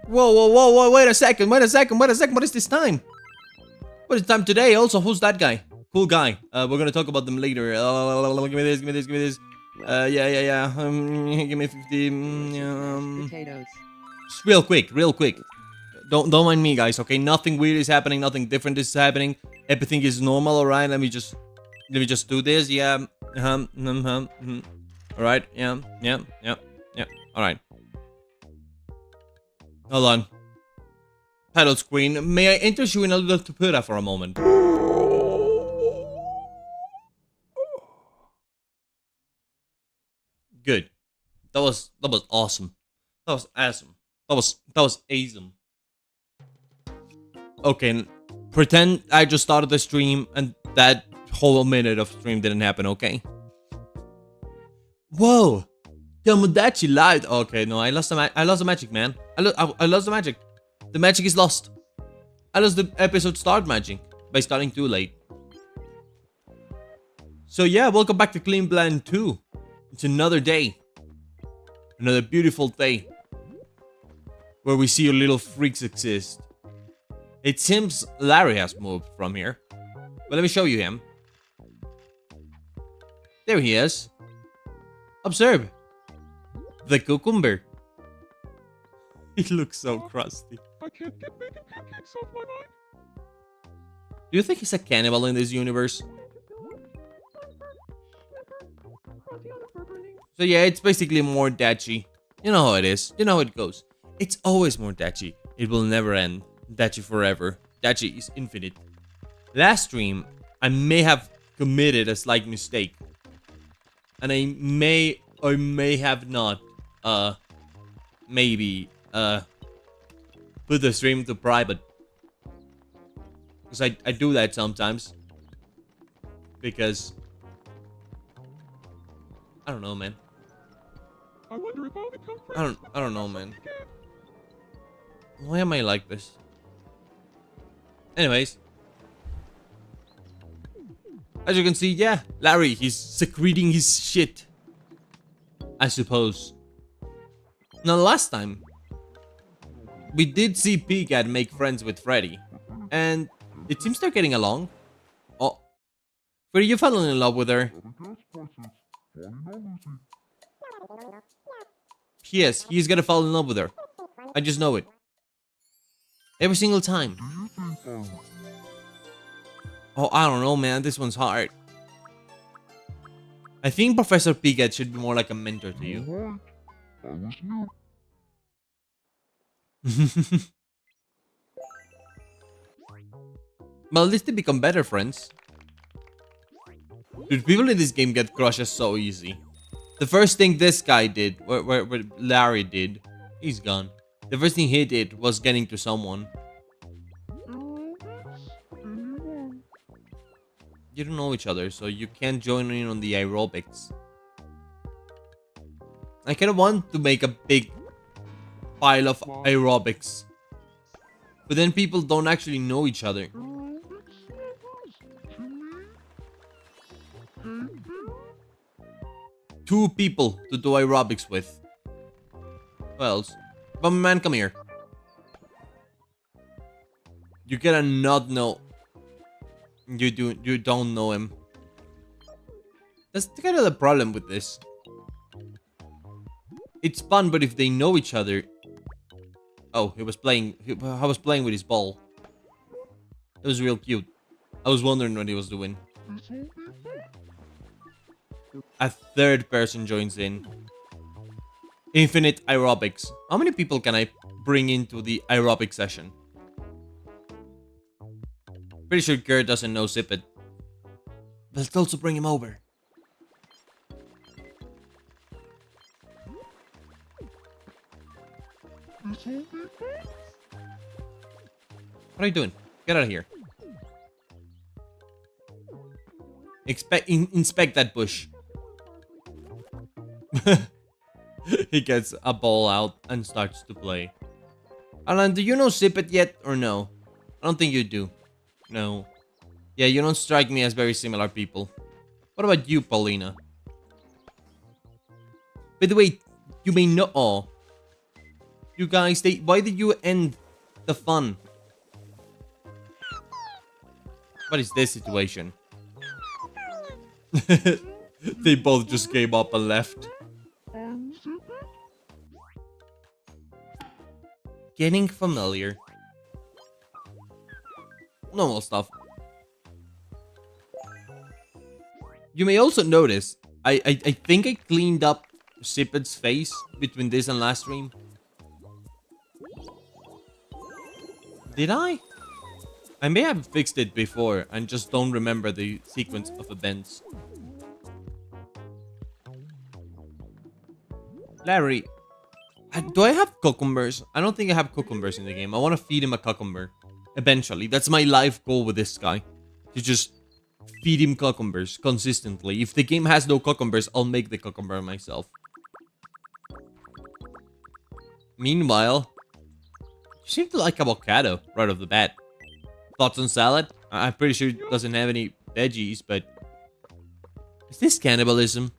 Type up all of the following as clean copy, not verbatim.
Whoa, wait a second, what is this time? What is time today? Also, who's that guy? Cool guy. We're gonna talk about them later. Give me this. Yeah. Give me 50. Potatoes. Just real quick. Don't mind me, guys. Okay, nothing weird is happening. Nothing different is happening. Everything is normal. All right. Let me just do this. Yeah. All right. Yeah. All right. Hold on. Title screen. May I interest you in a little tempura for a moment? Good. That was awesome. That was awesome. That was awesome. Okay, pretend I just started the stream and that whole minute of stream didn't happen, okay? Whoa! Tomodachi lied. Okay, no, I lost the magic, man. I lost the magic. The magic is lost. I lost the episode start magic by starting too late. So yeah, welcome back to Clean Plan 2. It's another day. Another beautiful day. Where we see your little freaks exist. It seems Larry has moved from here. But let me show you him. There he is. Observe. The cucumber. He looks so crusty. I can't get making pancakes off my mind. Do you think he's a cannibal in this universe? So yeah, it's basically more Dachi. You know how it is. You know how it goes. It's always more Dachi. It will never end. Dachi forever. Dachi is infinite. Last stream, I may have committed a slight mistake. And I may or may have not, maybe, put the stream to private. Because I do that sometimes. Because, I don't know, man. I wonder if I'll become friends. I don't know, man. Why am I like this? Anyways. As you can see, yeah, Larry, he's secreting his shit. I suppose. Now, last time, we did see Pigad make friends with Freddy. And it seems they're getting along. Oh. Freddy, you fell in love with her. Yes, he's gonna fall in love with her. I just know it. Every single time. Oh, I don't know, man. This one's hard. I think Professor Pigad should be more like a mentor to you. Well, at least they become better friends. Dude, people in this game get crushes so easy. The first thing this guy did, where Larry did, he's gone. The first thing he did was getting to someone. You don't know each other, so you can't join in on the aerobics. I kind of want to make a big pile of aerobics. But then people don't actually know each other. Two people to do aerobics with. What else? But man, come here. You gotta not know. You don't know him. That's kind of the problem with this. It's fun, but if they know each other. Oh, I was playing with his ball. It was real cute. I was wondering what he was doing. A third person joins in. Infinite aerobics. How many people can I bring into the aerobic session? Pretty sure Gert doesn't know Sip It. But let's also bring him over. What are you doing? Get out of here. Inspect that bush. He gets a ball out and starts to play. Alan, do you know Sip It yet or no? I don't think you do. No. Yeah, you don't strike me as very similar people. What about you, Paulina? By the way, you may know... Oh. You guys, why did you end the fun? What is this situation? They both just came up and left. Getting familiar. Normal stuff. You may also notice, I think I cleaned up Sipid's face between this and last stream. Did I? I may have fixed it before and just don't remember the sequence of events. Larry, do I have cucumbers? I don't think I have cucumbers in the game. I want to feed him a cucumber. Eventually. That's my life goal with this guy. To just feed him cucumbers consistently. If the game has no cucumbers, I'll make the cucumber myself. Meanwhile, you seem to like avocado right off the bat. Thoughts on salad? I'm pretty sure it doesn't have any veggies, but... Is this cannibalism?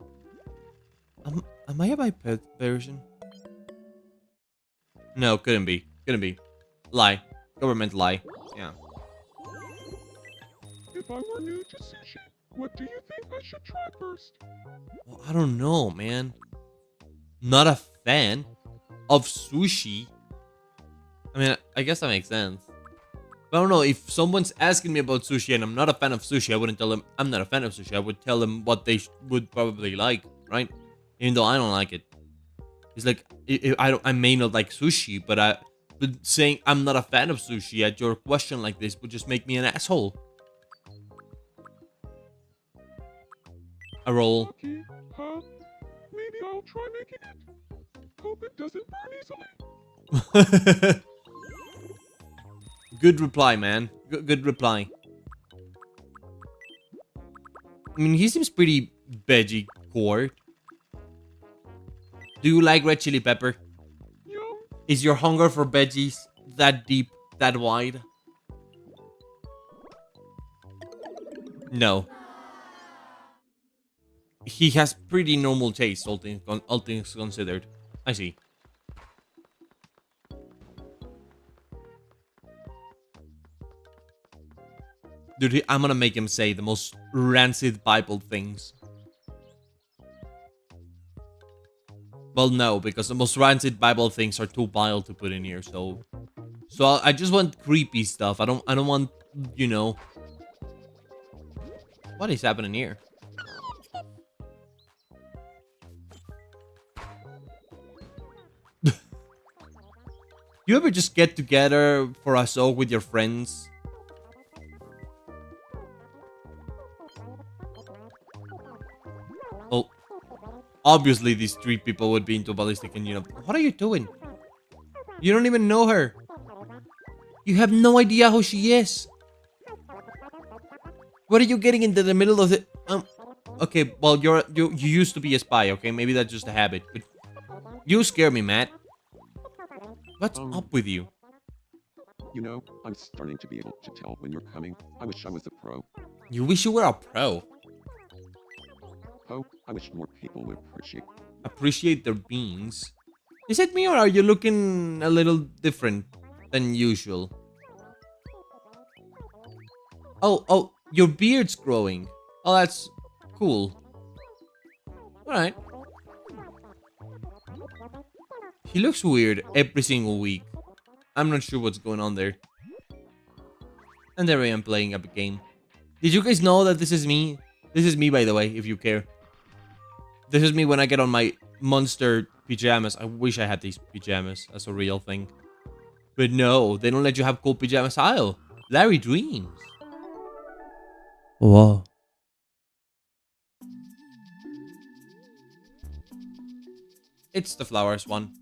Am I a biped version? No, couldn't be. Couldn't be. Lie. Government lie. Yeah. If I were new to sushi, what do you think I should try first? Well, I don't know, man. Not a fan of sushi. I mean, I guess that makes sense. But I don't know, if someone's asking me about sushi and I'm not a fan of sushi, I wouldn't tell them I'm not a fan of sushi. I would tell them what they would probably like, right? Even though I don't like it. It's like, I may not like sushi, but saying I'm not a fan of sushi at your question like this would just make me an asshole. A roll. Okay, maybe I'll try making it. Hope it doesn't burn easily. Good reply, man. Good reply. I mean, he seems pretty veggie core. Do you like red chili pepper? Yum. Is your hunger for veggies that deep, that wide? No. He has pretty normal taste, all things considered. I see. Dude, I'm gonna make him say the most rancid Bible things. Well, no, because the most rancid Bible things are too vile to put in here, so I just want creepy stuff. I don't want, you know. What is happening here? You ever just get together for a soak with your friends? Well, obviously these three people would be into ballistic and, you know, what are you doing? You don't even know her. You have no idea who she is. What are you getting into the middle of the... Okay, well, you used to be a spy, okay? Maybe that's just a habit, but you scare me, Matt. What's up with you? You know, I'm starting to be able to tell when you're coming. I wish I was a pro. You wish you were a pro. Oh, I wish more people would Appreciate their beans. Is it me or are you looking a little different than usual? Oh, your beard's growing. Oh, that's cool. Alright. He looks weird every single week. I'm not sure what's going on there. And there I am playing a game. Did you guys know that this is me? This is me, by the way, if you care. This is me when I get on my monster pajamas. I wish I had these pajamas as a real thing. But no, they don't let you have cool pajama style. Larry dreams. Whoa. It's the flowers one.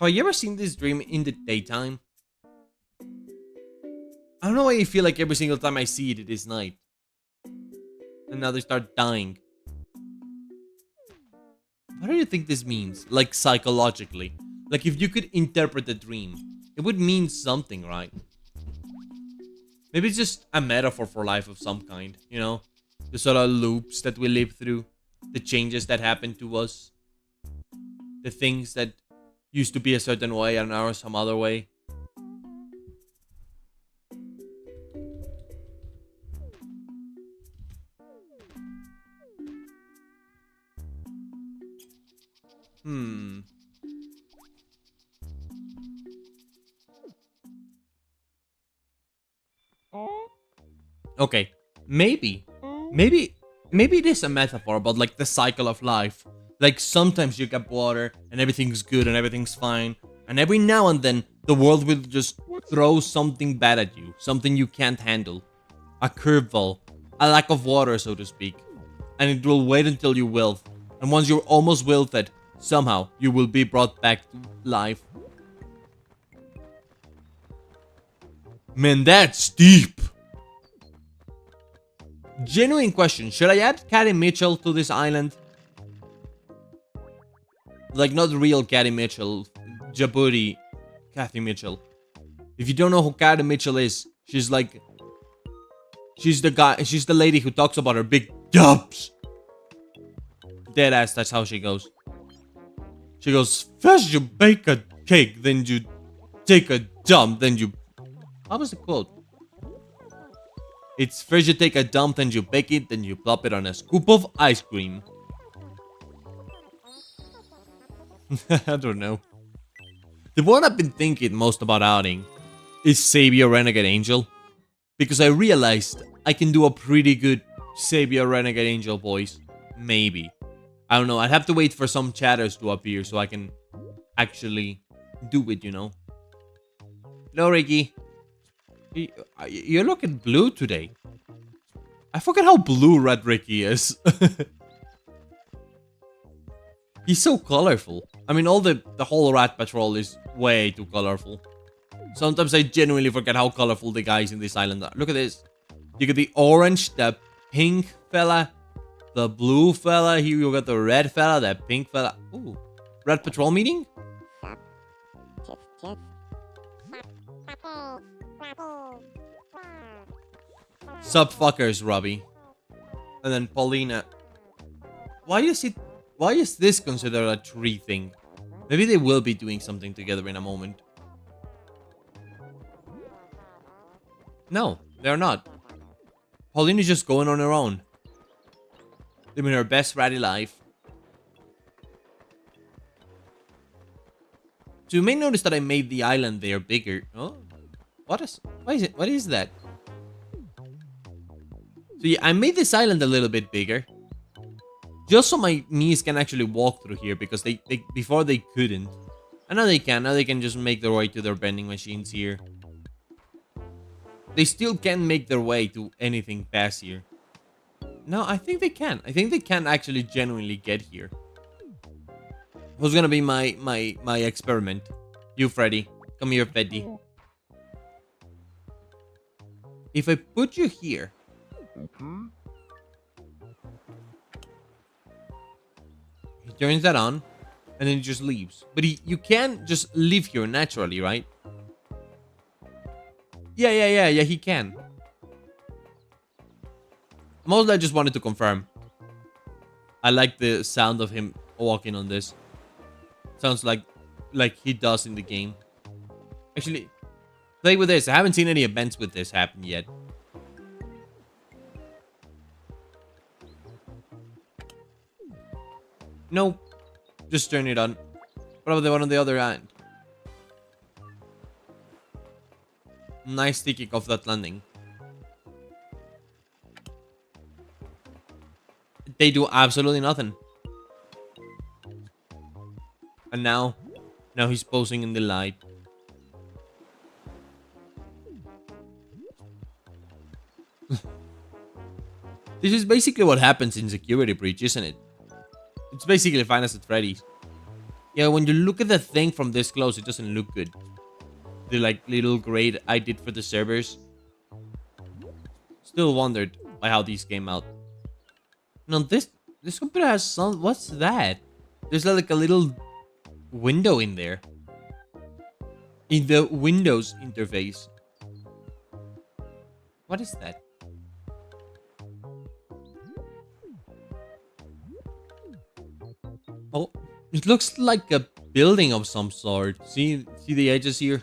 Have you ever seen this dream in the daytime? I don't know why I feel like every single time I see it, it is night. And now they start dying. What do you think this means? Like psychologically. Like if you could interpret the dream, it would mean something, right? Maybe it's just a metaphor for life of some kind, you know? The sort of loops that we live through. The changes that happen to us. The things that, used to be a certain way and now some other way. Hmm. Oh, Okay. Maybe. oh. Maybe it is a metaphor about like the cycle of life. Like sometimes you get water and everything's good and everything's fine. And every now and then the world will just throw something bad at you. Something you can't handle. A curveball. A lack of water, so to speak. And it will wait until you wilt. And once you're almost wilted, somehow you will be brought back to life. Man, that's deep. Genuine question. Should I add Caddy Mitchell to this island? Like, not real Caddy Mitchell. Djibouti Kathy Mitchell. If you don't know who Caddy Mitchell is, she's like... She's the lady who talks about her big dubs. Deadass, that's how she goes. She goes, first you bake a cake, then you take a dump, then you... How was the quote? It's first you take a dump, then you bake it, then you plop it on a scoop of ice cream. I don't know. The one I've been thinking most about outing is Savior Renegade Angel. Because I realized I can do a pretty good Savior Renegade Angel voice. Maybe. I don't know, I'd have to wait for some chatters to appear so I can actually do it, you know. Hello, Ricky. You're looking blue today. I forget how blue Red Ricky is. He's so colorful. I mean, the whole Rat Patrol is way too colorful. Sometimes I genuinely forget how colorful the guys in this island are. Look at this. You get the orange, the pink fella, the blue fella. Here you got the red fella, the pink fella. Ooh. Rat Patrol meeting? Sup fuckers, Robbie. And then Paulina. Why is this considered a tree thing? Maybe they will be doing something together in a moment. No, they're not. Pauline is just going on her own. Living her best ratty life. So you may notice that I made the island there bigger. Oh? What is that? So yeah, I made this island a little bit bigger. Just so my knees can actually walk through here because they before they couldn't. And now they can. Now they can just make their way to their vending machines here. They still can make their way to anything past here. No, I think they can. I think they can actually genuinely get here. Who's gonna be my experiment? You, Freddy. Come here, Freddy. If I put you here... He turns that on, and then he just leaves. But you can't just live here naturally, right? Yeah, he can. Mostly I just wanted to confirm. I like the sound of him walking on this. Sounds like he does in the game. Actually, play with this. I haven't seen any events with this happen yet. Nope. Just turn it on. What about the one on the other end? Nice ticking off that landing. They do absolutely nothing. And now he's posing in the light. This is basically what happens in Security Breach, isn't it? It's basically Five Nights at Freddy's. Yeah, when you look at the thing from this close, it doesn't look good. The like little grade I did for the servers. Still wondered by how these came out. No, this computer has some... What's that? There's like a little window in there. In the Windows interface. What is that? Oh, It looks like a building of some sort. See the edges here?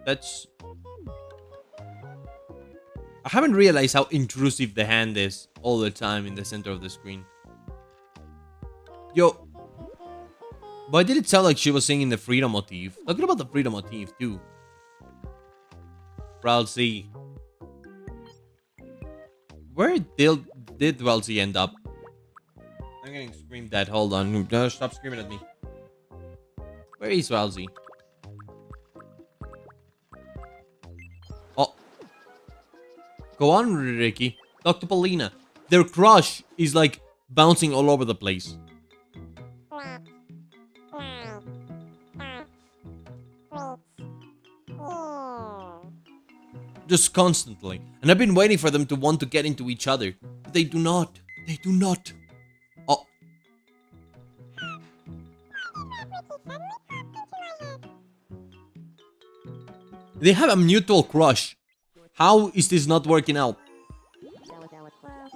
That's... I haven't realized how intrusive the hand is all the time in the center of the screen. Yo. Why did it sound like she was singing the freedom motif? Talking about the freedom motif too. Ralsei. Where did Ralsei end up? I'm getting screamed at. Hold on. Stop screaming at me. Where is Ralsei? Oh. Go on, Ricky. Talk to Paulina. Their crush is like bouncing all over the place. Just constantly. And I've been waiting for them to want to get into each other. But they do not. They do not. Oh. They have a mutual crush. How is this not working out?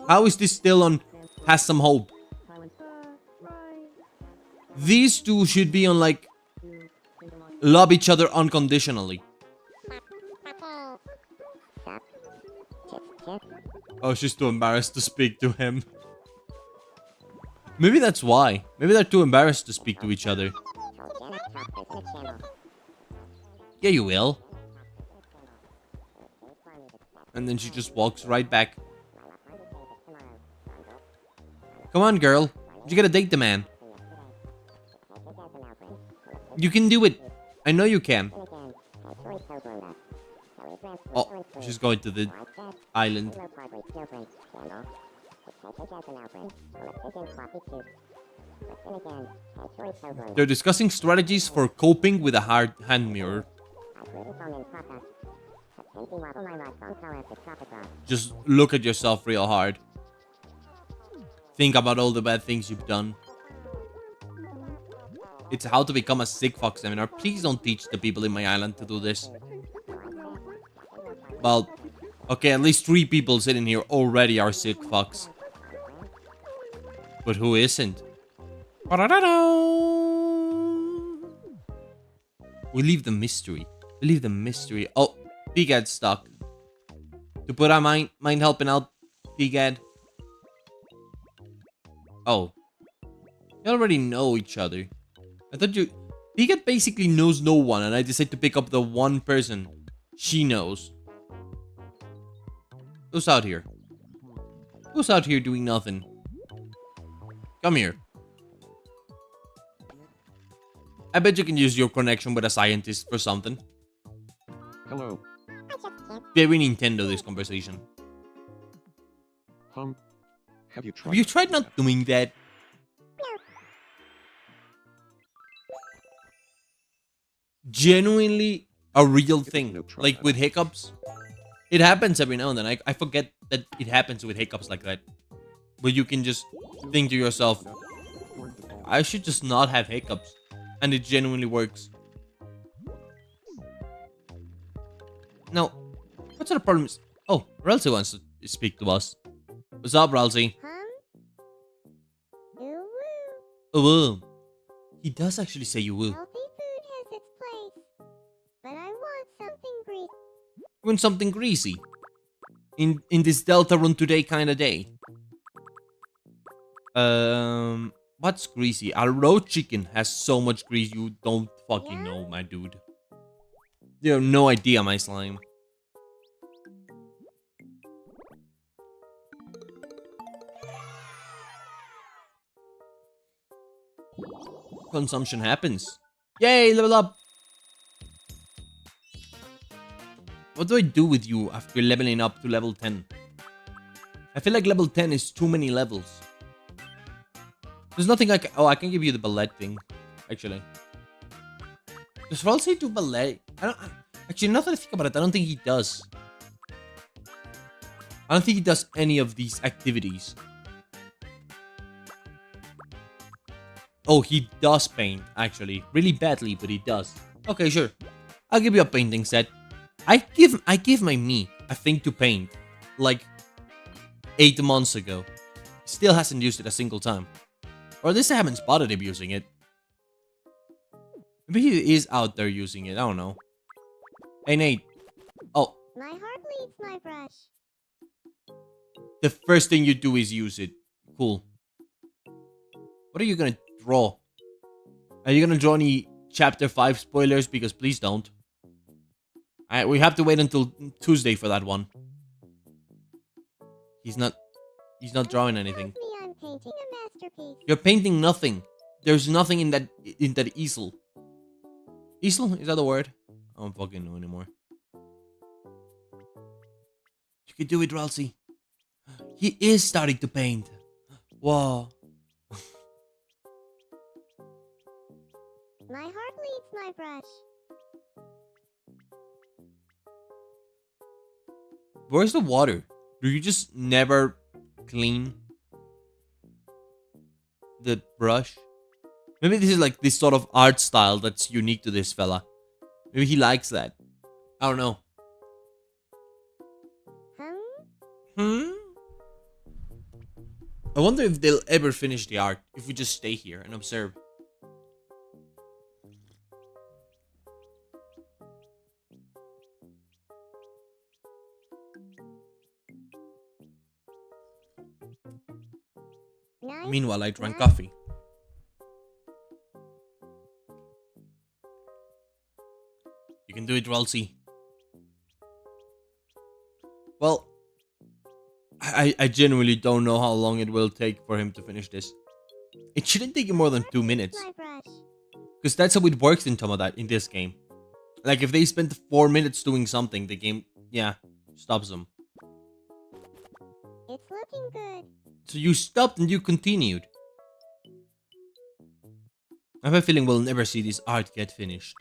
How is this still on has some hope? These two should be on like love each other unconditionally. Oh, she's too embarrassed to speak to him. Maybe that's why. Maybe they're too embarrassed to speak to each other. Yeah, you will. And then she just walks right back. Come on, girl. You gotta date the man. You can do it. I know you can. Oh, she's going to the island. They're discussing strategies for coping with a hard hand mirror. Just look at yourself real hard. Think about all the bad things you've done. It's how to become a sick fuck seminar. Please don't teach the people in my island to do this. Well, okay, at least 3 people sitting here already are sick fucks. But who isn't? We leave the mystery. We leave the mystery. Oh, Pigad stuck. To put our mind helping out Pigad. Oh. You already know each other. I thought you... Pigad basically knows no one, and I decided to pick up the one person she knows. Who's out here? Who's out here doing nothing? Come here. I bet you can use your connection with a scientist for something. Hello. Very Nintendo, this conversation. Have you tried? Have you tried not doing that? Genuinely a real thing. Like with hiccups. It happens every now and then. I forget that it happens with hiccups like that. But you can just think to yourself, I should just not have hiccups. And it genuinely works. Now, what's the problem? Oh, Ralsei wants to speak to us. What's up, Ralsei? Woo. He does actually say you woo. Healthy food has its place, but I want something greasy. You want something greasy? In this Delta Run Today kind of day. What's greasy? A raw chicken has so much grease you don't fucking know, my dude. You have no idea, my slime. Consumption happens. Yay, level up! What do I do with you after leveling up to level 10? I feel like level 10 is too many levels. There's nothing I can... Oh, I can give you the ballet thing. Actually. Does Ralsei do ballet? Actually, now that I think about it, I don't think he does. I don't think he does any of these activities. Oh, he does paint, actually. Really badly, but he does. Okay, sure. I'll give you a painting set. I give my me a thing to paint. Like 8 months ago. still hasn't used it a single time. Or at least I haven't spotted him using it. Maybe he is out there using it. I don't know. Hey, Nate. Oh, My heart leads my brush. the first thing you do is use it. Cool. What are you gonna draw? Are you gonna draw any Chapter 5 spoilers? Because please don't. We have to wait until Tuesday for that one. He's not drawing anything. Tells me I'm painting a masterpiece. You're painting nothing. There's nothing in that easel. Easel? Is that the word? I don't fucking know anymore. You can do it, Ralsei. He is starting to paint. Whoa. My heart leads my brush. Where's the water? Do you just never clean the brush? Maybe this is like this sort of art style that's unique to this fella. Maybe he likes that. I don't know. I wonder if they'll ever finish the art if we just stay here and observe. Nice. Meanwhile, I drank coffee. You can do it, Ralsei. Well, I genuinely don't know how long it will take for him to finish this. It shouldn't take him more than 2 minutes. My brush. Because that's how it works in Tomodachi, in this game. Like, if they spend 4 minutes doing something, the game, yeah, stops them. It's looking good. So you stopped and you continued. I have a feeling we'll never see this art get finished.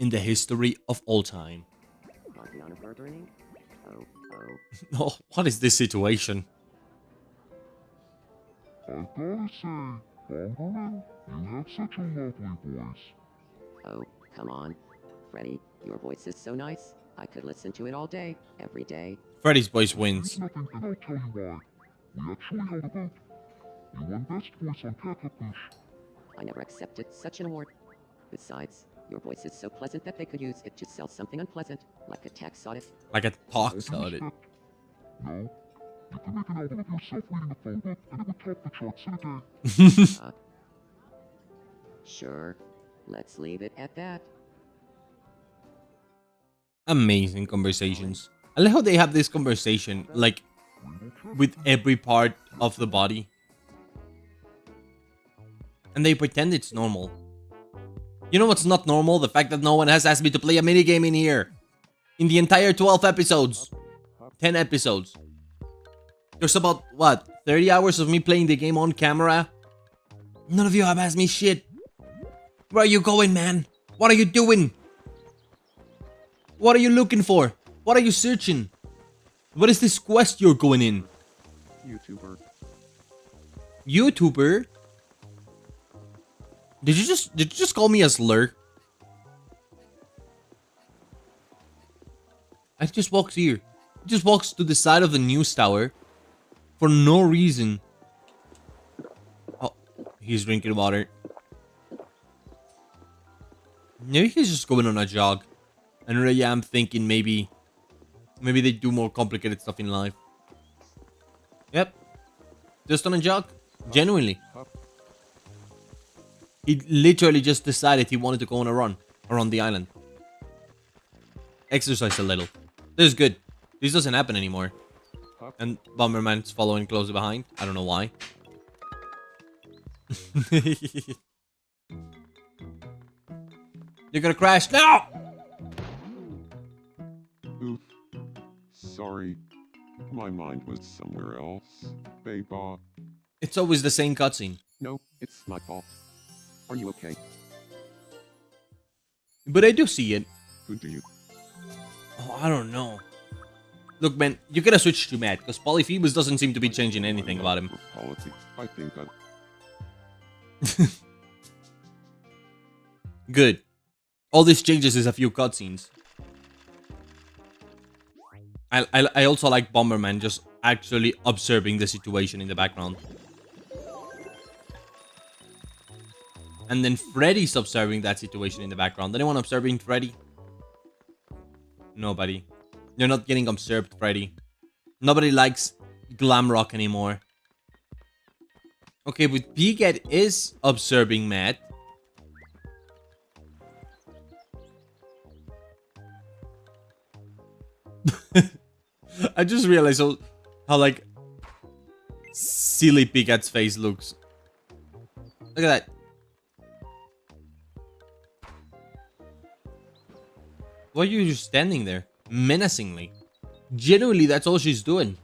In the history of all time. Working on a burgering? Oh. Oh, what is this situation? I gotta say, Bomberman, you have such a lovely voice. Oh, come on. Freddy, your voice is so nice. I could listen to it all day, every day. Freddy's voice wins. Nothing, and I'll tell you why. We actually held a vote. You won best voice on Catfish. I never accepted such an award. Besides, your voice is so pleasant that they could use it to sell something unpleasant, like a tax audit. Like a talks audit. No, you can make an album of yourself reading the phone book, and it would top the charts in a day. Sure, let's leave it at that. Amazing conversations. I like how they have this conversation, like, with every part of the body. And they pretend it's normal. You know what's not normal? The fact that no one has asked me to play a minigame in here. In the entire 12 episodes. 10 episodes. There's about, what, 30 hours of me playing the game on camera? None of you have asked me shit. Where are you going, man? What are you doing? What are you looking for? What are you searching? What is this quest you're going in? YouTuber. YouTuber? Did you just call me a slur? I just walks here. He just walks to the side of the news tower for no reason. Oh, he's drinking water. Maybe he's just going on a jog. And really I'm thinking maybe they do more complicated stuff in life. Yep. Just on a jog. Genuinely. He literally just decided he wanted to go on a run around the island. Exercise a little. This is good. This doesn't happen anymore. And Bomberman's following closely behind. I don't know why. You're gonna crash now! Oof. Sorry. My mind was somewhere else. Beba. It's always the same cutscene. No, it's my fault. Are you okay? But I do see it. Who do you? Oh, I don't know. Look, man, you gotta switch to Matt, because Polyphemus doesn't seem to be changing anything about him. For politics, I think Good. All this changes is a few cutscenes. I also like Bomberman just actually observing the situation in the background. And then Freddy's observing that situation in the background. Anyone observing Freddy? Nobody. You're not getting observed, Freddy. Nobody likes glam rock anymore. Okay, but Pighead is observing Matt. I just realized how like silly Pighead's face looks. Look at that. Why are you just standing there? Menacingly. Genuinely, that's all she's doing.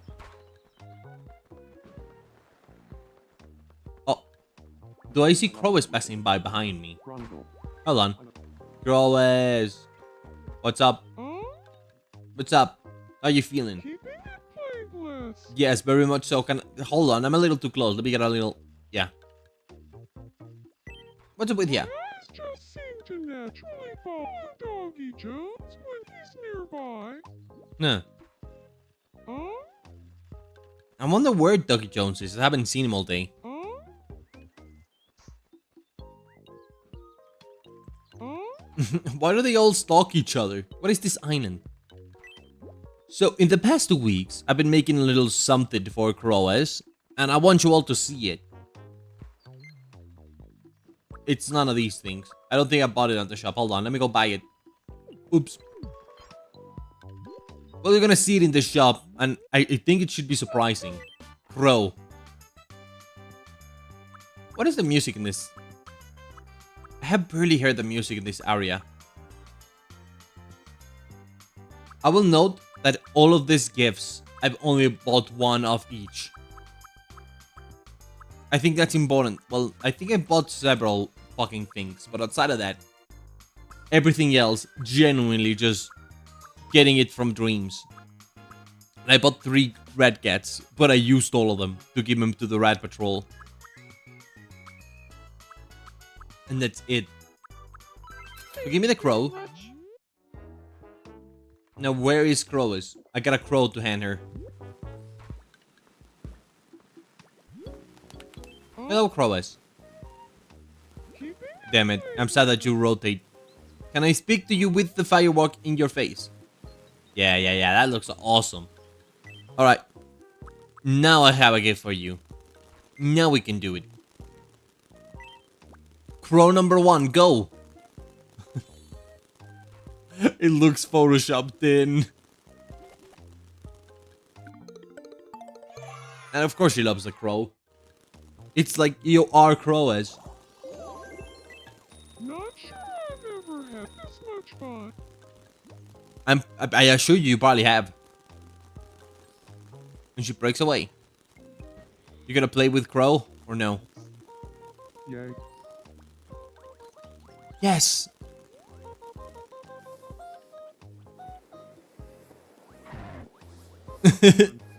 Oh. Do I see Crowes passing by behind me? Chronicle. Hold on. Crowes. What's up? Huh? What's up? How you feeling? Keeping it playbless. Yes, very much so. Hold on, I'm a little too close. Let me get a little... Yeah. What's up with you? Eyes just seem to naturally follow Doggy Jones when he's nearby. Nah. Huh? I wonder where Dougie Jones is. I haven't seen him all day. Huh? Huh? Why do they all stalk each other? What is this Einen? So, in the past 2 weeks, I've been making a little something for Crowes, and I want you all to see it. It's none of these things. I don't think I bought it at the shop. Hold on, let me go buy it. Oops. Well, you're gonna see it in the shop, and I think it should be surprising. Crow. What is the music in this? I have barely heard the music in this area. I will note that all of these gifts, I've only bought one of each. I think that's important. Well, I think I bought several fucking things, but outside of that, everything else, genuinely just getting it from dreams. And I bought 3 red cats, but I used all of them to give them to the rat patrol. And that's it. So give me the crow. Now where is Crowes? I got a crow to hand her. Hello, Crowes. Damn it, I'm sad that you rotate. Can I speak to you with the firework in your face? Yeah, that looks awesome. Alright. Now I have a gift for you. Now we can do it. Crow number 1, go! It looks photoshopped in. And of course she loves the crow. It's like you are Crowes. Not sure I've ever had this much fun. I assure you, you probably have. And she breaks away. You gonna play with Crow or no? Yay. Yes.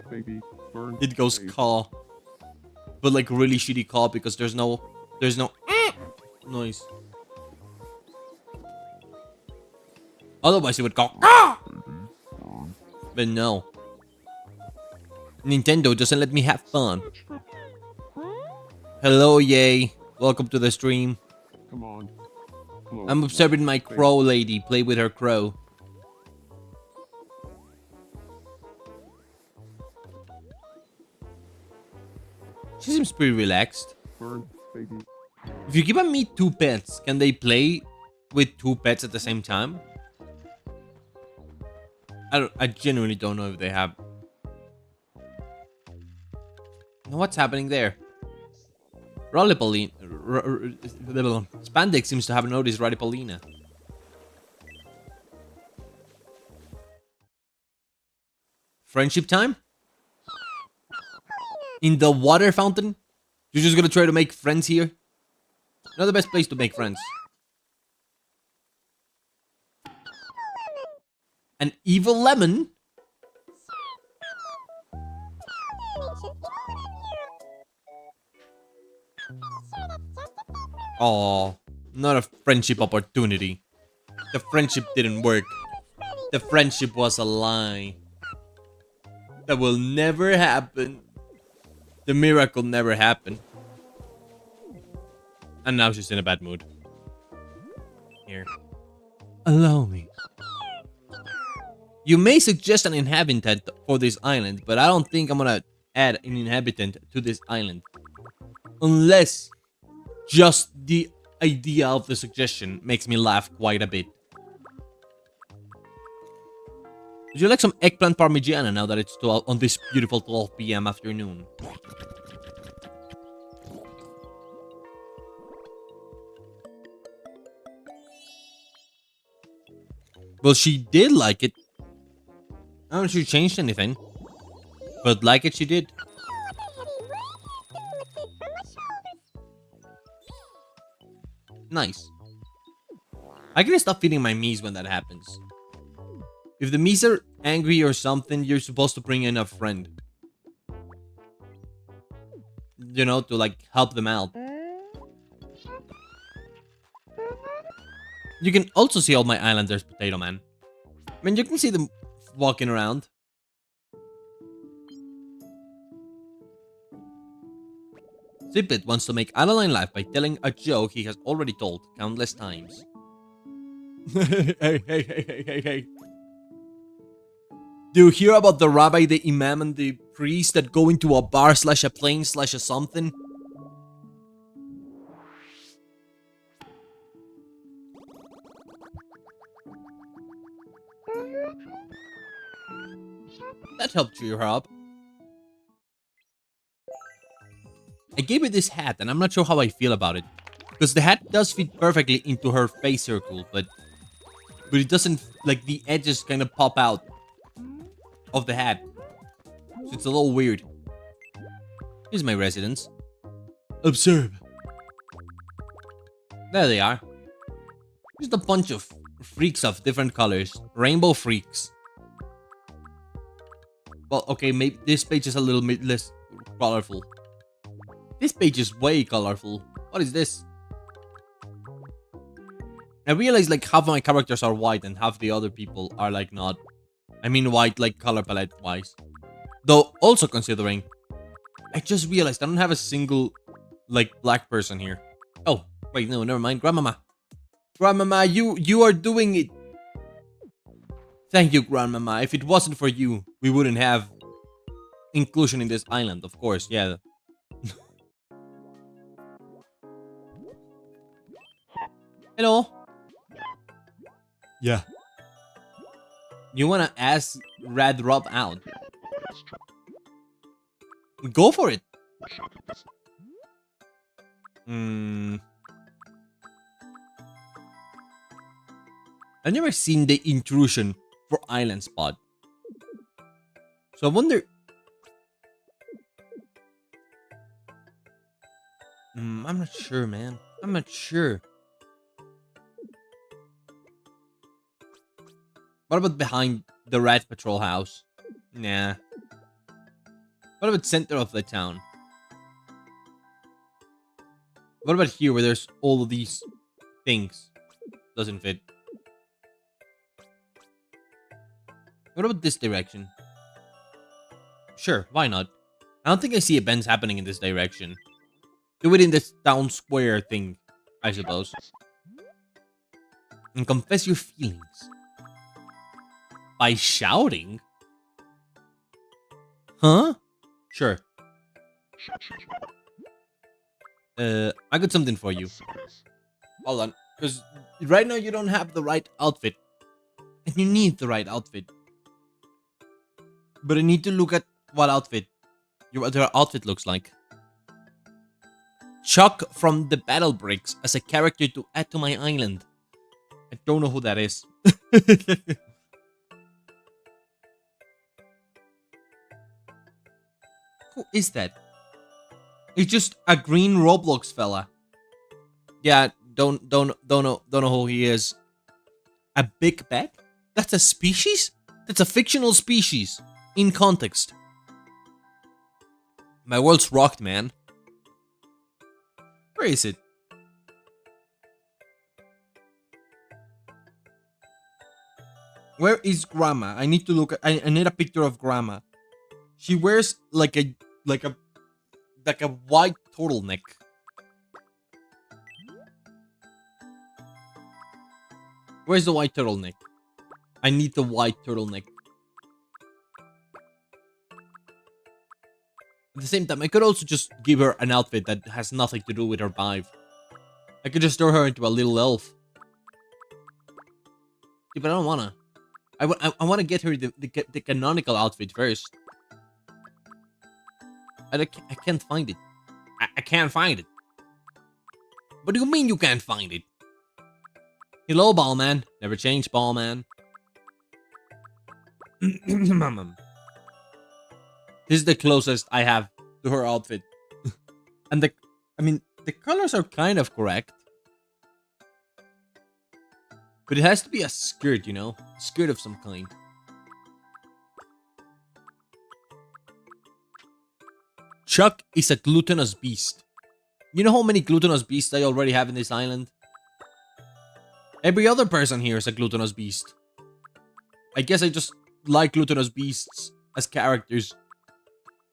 Baby, burn. It goes caw, but like really shitty caw because there's no noise. Otherwise it would go caw. But no. Nintendo doesn't let me have fun. Hello, yay. Welcome to the stream. Come on. Hello. I'm observing my crow lady play with her crow. She seems pretty relaxed. Burn, baby. If you give me 2 pets, can they play with 2 pets at the same time? I genuinely don't know if they have. Now what's happening there? Rollipolina. Spandex seems to have noticed Rollipolina. Friendship time? In the water fountain? You're just gonna try to make friends here? Not the best place to make friends. An evil lemon? Oh, not a friendship opportunity. The friendship didn't work. The friendship was a lie. That will never happen. The miracle never happened. And now she's in a bad mood. Here. Allow me. You may suggest an inhabitant for this island, but I don't think I'm gonna add an inhabitant to this island. Unless just the idea of the suggestion makes me laugh quite a bit. Would you like some eggplant parmigiana now that it's 12 on this beautiful 12 p.m. afternoon? Well, she did like it. I don't know if she changed anything. But like it, she did. Nice. I can stop feeding my Miis when that happens. If the Miis are angry or something, you're supposed to bring in a friend. You know, to like help them out. You can also see all my islanders, Potato Man. I mean, you can see them walking around. Zipit wants to make Adeline laugh by telling a joke he has already told countless times. Hey. Do you hear about the rabbi, the imam, and the priest that go into a bar slash a plane slash a something? That helped cheer her up. I gave her this hat, and I'm not sure how I feel about it. Because the hat does fit perfectly into her face circle, but it doesn't, like, the edges kind of pop out of the hat. So it's a little weird. Here's my residence. Observe. There they are. Just a bunch of freaks of different colors. Rainbow freaks. Well, okay, maybe this page is a little bit less colorful. This page is way colorful. What is this? I realize like half of my characters are white and half the other people are like not. I mean white like color palette wise. Though also considering, I just realized I don't have a single like black person here. Oh, wait, no, never mind. Grandmama. Grandmama, you are doing it. Thank you, Grandmama. If it wasn't for you, we wouldn't have inclusion in this island, of course, yeah. Hello? Yeah. You wanna ask Rad Rob out? Go for it. I've never seen the intrusion for Island Spot. So I wonder... I'm not sure, man. I'm not sure. What about behind the Rat Patrol house? Nah. What about center of the town? What about here where there's all of these things? Doesn't fit. What about this direction? Sure, why not? I don't think I see events happening in this direction. Do it in this town square thing, I suppose. And confess your feelings. By shouting? Huh? Sure. I got something for you. Hold on. Because right now you don't have the right outfit. And you need the right outfit. But I need to look at what outfit your outfit looks like. Chuck from the Battle Bricks as a character to add to my island. I don't know who that is. Who is that? It's just a green Roblox fella. Yeah, don't know who he is. A big bat? That's a species? That's a fictional species. In context. My world's rocked, man. Where is it? Where is Grandma? I need to look at, I need a picture of Grandma. She wears like a white turtleneck. Where's the white turtleneck? I need the white turtleneck. At the same time, I could also just give her an outfit that has nothing to do with her vibe. I could just turn her into a little elf. Yeah, but I don't wanna. I wanna get her the canonical outfit first. I can't find it. I can't find it. What do you mean you can't find it? Hello, Ballman. Never change, Ballman. This is the closest I have to her outfit. And the colors are kind of correct. But it has to be a skirt, you know? Skirt of some kind. Chuck is a gluttonous beast. You know how many gluttonous beasts I already have in this island? Every other person here is a gluttonous beast. I guess I just like gluttonous beasts as characters.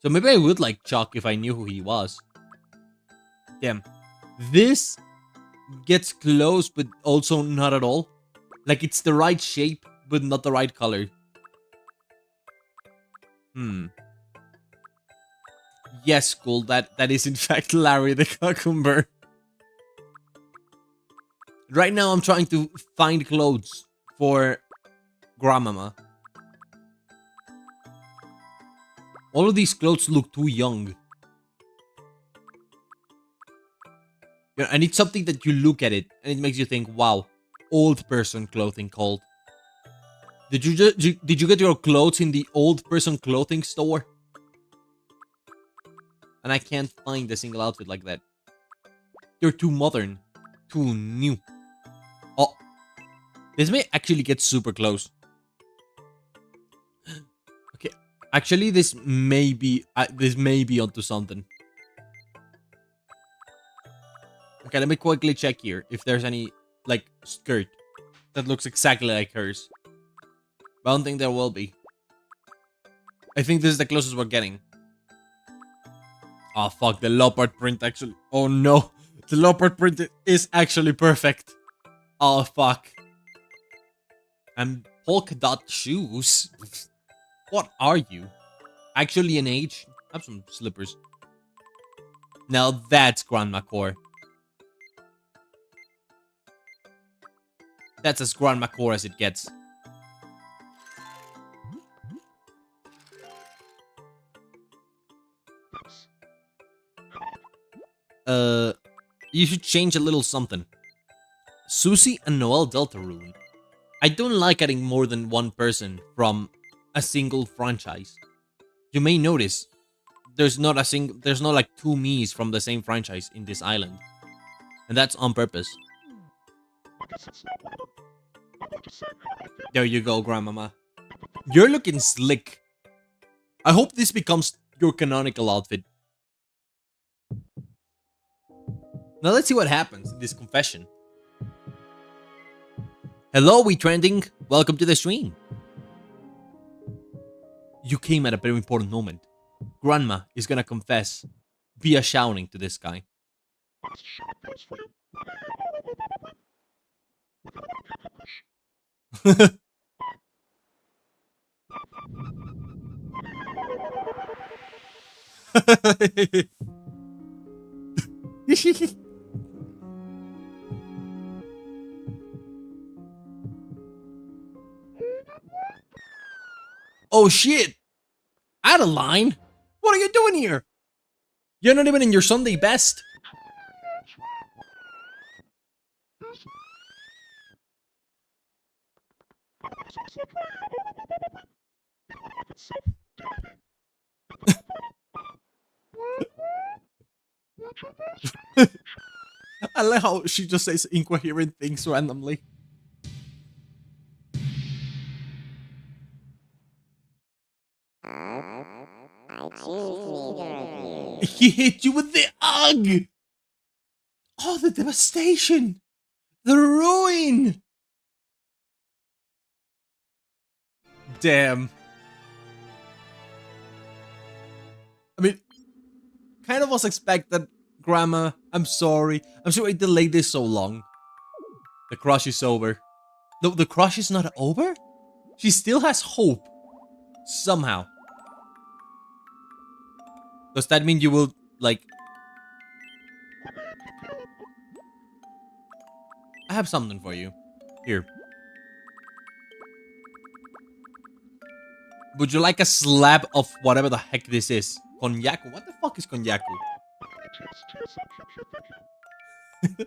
So maybe I would like Chuck if I knew who he was. Damn. This gets close, but also not at all. Like, it's the right shape, but not the right color. Yes, cool. That is in fact Larry the Cucumber. Right now I'm trying to find clothes for Grandmama. All of these clothes look too young. Yeah, I need something that you look at it and it makes you think, wow, old person clothing called. Did you get your clothes in the old person clothing store? And I can't find a single outfit like that. They're too modern, too new. Oh, this may actually get super close. Okay, actually, this may be onto something. Okay, let me quickly check here if there's any like skirt that looks exactly like hers. But I don't think there will be. I think this is the closest we're getting. Oh fuck, the leopard print actually. Oh no, the leopard print is actually perfect. Oh fuck. And polka dot shoes. What are you? Actually an age? Have some slippers. Now that's Grandma Core. That's as Grandma Core as it gets. You should change a little something. Susie and Noel Deltarune. I don't like adding more than one person from a single franchise. You may notice there's not like two me's from the same franchise in this island. And that's on purpose. There you go, Grandmama. You're looking slick. I hope this becomes your canonical outfit. Now let's see what happens in this confession. Hello, we trending. Welcome to the stream. You came at a very important moment. Grandma is gonna confess via shouting to this guy. Oh shit! Adeline? What are you doing here? You're not even in your Sunday best. I like how she just says incoherent things randomly. I choose neither of you. He hit you with the UGG! Oh, the devastation! The ruin! Damn. I mean, kind of was expected, Grandma. I'm sorry. I'm sorry I delayed this so long. The crush is over. The crush is not over? She still has hope. Somehow. Does that mean you will, like... I have something for you. Here. Would you like a slab of whatever the heck this is? Konjaku? What the fuck is konjaku? Just here's some cute veggie.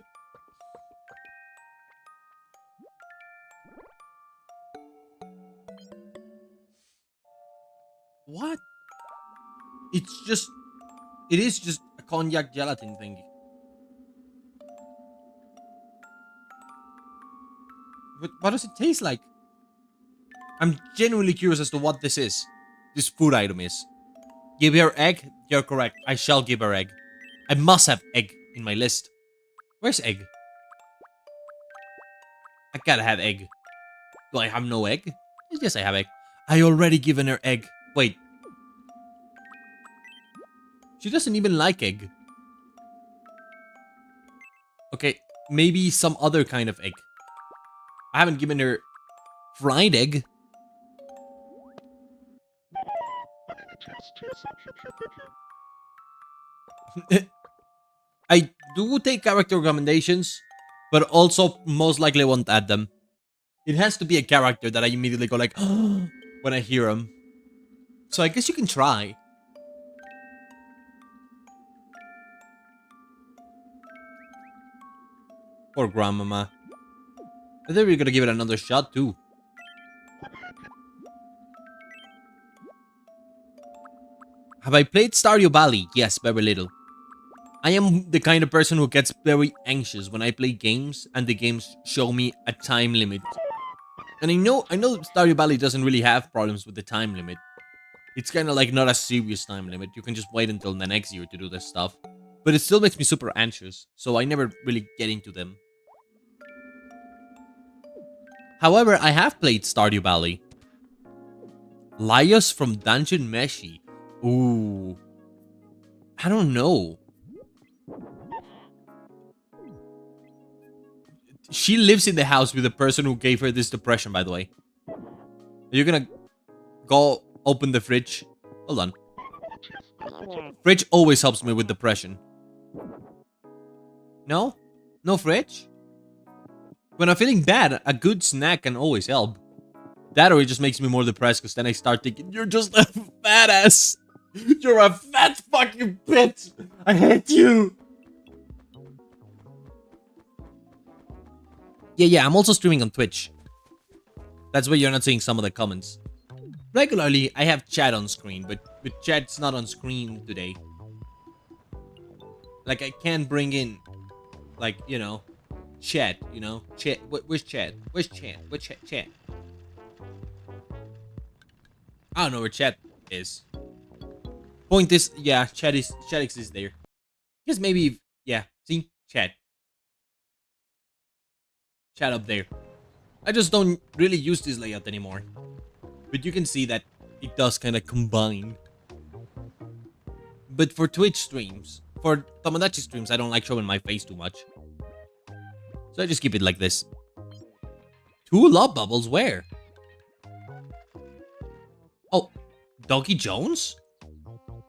What? It's just... It is just a cognac gelatin thing. But what does it taste like? I'm genuinely curious as to what this is. This food item is. Give her egg? You're correct. I shall give her egg. I must have egg in my list. Where's egg? I gotta have egg. Do I have no egg? Yes, I have egg. I already given her egg. Wait. She doesn't even like egg. Okay, maybe some other kind of egg. I haven't given her fried egg. Just here's some cute veggie. I do take character recommendations, but also most likely won't add them. It has to be a character that I immediately go like, when I hear him. So I guess you can try. Poor grandmama. I think we're gonna give it another shot too. Have I played Stardew Valley? Yes, very little. I am the kind of person who gets very anxious when I play games and the games show me a time limit. And I know Stardew Valley doesn't really have problems with the time limit. It's kind of like not a serious time limit. You can just wait until the next year to do this stuff. But it still makes me super anxious, so I never really get into them. However, I have played Stardew Valley. Laios from Dungeon Meshi. Ooh. I don't know. She lives in the house with the person who gave her this depression, by the way. Are you gonna go open the fridge? Hold on. Fridge always helps me with depression. No? No fridge? When I'm feeling bad, a good snack can always help. That or it just makes me more depressed because then I start thinking, you're just a fat ass. You're a fat fucking bitch. I hate you. Yeah, I'm also streaming on Twitch. That's why you're not seeing some of the comments. Regularly, I have chat on screen, but chat's not on screen today. Like, I can't bring in, like, you know, chat, you know? Chat, where's chat? Where's chat? Where's chat? I don't know where chat is. Point is, yeah, chat exists there. Guess maybe, yeah, see? Chat. Chat up there. I just don't really use this layout anymore. But you can see that it does kind of combine. But for Twitch streams, for Tomodachi streams, I don't like showing my face too much. So I just keep it like this. 2 love bubbles? Where? Oh, Doggy Jones?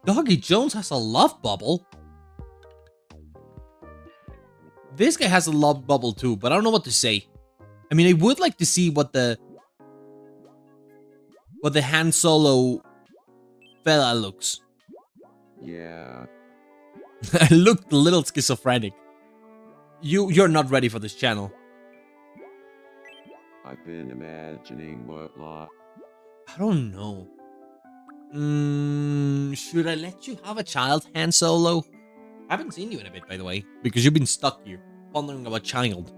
Doggy Jones has a love bubble? This guy has a love bubble too, but I don't know what to say. I mean, I would like to see what the Han Solo fella looks. Yeah. I looked a little schizophrenic. You're not ready for this channel. I've been imagining what lot. I don't know. Should I let you have a child, Han Solo? I haven't seen you in a bit, by the way, because you've been stuck here, pondering about child.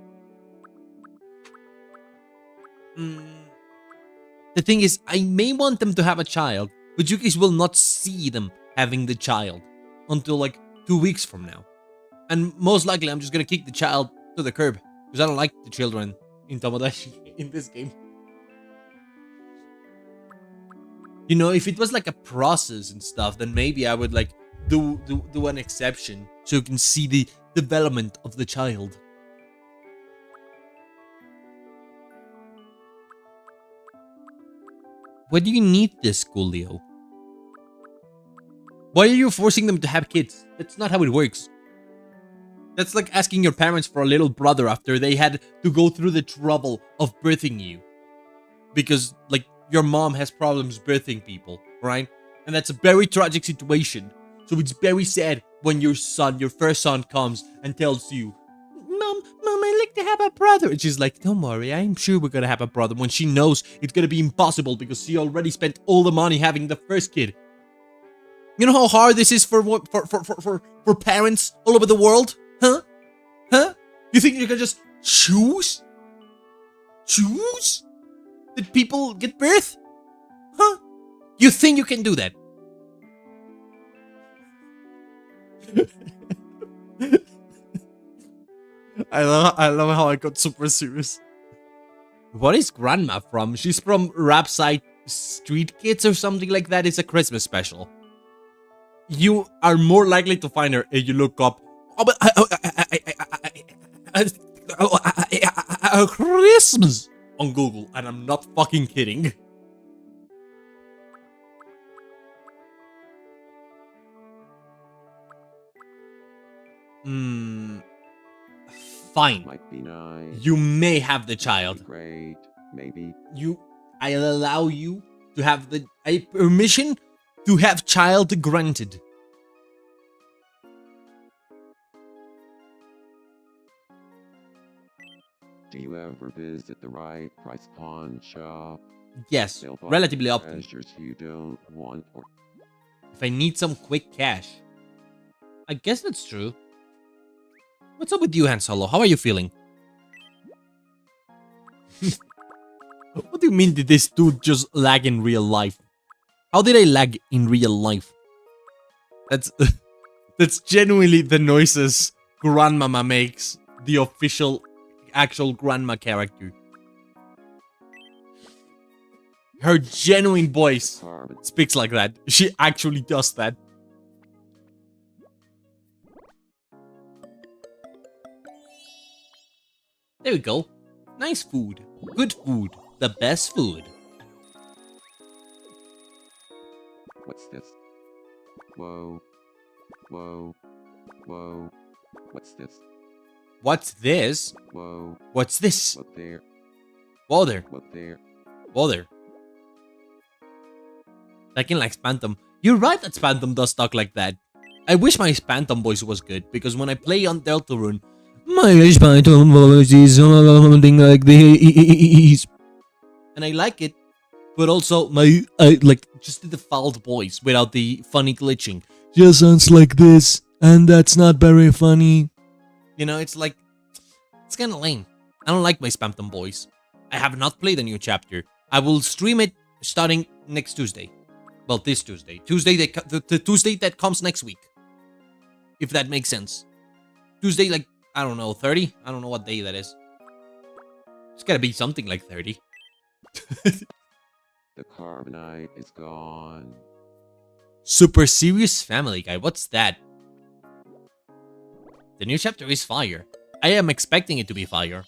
The thing is, I may want them to have a child, but you guys will not see them having the child until like 2 weeks from now. And most likely, I'm just gonna kick the child to the curb, because I don't like the children in Tomodachi in this game. You know, if it was like a process and stuff, then maybe I would like do an exception so you can see the development of the child. Why do you need this, Coolio? Why are you forcing them to have kids? That's not how it works. That's like asking your parents for a little brother after they had to go through the trouble of birthing you. Because, like, your mom has problems birthing people, right? And that's a very tragic situation. So it's very sad when your first son comes and tells you, Mom, I'd like to have a brother. And she's like, don't worry, I'm sure we're gonna have a brother. When she knows it's gonna be impossible because she already spent all the money having the first kid. You know how hard this is for parents all over the world? Huh? Huh? You think you can just choose? Choose? That people get birth? Huh? You think you can do that? I love how I got super serious. What is Grandma from? She's from Rapside Street Kids or something like that. It's a Christmas special. You are more likely to find her if you look up Christmas on Google, and I'm not fucking kidding. Fine. Might be nice. You may have the child. Great. Maybe. I'll allow you to have the permission to have child granted. Do you ever visit the right price pawn shop? Yes, They'll buy relatively often. treasures you don't want, or If I need some quick cash. I guess that's true. What's up with you, Han Solo? How are you feeling? What do you mean did this dude just lag in real life? How did I lag in real life? That's that's genuinely the noises Grandmama makes. The official, actual grandma character. Her genuine voice carbon. speaks like that. She actually does that. There we go. Nice food. Good food. The best food. What's this? Whoa. Whoa. Whoa. What's this? What's this? Whoa. What's this? What there? Whoa there. What there? Whoa there. Second like Spantum. You're right that Spantum does talk like that. I wish my Spantum voice was good, because when I play on Deltarune, my Spantum voice is something like this. And I like it, but also like just the default voice without the funny glitching. Just sounds like this, and that's not very funny. You know, it's like, it's kind of lame. I don't like my Spantum voice. I have not played a new chapter. I will stream it starting next Tuesday. Well, this Tuesday. The Tuesday that comes next week. If that makes sense. Tuesday, like, I don't know, 30? I don't know what day that is. It's gotta be something like 30. The carbonite is gone. Super Serious Family Guy. What's that? The new chapter is fire. I am expecting it to be fire.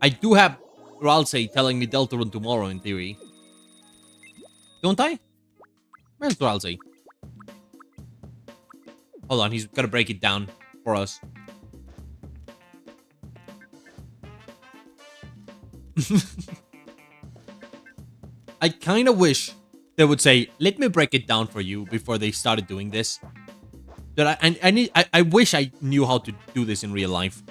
I do have Ralsei telling me Deltarune tomorrow in theory. Don't I? Where's Ralsei? Hold on, he's gotta break it down for us. I kinda wish they would say, let me break it down for you before they started doing this. That I wish I knew how to do this in real life.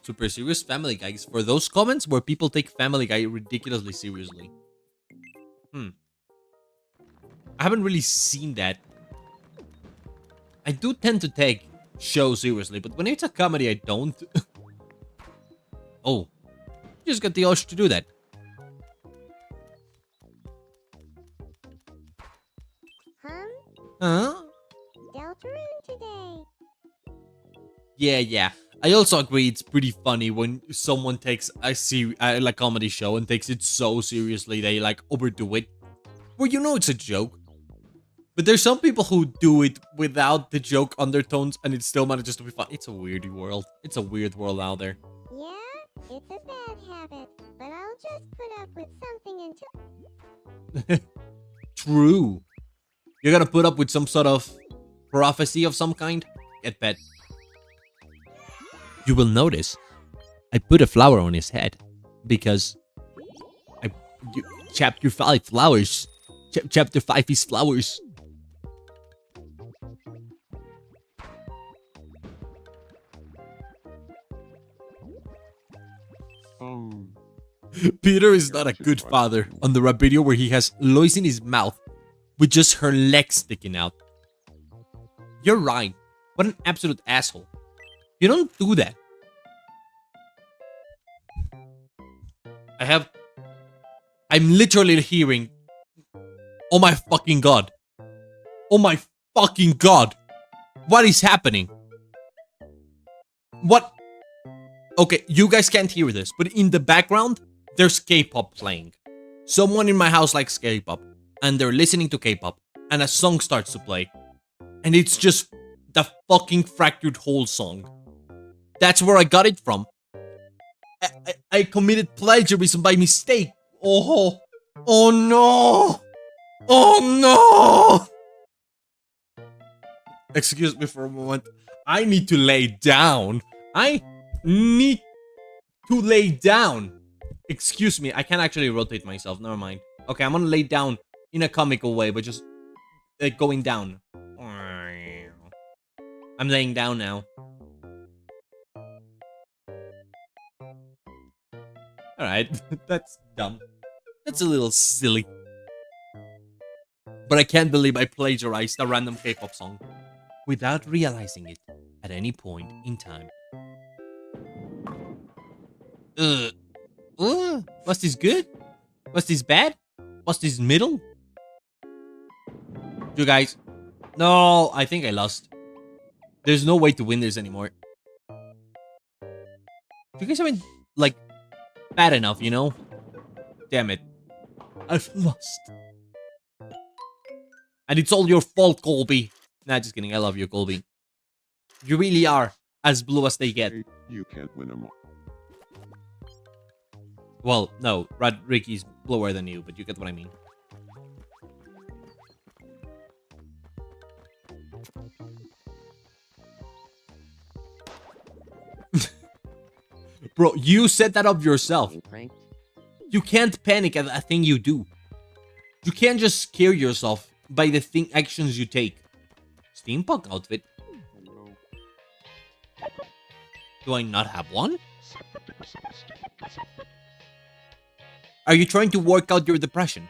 Super Serious Family Guys. For those comments where people take Family Guy ridiculously seriously. I haven't really seen that. I do tend to take shows seriously, but when it's a comedy, I don't. Oh. You just got the urge to do that. Huh? Deltarune today. Yeah. I also agree it's pretty funny when someone takes a comedy show and takes it so seriously they like overdo it. Well, you know it's a joke. But there's some people who do it without the joke undertones and it still manages to be fun. It's a weird world. It's a weird world out there. Yeah, it's a bad habit, but I'll just put up with something until. True. You're gonna put up with some sort of prophecy of some kind? Get bet. You will notice I put a flower on his head because chapter 5 flowers. Chapter 5 is flowers. Peter is not a good father. On the rap video where he has Lois in his mouth with just her legs sticking out. You're right. What an absolute asshole. You don't do that. I'm literally hearing. Oh my fucking god. Oh my fucking god. What is happening? What? Okay, you guys can't hear this, but in the background, there's K-pop playing. Someone in my house likes K-pop, and they're listening to K-pop, and a song starts to play. And it's just the fucking Fractured Hole song. That's where I got it from. I committed plagiarism by mistake. Oh no! Oh no! Excuse me for a moment. I need to lay down. I need to lay down. Excuse me, I can't actually rotate myself. Never mind. Okay, I'm gonna lay down in a comical way, but just going down. I'm laying down now. Alright, that's dumb. That's a little silly. But I can't believe I plagiarized a random K-pop song without realizing it at any point in time. Was this good? Was this bad? Was this middle? You guys. No, I think I lost. There's no way to win this anymore. You guys haven't, like, bad enough, you know? Damn it. I've lost. And it's all your fault, Colby. Nah, just kidding. I love you, Colby. You really are as blue as they get. You can't win them all. Well, no. Ricky's bluer than you, but you get what I mean. Bro, you set that up yourself. Being pranked. You can't panic at a thing you do. You can't just scare yourself by the actions you take. Steampunk outfit. Do I not have one? Are you trying to work out your depression?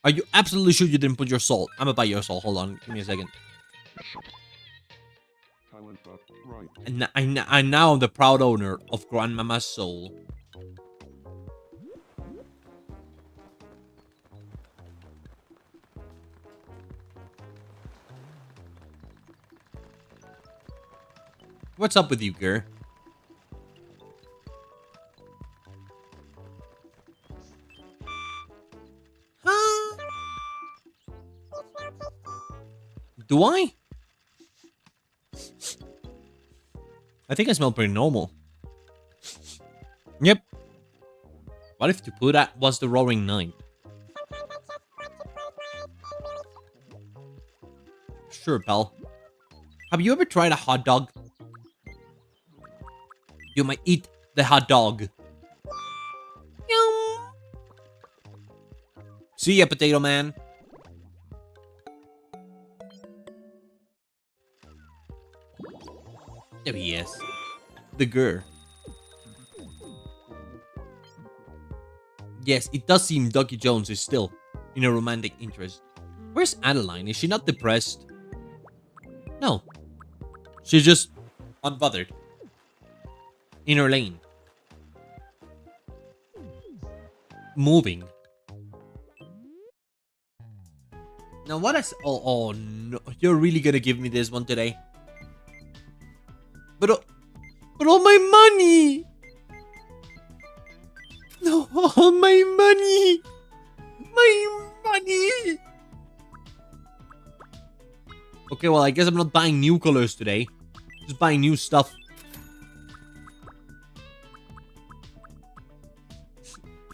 Are you absolutely sure you didn't put your soul? I'm gonna buy your soul. Hold on, give me a second. And now I'm the proud owner of Grandmama's soul. What's up with you, girl? Huh? Do I? I think I smell pretty normal. Yep. What if Tomodachi was the Roaring Knight? Sure, pal. Have you ever tried a hot dog? You might eat the hot dog. Yum. See ya, Potato Man. There he is. The girl. Yes, it does seem Ducky Jones is still in a romantic interest. Where's Adeline? Is she not depressed? No. She's just unbothered. In her lane. Moving. Now what is... Oh no. You're really gonna give me this one today? But all my money! No, all my money! My money! Okay, well, I guess I'm not buying new colors today. Just buying new stuff.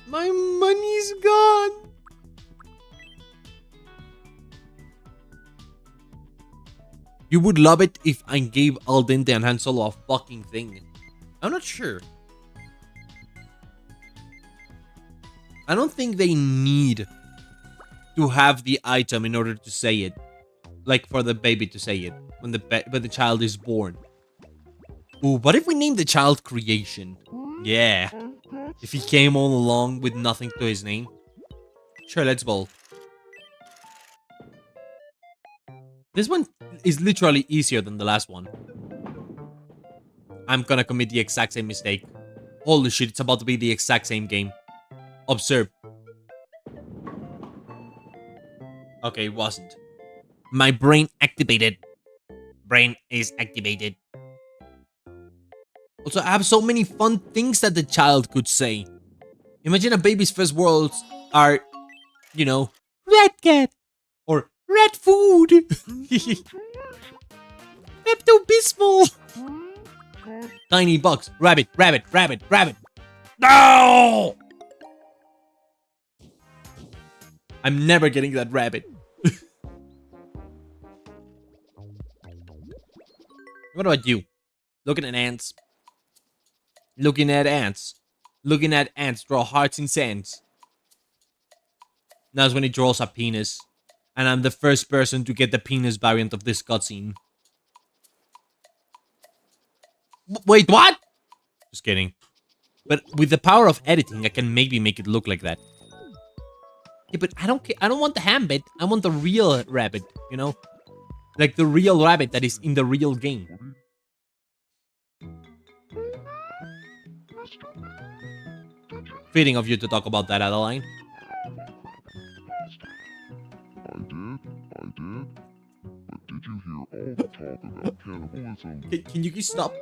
My money's gone! You would love it if I gave Al Dente and Han Solo a fucking thing. I'm not sure. I don't think they need to have the item in order to say it. Like for the baby to say it when the child is born. Ooh, what if we name the child Creation? Yeah. If he came all along with nothing to his name. Sure, let's bowl. This one is literally easier than the last one. I'm gonna commit the exact same mistake. Holy shit, it's about to be the exact same game. Observe. Okay, it wasn't. My brain activated. Brain is activated. Also, I have so many fun things that the child could say. Imagine a baby's first words are, you know, red cat or red food. Pepto-Bismol. Tiny box. Rabbit, rabbit, rabbit, rabbit. No! I'm never getting that rabbit. What about you? Looking at ants. Looking at ants. Looking at ants draw hearts in sands. That's when he draws a penis. And I'm the first person to get the penis variant of this cutscene. Wait, what? Just kidding. But with the power of editing, I can maybe make it look like that. Yeah, but I don't care. I don't want the Hambit. I want the real rabbit, you know? Like the real rabbit that is in the real game. Fitting of you to talk about that, Adeline. I did. But did you hear all the talk about cannibalism? Can you please stop?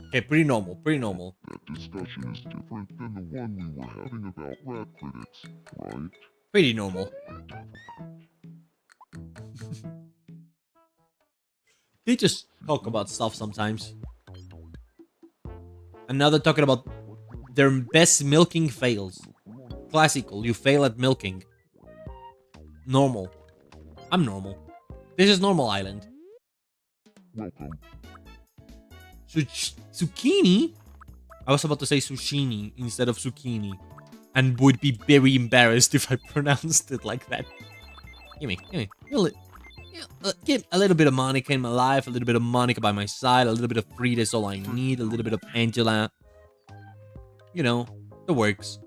Okay, pretty normal, pretty normal. That discussion is different than the one we were having about rat critics, right? Pretty normal. They just talk about stuff sometimes. And now they're talking about their best milking fails. Classical, you fail at milking. Normal. I'm normal. This is normal island. Welcome. Zucchini? I was about to say zucchini instead of zucchini. And would be very embarrassed if I pronounced it like that. Gimme. Get a little bit of Monica in my life, a little bit of Monica by my side, a little bit of Frida is all I need, a little bit of Angela. You know, it works.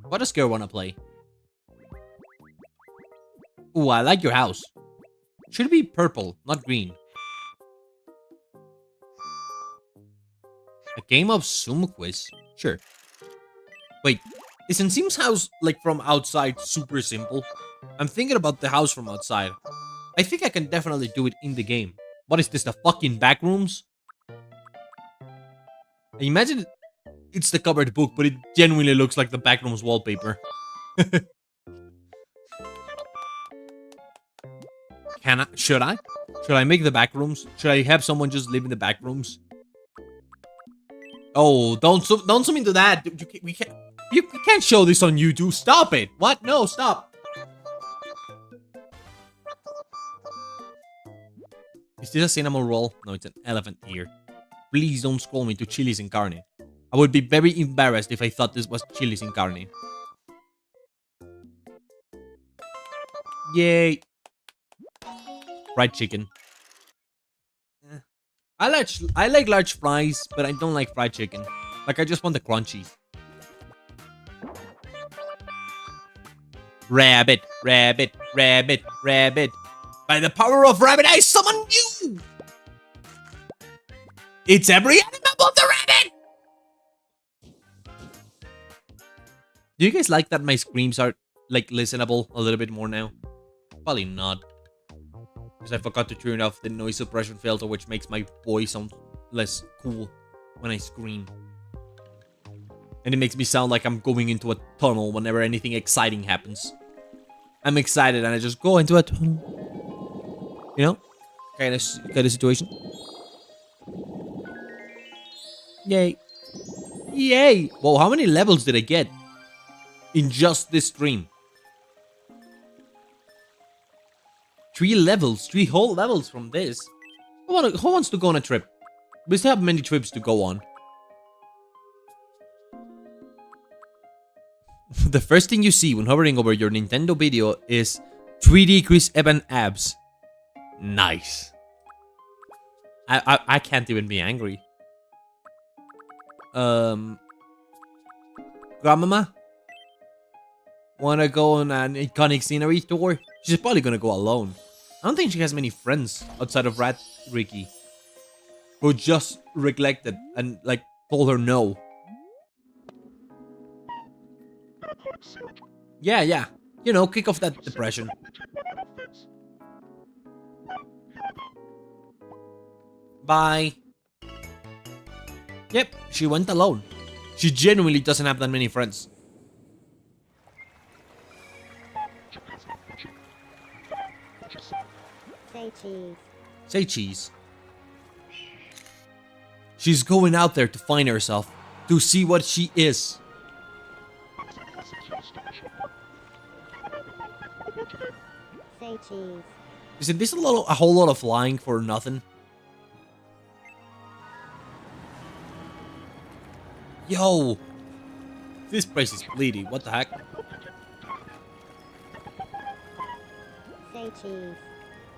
What does girl wanna play? Ooh, I like your house. Should be purple, not green. A game of Zoom quiz? Sure. Wait, isn't Sim's house, like, from outside super simple? I'm thinking about the house from outside. I think I can definitely do it in the game. What is this, the fucking back rooms? Imagine it's the covered book, but it genuinely looks like the back rooms wallpaper. Should I? Should I make the back rooms? Should I have someone just live in the back rooms? Oh, don't zoom into that. You can't show this on YouTube. Stop it. What? No, stop. Is this a cinnamon roll? No, it's an elephant ear. Please don't scroll me to chilies in carne. I would be very embarrassed if I thought this was chilies in carne. Yay. Fried chicken. I like large fries, but I don't like fried chicken. Like, I just want the crunchy. Rabbit, rabbit, rabbit, rabbit. By the power of rabbit, I summon you! It's every animal but the rabbit! Do you guys like that my screams are, like, listenable a little bit more now? Probably not. Because I forgot to turn off the noise suppression filter, which makes my voice sound less cool when I scream. And it makes me sound like I'm going into a tunnel whenever anything exciting happens. I'm excited and I just go into a tunnel. You know? Kind of situation. Yay. Yay! Whoa, how many levels did I get? In just this stream? 3 levels. 3 whole levels from this. Who wants to go on a trip? We still have many trips to go on. The first thing you see when hovering over your Nintendo video is 3D Chris Evans abs. Nice. I can't even be angry. Grandmama? Wanna go on an iconic scenery tour? She's probably gonna go alone. I don't think she has many friends outside of Rat Ricky. Who just neglected and like told her no. Yeah. You know, kick off that depression. Bye. Yep, she went alone. She genuinely doesn't have that many friends. Say cheese. Say cheese. She's going out there to find herself, to see what she is. Say cheese. Isn't this a whole lot of lying for nothing? Yo! This place is bleedy, what the heck? Say cheese.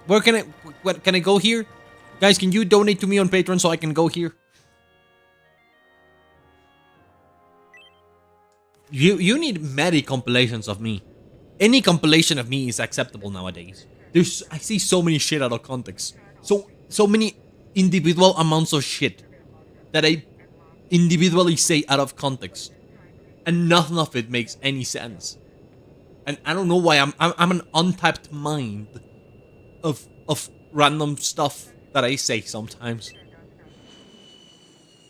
Where can I go here? Guys, can you donate to me on Patreon so I can go here? You need many compilations of me. Any compilation of me is acceptable nowadays. I see so many shit out of context. So many individual amounts of shit that I individually say out of context. And nothing of it makes any sense. And I don't know why I'm an untapped mind of random stuff that I say sometimes.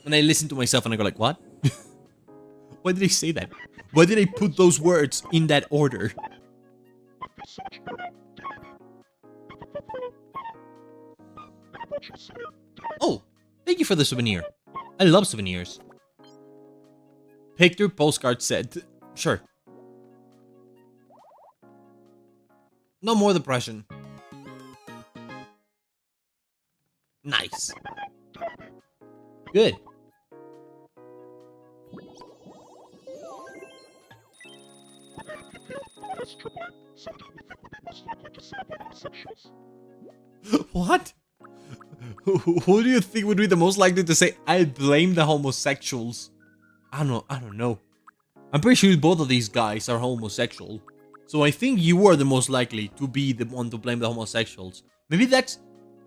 And I listen to myself and I go like, what? Why did I say that? Why did I put those words in that order? Oh, thank you for the souvenir. I love souvenirs. Picture postcard said, sure. No more depression. Nice. Good. What? Who do you think would be the most likely to say, I blame the homosexuals? I don't know. I'm pretty sure both of these guys are homosexual. So I think you are the most likely to be the one to blame the homosexuals. Maybe that's...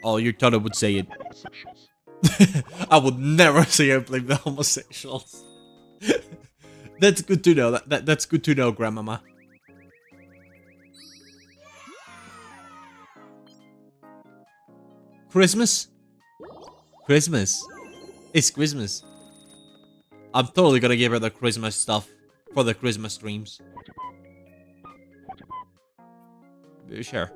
Oh, you thought I would say it. I would never say I blame the homosexuals. That's good to know. That's good to know, Grandmama. Christmas? Christmas. It's Christmas. I'm totally gonna give her the Christmas stuff for the Christmas streams. Sure.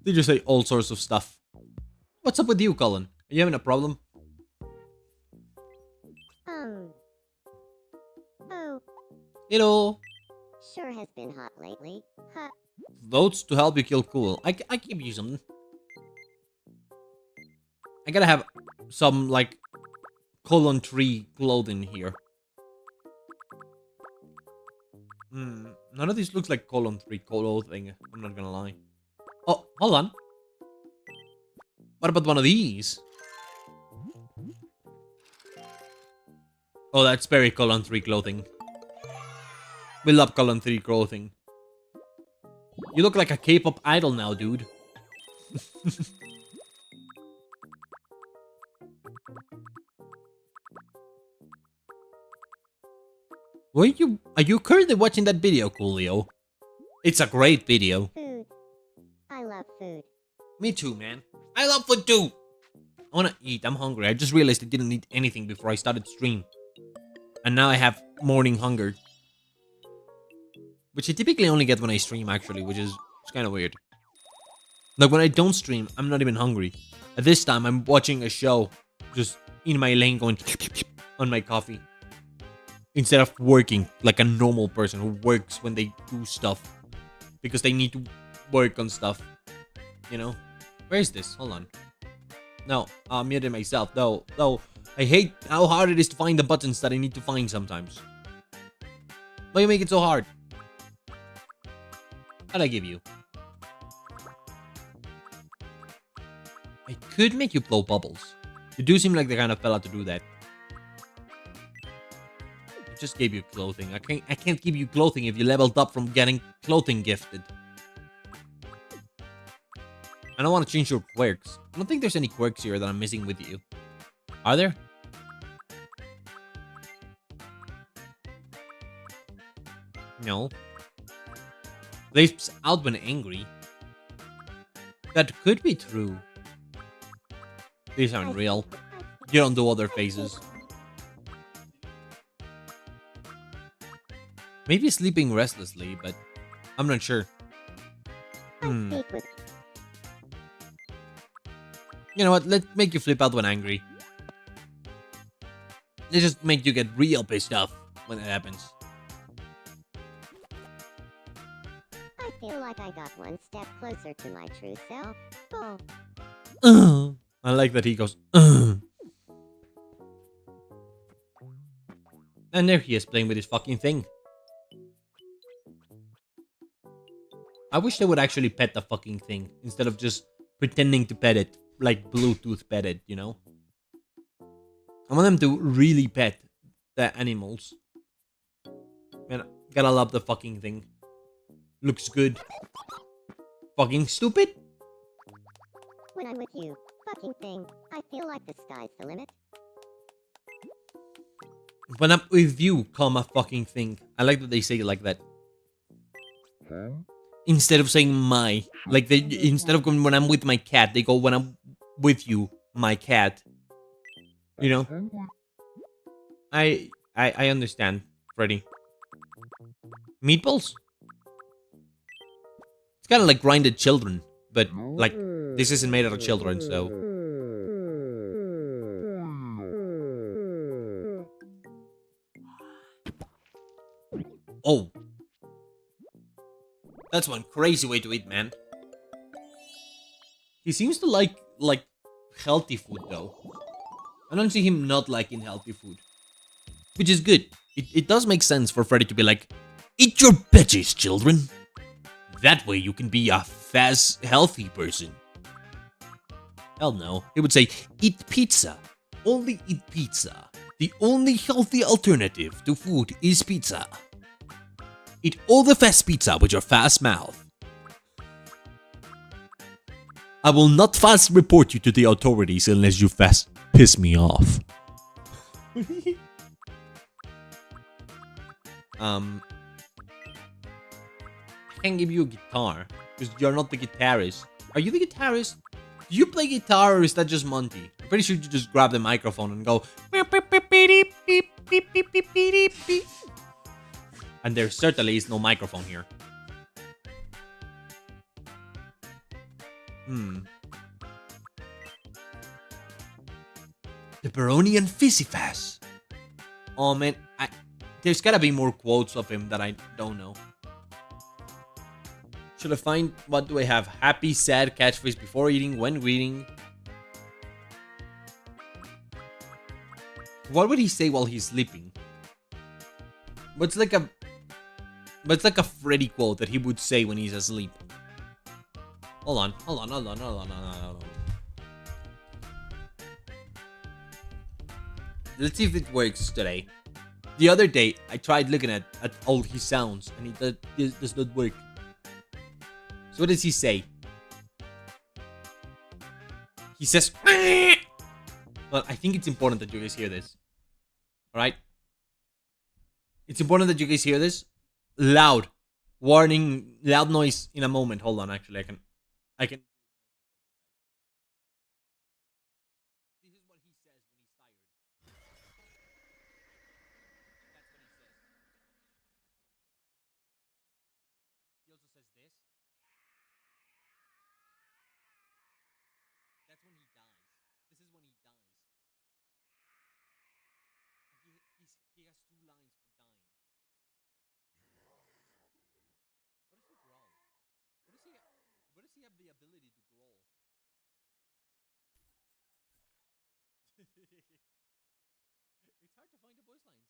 They just say all sorts of stuff. What's up with you, Colin? Are you having a problem? Oh. Hello. Sure has been hot lately. Huh. Votes to help you kill cool. I keep using them. I gotta have some, like, colon 3 clothing here. None of these looks like colon 3 clothing. I'm not gonna lie. Oh, hold on. What about one of these? Oh, that's very colon 3 clothing. We love colon 3 clothing. You look like a K-pop idol now, dude. Are you currently watching that video, Coolio? It's a great video. Food. I love food. Me too, man. I love food too. I wanna eat. I'm hungry. I just realized I didn't eat anything before I started stream. And now I have morning hunger. Which I typically only get when I stream, actually, which is kind of weird. Like, when I don't stream, I'm not even hungry. At this time, I'm watching a show, just in my lane going on my coffee. Instead of working like a normal person who works when they do stuff. Because they need to work on stuff. You know? Where is this? Hold on. No, I muted myself. Though, I hate how hard it is to find the buttons that I need to find sometimes. Why you make it so hard? What'd I give you? I could make you blow bubbles. You do seem like the kind of fella to do that. I just gave you clothing. I can't give you clothing if you leveled up from getting clothing gifted. I don't want to change your quirks. I don't think there's any quirks here that I'm missing with you. Are there? No. Flips out when angry. That could be true. These aren't real. You don't do other faces. Maybe sleeping restlessly, but I'm not sure. I speak with. You know what? Let's make you flip out when angry. Let's just make you get real pissed off when it happens. I feel like I got one step closer to my true self. Oh. I like that he goes, And there he is playing with his fucking thing. I wish they would actually pet the fucking thing instead of just pretending to pet it, like Bluetooth pet it, you know? I want them to really pet the animals. Man, gotta love the fucking thing. Looks good. Fucking stupid. When I'm with you, fucking thing, I feel like the sky's the limit. When I'm with you, comma, fucking thing. I like that they say it like that. Instead of saying my. Like, they, instead of going when I'm with my cat, they go when I'm with you, my cat. You know? I understand, Freddy. Meatballs? It's kind of like grinded children. But, like, this isn't made out of children, so... Oh. That's one crazy way to eat, man. He seems to like healthy food, though. I don't see him not liking healthy food. Which is good. It does make sense for Freddy to be like, eat your veggies, children. That way you can be a fast, healthy person. Hell no. He would say, eat pizza. Only eat pizza. The only healthy alternative to food is pizza. Eat all the fast pizza with your fast mouth. I will not fast report you to the authorities unless you fast piss me off. I can't give you a guitar because you're not the guitarist. Are you the guitarist? Do you play guitar or is that just Monty? I'm pretty sure you just grab the microphone and go. And there certainly is no microphone here. Pepperoni and Fizzy-Faz. Oh man, there's gotta be more quotes of him that I don't know. Should I find, what do I have? Happy, sad, catchphrase before eating, when reading. What would he say while he's sleeping? What's like a Freddy quote that he would say when he's asleep? Hold on. Let's see if it works today. The other day, I tried looking at all his sounds, and it does not work. So what does he say? He says, well, I think it's important that you guys hear this. Alright? It's important that you guys hear this. Loud. Warning, loud noise in a moment. Hold on, actually, I can. This is what he says when he's tired. That's what he says. He also says this. That's when he dies. This is when he dies. He has two lines for dying. What does he growl? What does he have the ability to growl? It's hard to find the voice lines.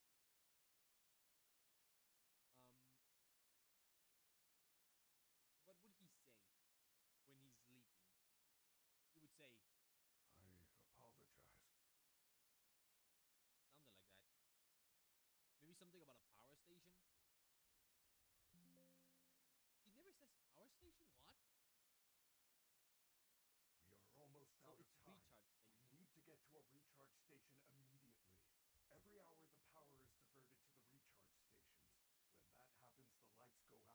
What would he say when he's sleeping? He would say, I apologize. sounded like that. Maybe something about a power station? He never says power station? What? We are almost Oh, out of it's time. recharge station. We need to get to a recharge station immediately. Every hour the power is diverted to the recharge stations. When that happens, the lights go out.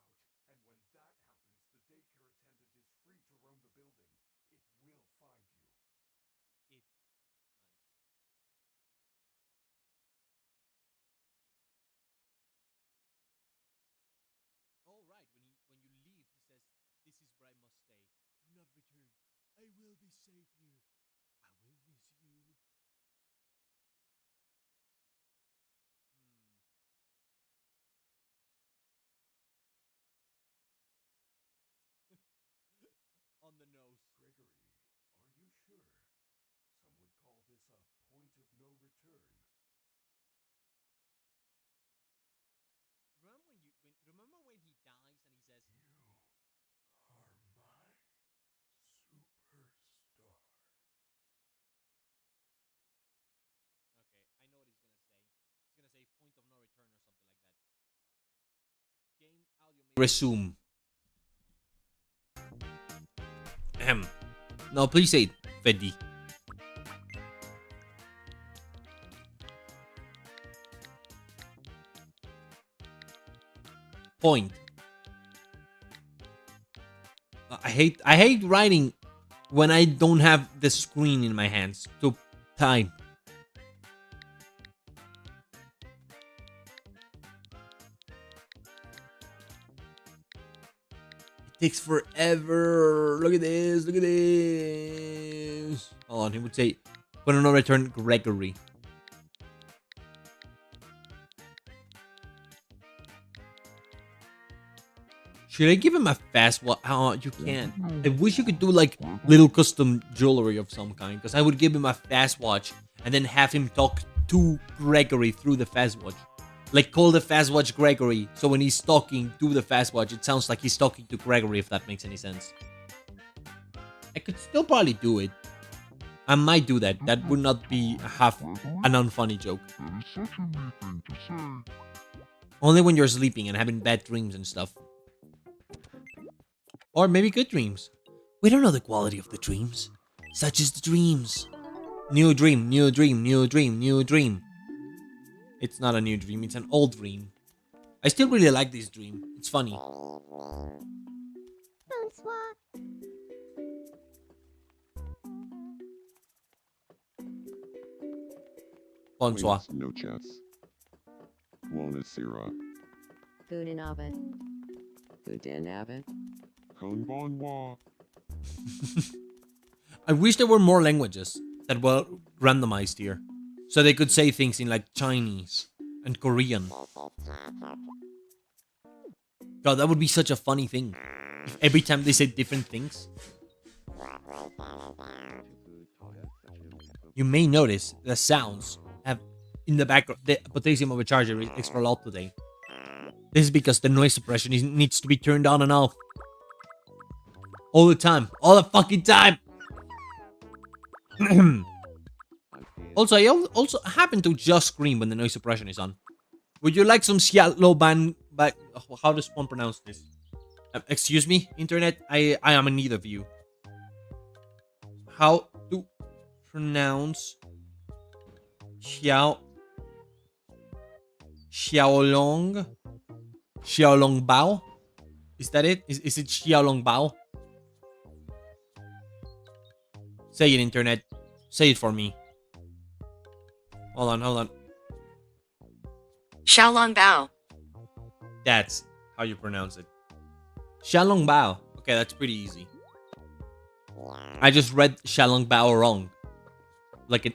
And when that happens, the daycare attendant is free to roam the building. It will find you. Nice. Oh right, when you leave, he says, "This is where I must stay. Do not return. I will be safe here. I will miss you." On the nose. Gregory, are you sure? Some would call this a point of no return. Remember when he dies and he says, You are my superstar. okay, I know what he's gonna say. He's gonna say point of no return or something like that. Game audio may resume. Ahem. No, please say it, Freddy. Point. I hate writing when I don't have the screen in my hands to type. It takes forever. Look at this. Look at this. Hold on. He would say, "But no return, Gregory." Should I give him a fast watch? Oh, you can't. I wish you could do like little custom jewelry of some kind, because I would give him a fast watch and then have him talk to Gregory through the fast watch. Like call the fast watch Gregory, so when he's talking to the fast watch, it sounds like he's talking to Gregory, if that makes any sense. I could still probably do it. I might do that. That would not be half an unfunny joke. That is such a neat thing to say. Only when you're sleeping and having bad dreams and stuff. Or maybe good dreams. We don't know the quality of the dreams. Such is the dreams. New dream, new dream, new dream, new dream. It's not a new dream, it's an old dream. I still really like this dream. It's funny. Bonsoir. Bonsoir. Buenas noches. Buonasera. Guten Abend. Guten Abend. Konbanwa. I wish there were more languages that were randomized here. So they could say things in like Chinese and Korean. God, that would be such a funny thing. If every time they said different things. You may notice the sounds have in the background. The potassium of a charger is extra loud today. This is because the noise suppression needs to be turned on and off. All the time. All the fucking time. Also, I also happen to just scream when the noise suppression is on. Would you like some shallow band? But how does one pronounce this? Excuse me, internet. I am in need of you. How to pronounce Xiaolong. Xiaolong Bao? Is that it? Is it Xiaolong Bao? Say it, internet. Say it for me. Hold on. Xiaolong Bao. That's how you pronounce it. Xiaolong Bao. Okay, that's pretty easy. I just read Xiaolong Bao wrong. Like an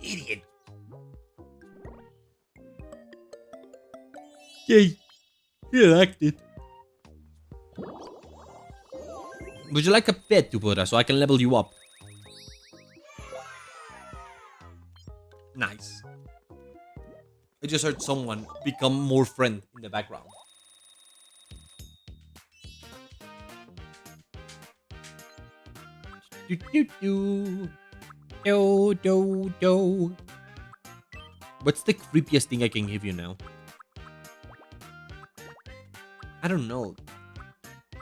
idiot. Yay. You liked it. Would you like a pet to put us so I can level you up? Nice. I just heard someone become more friend in the background. Do do do. Do do do. What's the creepiest thing I can give you now? I don't know.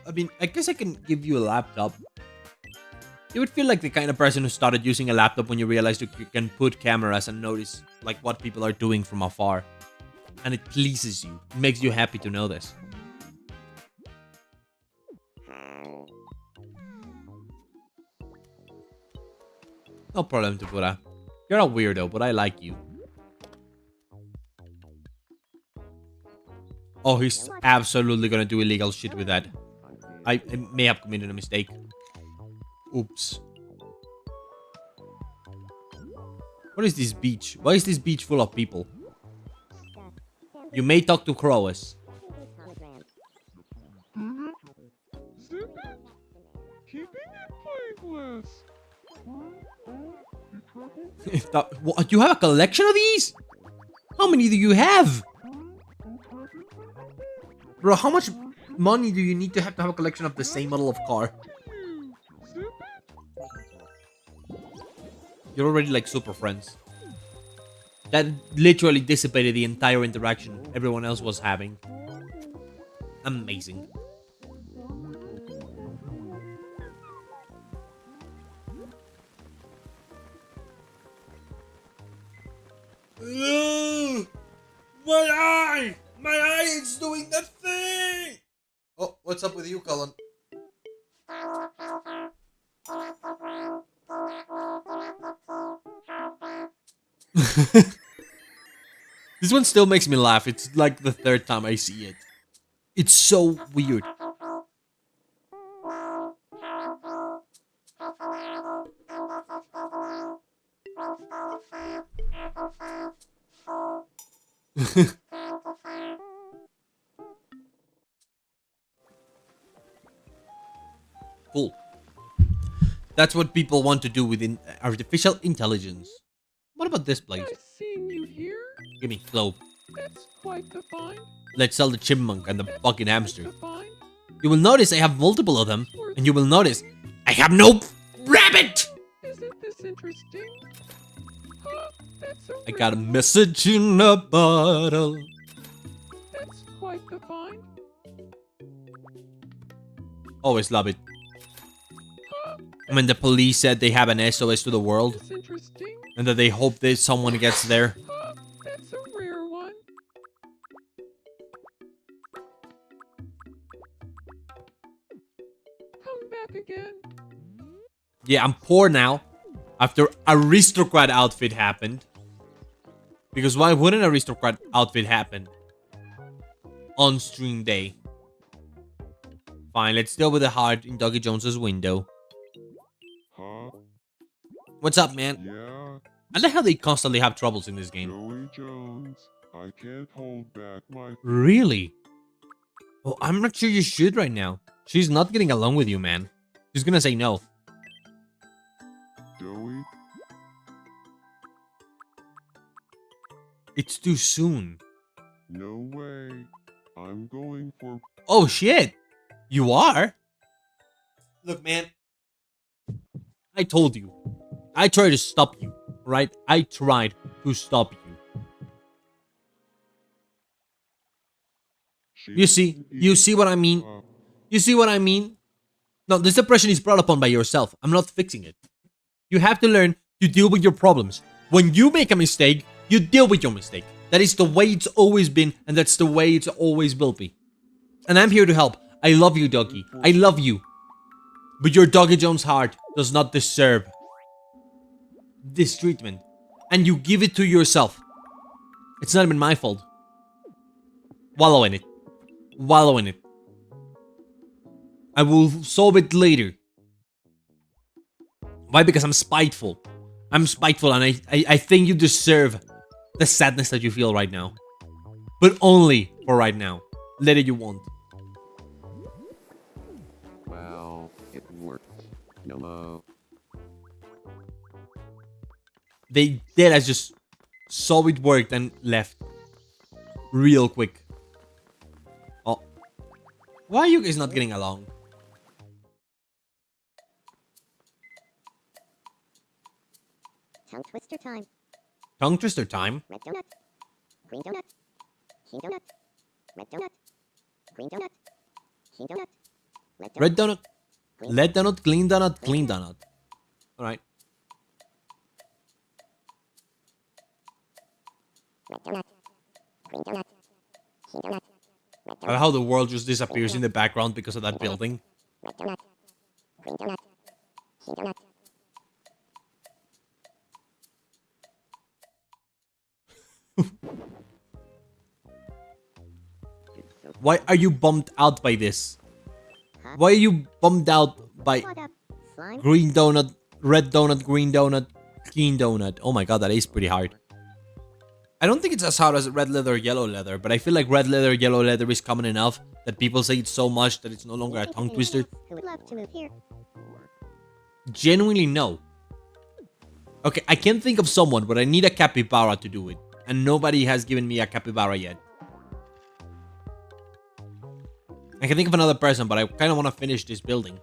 I mean, I guess I can give you a laptop. You would feel like the kind of person who started using a laptop when you realized you can put cameras and notice like what people are doing from afar. And it pleases you. It makes you happy to know this. No problem, Tupura. You're a weirdo, but I like you. Oh, he's absolutely gonna do illegal shit with that. I may have committed a mistake. Oops. What is this beach? Why is this beach full of people? You may talk to Crowes. What, you have a collection of these? How many do you have? Bro, how much money do you need to have a collection of the same model of car? You're already like super friends. That literally dissipated the entire interaction everyone else was having. Amazing. My eye! My eye is doing that thing! Oh, what's up with you, Colin? This one still makes me laugh. It's like the third time I see it. It's so weird. Cool. That's what people want to do within artificial intelligence. What about this place? I've seen you here. Give me globe. That's quite the find. Let's sell the chipmunk and the fucking hamster. The find. You will notice I have multiple of them, and you will notice I have no rabbit. Isn't this interesting? Huh? That's a I got a message in a bottle. That's quite the find. Always love it. When the police said they have an SOS to the world, That's interesting. and that they hope that someone gets there. Huh? That's a rare one. Come back again. Yeah, I'm poor now. After aristocrat outfit happened. Because why wouldn't aristocrat outfit happen? On stream day. Fine, let's deal with the heart in Dougie Jones's window. Huh? What's up, man? Yeah, I like how they constantly have troubles in this game. Joey Jones. I can't hold back my... Really? Well, I'm not sure you should right now. She's not getting along with you, man. She's gonna say no. Joey? It's too soon. No way. I'm going for... Oh, shit. You are? Look, man. I told you. I tried to stop you, right? I tried to stop you. You see what I mean? You see what I mean? No, this depression is brought upon by yourself. I'm not fixing it. You have to learn to deal with your problems. When you make a mistake, you deal with your mistake. That is the way it's always been, and that's the way it always will be. And I'm here to help. I love you, doggy. I love you. But your Doggy Jones heart does not deserve this treatment. And you give it to yourself. It's not even my fault. Wallow in it. Wallow in it. I will solve it later. Why? Because I'm spiteful. I'm spiteful, and I think you deserve the sadness that you feel right now. But only for right now. Later you won't. Well, it worked. No more. They did. I just saw it worked and left. Real quick. Oh. Why are you guys not getting along? Tongue twister time. Tongue twister time? Red donut. Green donut. King donut. Red donut. Green donut. King donut. Red donut. Red donut, clean donut, clean donut. Alright. Red donut. Green donut. King donut. Red I love how the world just disappears in the background because of that building. Red donut. Green donut. King donut. Why are you bummed out by this? Why are you bummed out by What up, slime? green donut, red donut, green donut, clean donut? Oh my god, that is pretty hard. I don't think it's as hard as red leather, yellow leather, but I feel like red leather, yellow leather is common enough that people say it so much that it's no longer a tongue twister. Who would love to move here? Genuinely no. Okay, I can't think of someone, but I need a capybara to do it. And nobody has given me a capybara yet. I can think of another person, but I kind of want to finish this building.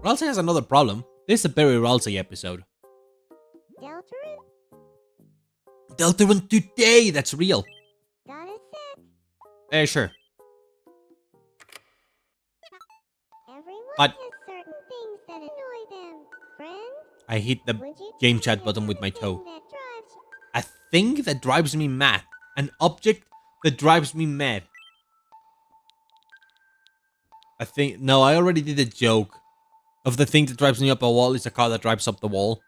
Ralsei has another problem. This is a very Ralsei episode. Deltarune? Deltarune today! That's real. Got a set. Sure. Everyone But- has certain things that annoy them. Friend, I hit the would you game tell chat me button with my thing toe. that drives you? A thing that drives me mad. An object that drives me mad. I think... No, I already did a joke. Of the thing that drives me up a wall is a car that drives up the wall.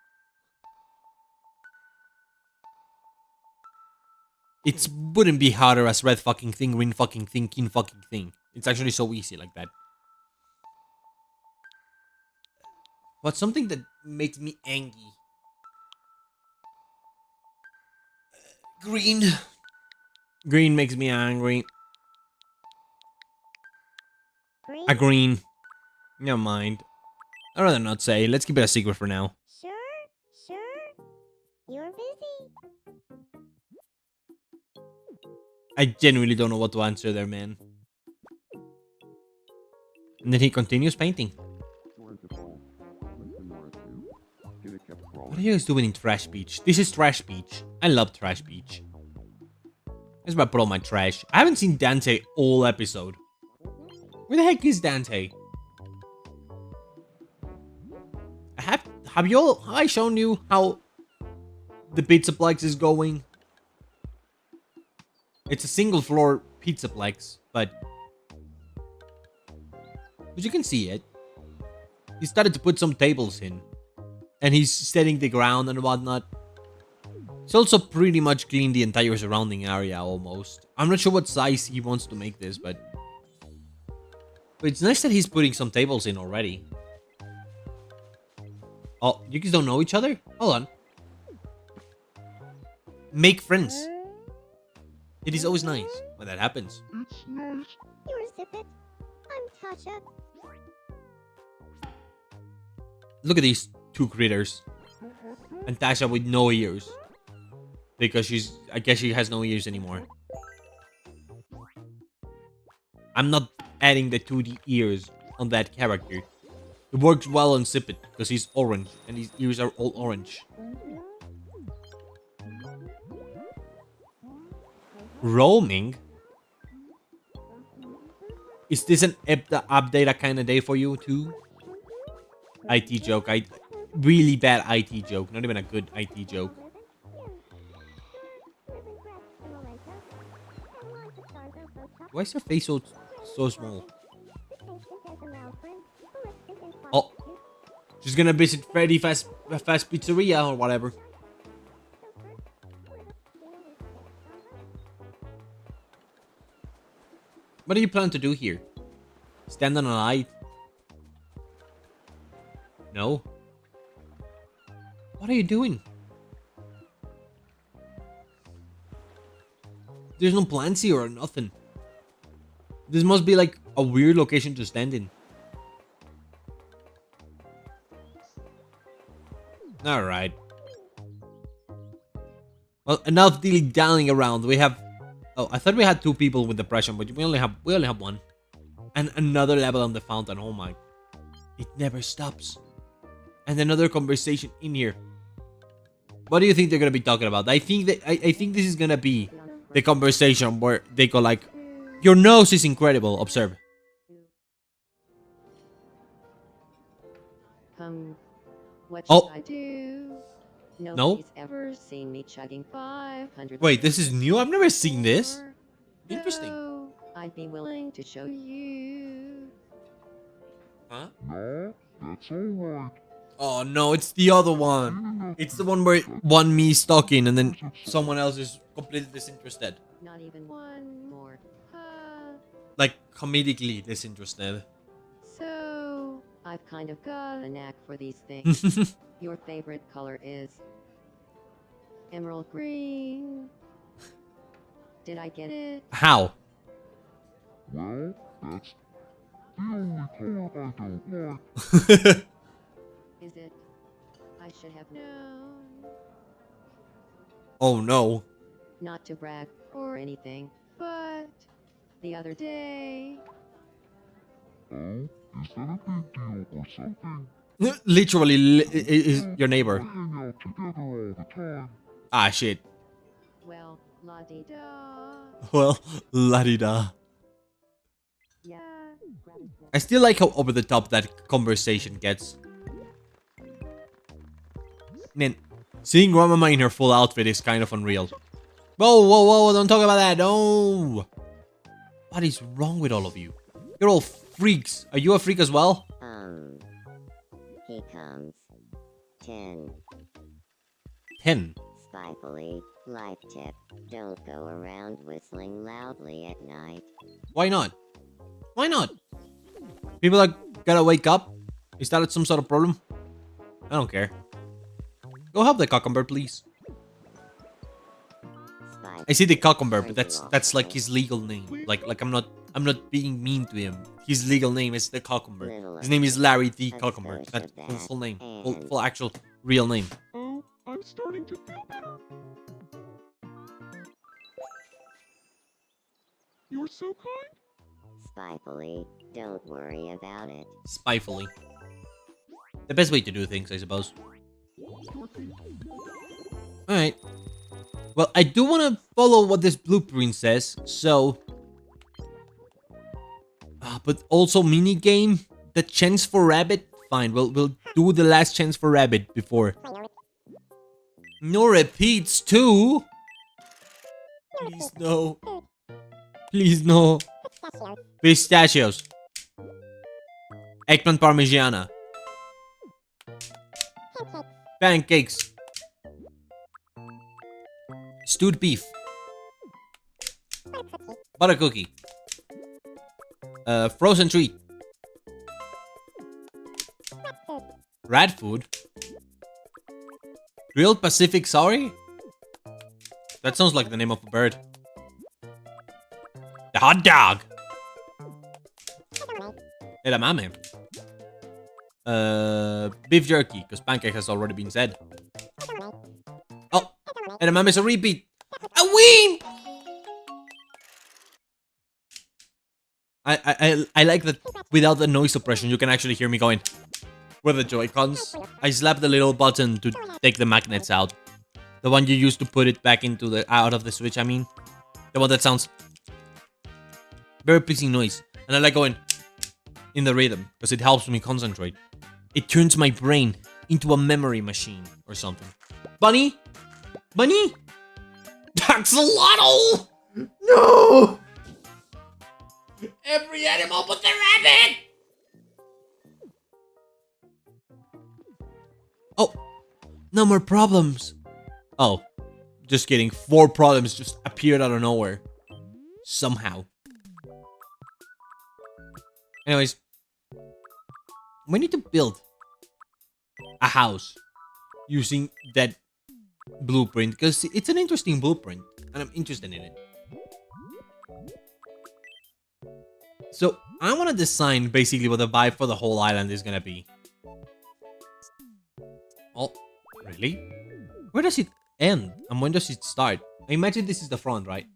It wouldn't be harder as red fucking thing, green fucking thing, king fucking thing. It's actually so easy like that. But something that makes me angry. Green. Green makes me angry. Green? A green. Never mind. I'd rather not say. Let's keep it a secret for now. Sure, sure. You're busy. I genuinely don't know what to answer there, man. And then he continues painting. Towards the pole. Listen more to. Get it kept What are rolling. you guys doing in Trash Beach? This is Trash Beach. I love Trash Beach. That's where I put all my trash. I haven't seen Dante all episode. Where the heck is Dante? Have I shown you how the Pizzaplex is going? It's a single floor Pizzaplex, but you can see it. He started to put some tables in, and he's setting the ground and whatnot. He's also pretty much cleaned the entire surrounding area almost. I'm not sure what size he wants to make this, but it's nice that he's putting some tables in already. Oh, you guys don't know each other? Hold on. Make friends. It is always nice when that happens. It's nice. You're Zippet. I'm Tasha. Look at these two critters. And Tasha with no ears. Because I guess she has no ears anymore. I'm not adding the 2D ears on that character. It works well on Zippet because he's orange and his ears are all orange. Roaming? Is this an update kind of day for you too? IT joke. Really bad IT joke. Not even a good IT joke. Why is your face so small? Oh, she's gonna visit Freddy Fast Pizzeria or whatever. What do you plan to do here? Stand on a light? No. What are you doing? There's no plants here or nothing. This must be like a weird location to stand in. Alright. Well, enough dilly-dallying around. We have... Oh, I thought we had 2 people with depression, but we only have 1. And another level on the fountain. Oh my. It never stops. And another conversation in here. What do you think they're gonna be talking about? I think this is gonna be the conversation where they go like, your nose is incredible. Observe. What should Oh. I do? No? Nobody's ever seen me chugging 500. Wait, this is new? I've never seen this. more. Interesting. So, I'd be willing to show you. Huh? No, that's alright. Oh no, it's the other one. It's the one where one me is talking and then someone else is completely disinterested. Not even one more. Like comedically disinterested. So, I've kind of got a knack for these things. Your favorite color is emerald green. Did I get it? How? Well, that's the only color I don't like. Is it? I should have known. Oh no. Not to brag or anything, but the other day, Oh, is that a big deal or something? Literally is your neighbor. We hang out together all the time. Ah shit. well, la-di-da. Well, la-di-da. Yeah. I still like how over the top that conversation gets. Man, seeing Grandmama in her full outfit is kind of unreal. Whoa, whoa, whoa, don't talk about that, no! What is wrong with all of you? You're all freaks. Are you a freak as well? He comes. 10. 10. Spitefully, life tip. Don't go around whistling loudly at night. Why not? Why not? People are gotta wake up? Is that some sort of problem? I don't care. Go help the cucumber, please. I say the cucumber, but that's like his legal name. Like I'm not being mean to him. His legal name is the cucumber. His name is Larry the Cucumber. That's his full name. Full actual real name. Oh, I'm starting to feel better. You're so kind. Spitefully, don't worry about it. Spitefully. The best way to do things, I suppose. Alright. Well, I do want to follow what this blueprint says, so... but also minigame? The chance for rabbit? Fine, we'll do the last chance for rabbit before. No repeats, too? Please, no. Please, no. Pistachios. Eggplant parmigiana. Pancakes. Stewed beef. Butter cookie. Frozen treat. Rat food. Grilled Pacific Sorry? That sounds like the name of a bird. The hot dog. Edamame. Beef jerky, because pancake has already been said. Oh, edamame is a repeat. A win! I like that without the noise suppression, you can actually hear me going. With the Joy-Cons, I slap the little button to take the magnets out. The one you use to put it back into the out of the Switch, I mean. The one that sounds very pleasing noise. And I like going in the rhythm, because it helps me concentrate. It turns my brain into a memory machine or something. Bunny? Bunny? Axolotl! No! Every animal but the rabbit! Oh, no more problems. Oh, just kidding. 4 problems just appeared out of nowhere. Somehow. Anyways, we need to build a house using that blueprint because it's an interesting blueprint and I'm interested in it. So I want to design basically what the vibe for the whole island is gonna be. Oh, really? Where does it end and when does it start? I imagine this is the front, right?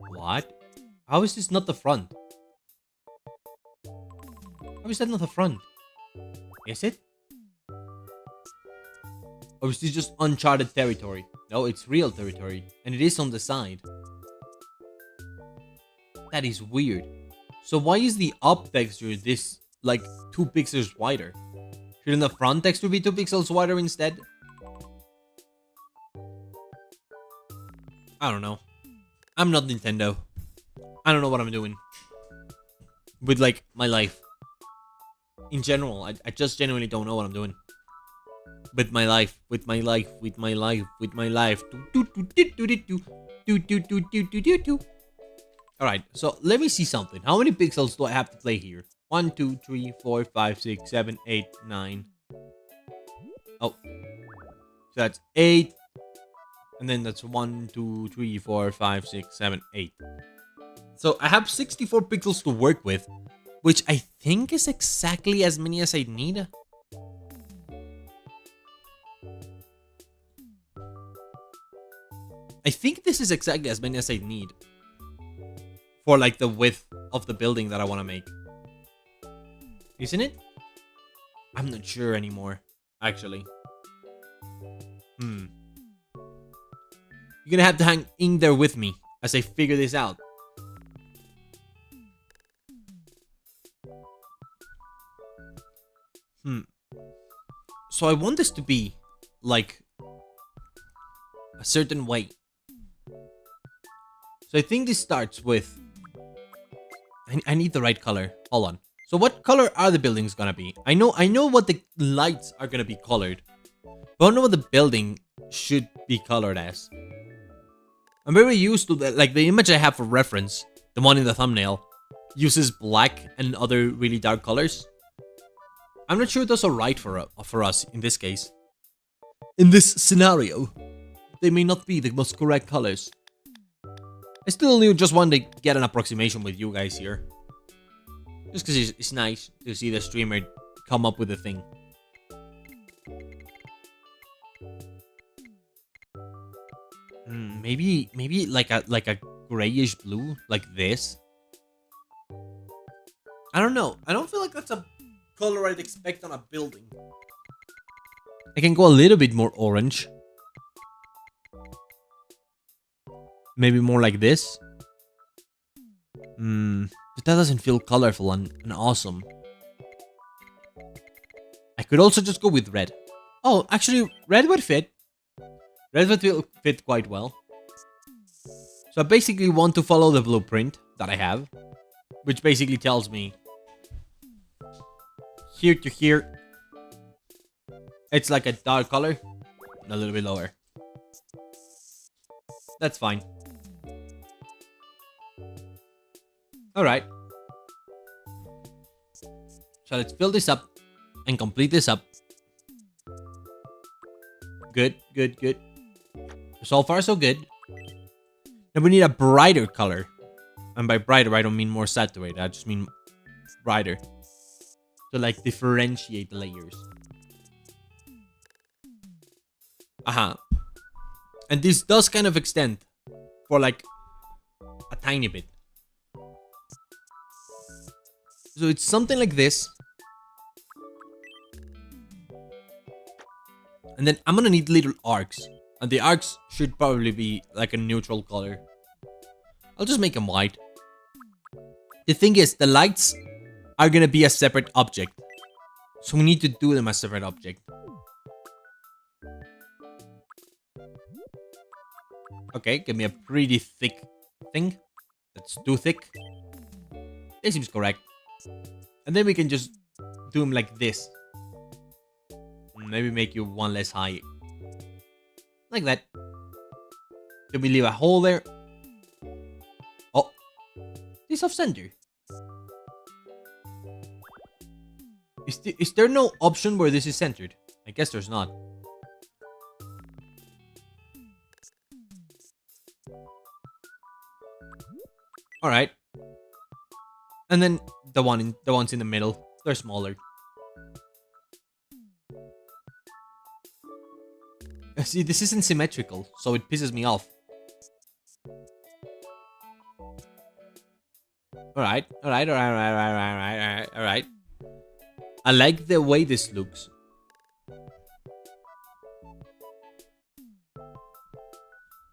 What? How is this not the front? How is that not the front? Is it? Or is this just uncharted territory? No, it's real territory. And it is on the side. That is weird. So why is the up texture this, like, 2 pixels wider? Shouldn't the front texture be 2 pixels wider instead? I don't know. I'm not Nintendo. I don't know what I'm doing. With, like, my life. In general, I just genuinely don't know what I'm doing. With my life, with my life, with my life, with my life. Alright, so let me see something. How many pixels do I have to play here? 1, 2, 3, 4, 5, 6, 7, 8, 9. Oh. So that's 8. And then that's 1, 2, 3, 4, 5, 6, 7, 8. So I have 64 pixels to work with, which I think is exactly as many as I need. I think this is exactly as many as I need for like the width of the building that I want to make. Isn't it? I'm not sure anymore, actually. You're gonna have to hang in there with me as I figure this out. So I want this to be like a certain way. So I think this starts with... I need the right color. Hold on. So what color are the buildings gonna be? I know what the lights are gonna be colored. But I don't know what the building should be colored as. I'm very used to the image I have for reference, the one in the thumbnail, uses black and other really dark colors. I'm not sure those are right for us in this case. In this scenario, they may not be the most correct colors. I still just want to get an approximation with you guys here. Just because it's nice to see the streamer come up with a thing. Maybe like a grayish blue, like this. I don't know. I don't feel like that's a color I'd expect on a building. I can go a little bit more orange. Maybe more like this. But that doesn't feel colorful and awesome. I could also just go with red. Oh, actually, red would fit. Red would fit quite well. So I basically want to follow the blueprint that I have, which basically tells me here to here, it's like a dark color, and a little bit lower. That's fine. Alright. So let's build this up and complete this up. Good, good, good. So far, so good. Then we need a brighter color. And by brighter, I don't mean more saturated. I just mean brighter. To like differentiate the layers. And this does kind of extend for like a tiny bit. So it's something like this. And then I'm gonna need little arcs. And the arcs should probably be like a neutral color. I'll just make them white. The thing is, the lights are gonna be a separate object. So we need to do them as separate object. Okay, give me a pretty thick thing. That's too thick. This seems correct. And then we can just do them like this. Maybe make you one less high. Like that. Can we leave a hole there? Oh. This off center. Is there no option where this is centered? I guess there's not. Alright. And then the ones in the middle, they're smaller. See, this isn't symmetrical, so it pisses me off. Alright. I like the way this looks.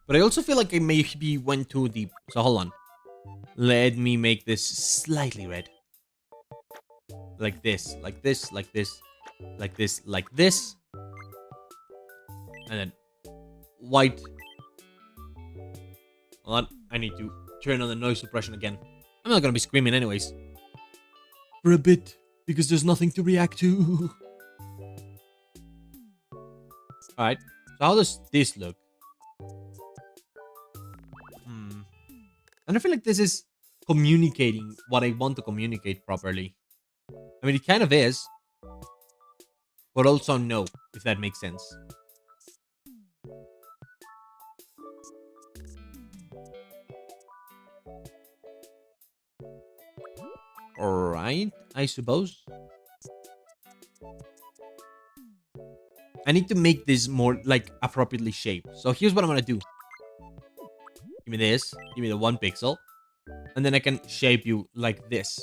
But I also feel like I maybe went too deep. So hold on. Let me make this slightly red. Like this, like this, like this, like this, like this. And then white. Hold on. I need to turn on the noise suppression again. I'm not gonna be screaming anyways. For a bit. Because there's nothing to react to. Alright. So how does this look? And I feel like this is communicating what I want to communicate properly. I mean, it kind of is. But also no, if that makes sense. Alright, I suppose. I need to make this more, like, appropriately shaped. So here's what I'm gonna do. Give me this. Give me the 1 pixel. And then I can shape you like this.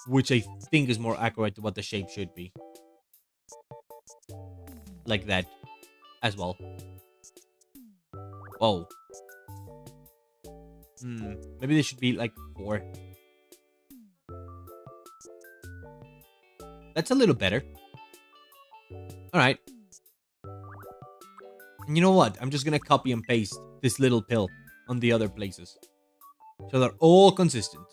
Which I think is more accurate to what the shape should be. Like that. As well. Whoa. Maybe this should be like 4. That's a little better. Alright. And you know what? I'm just gonna copy and paste this little pill on the other places. So they're all consistent.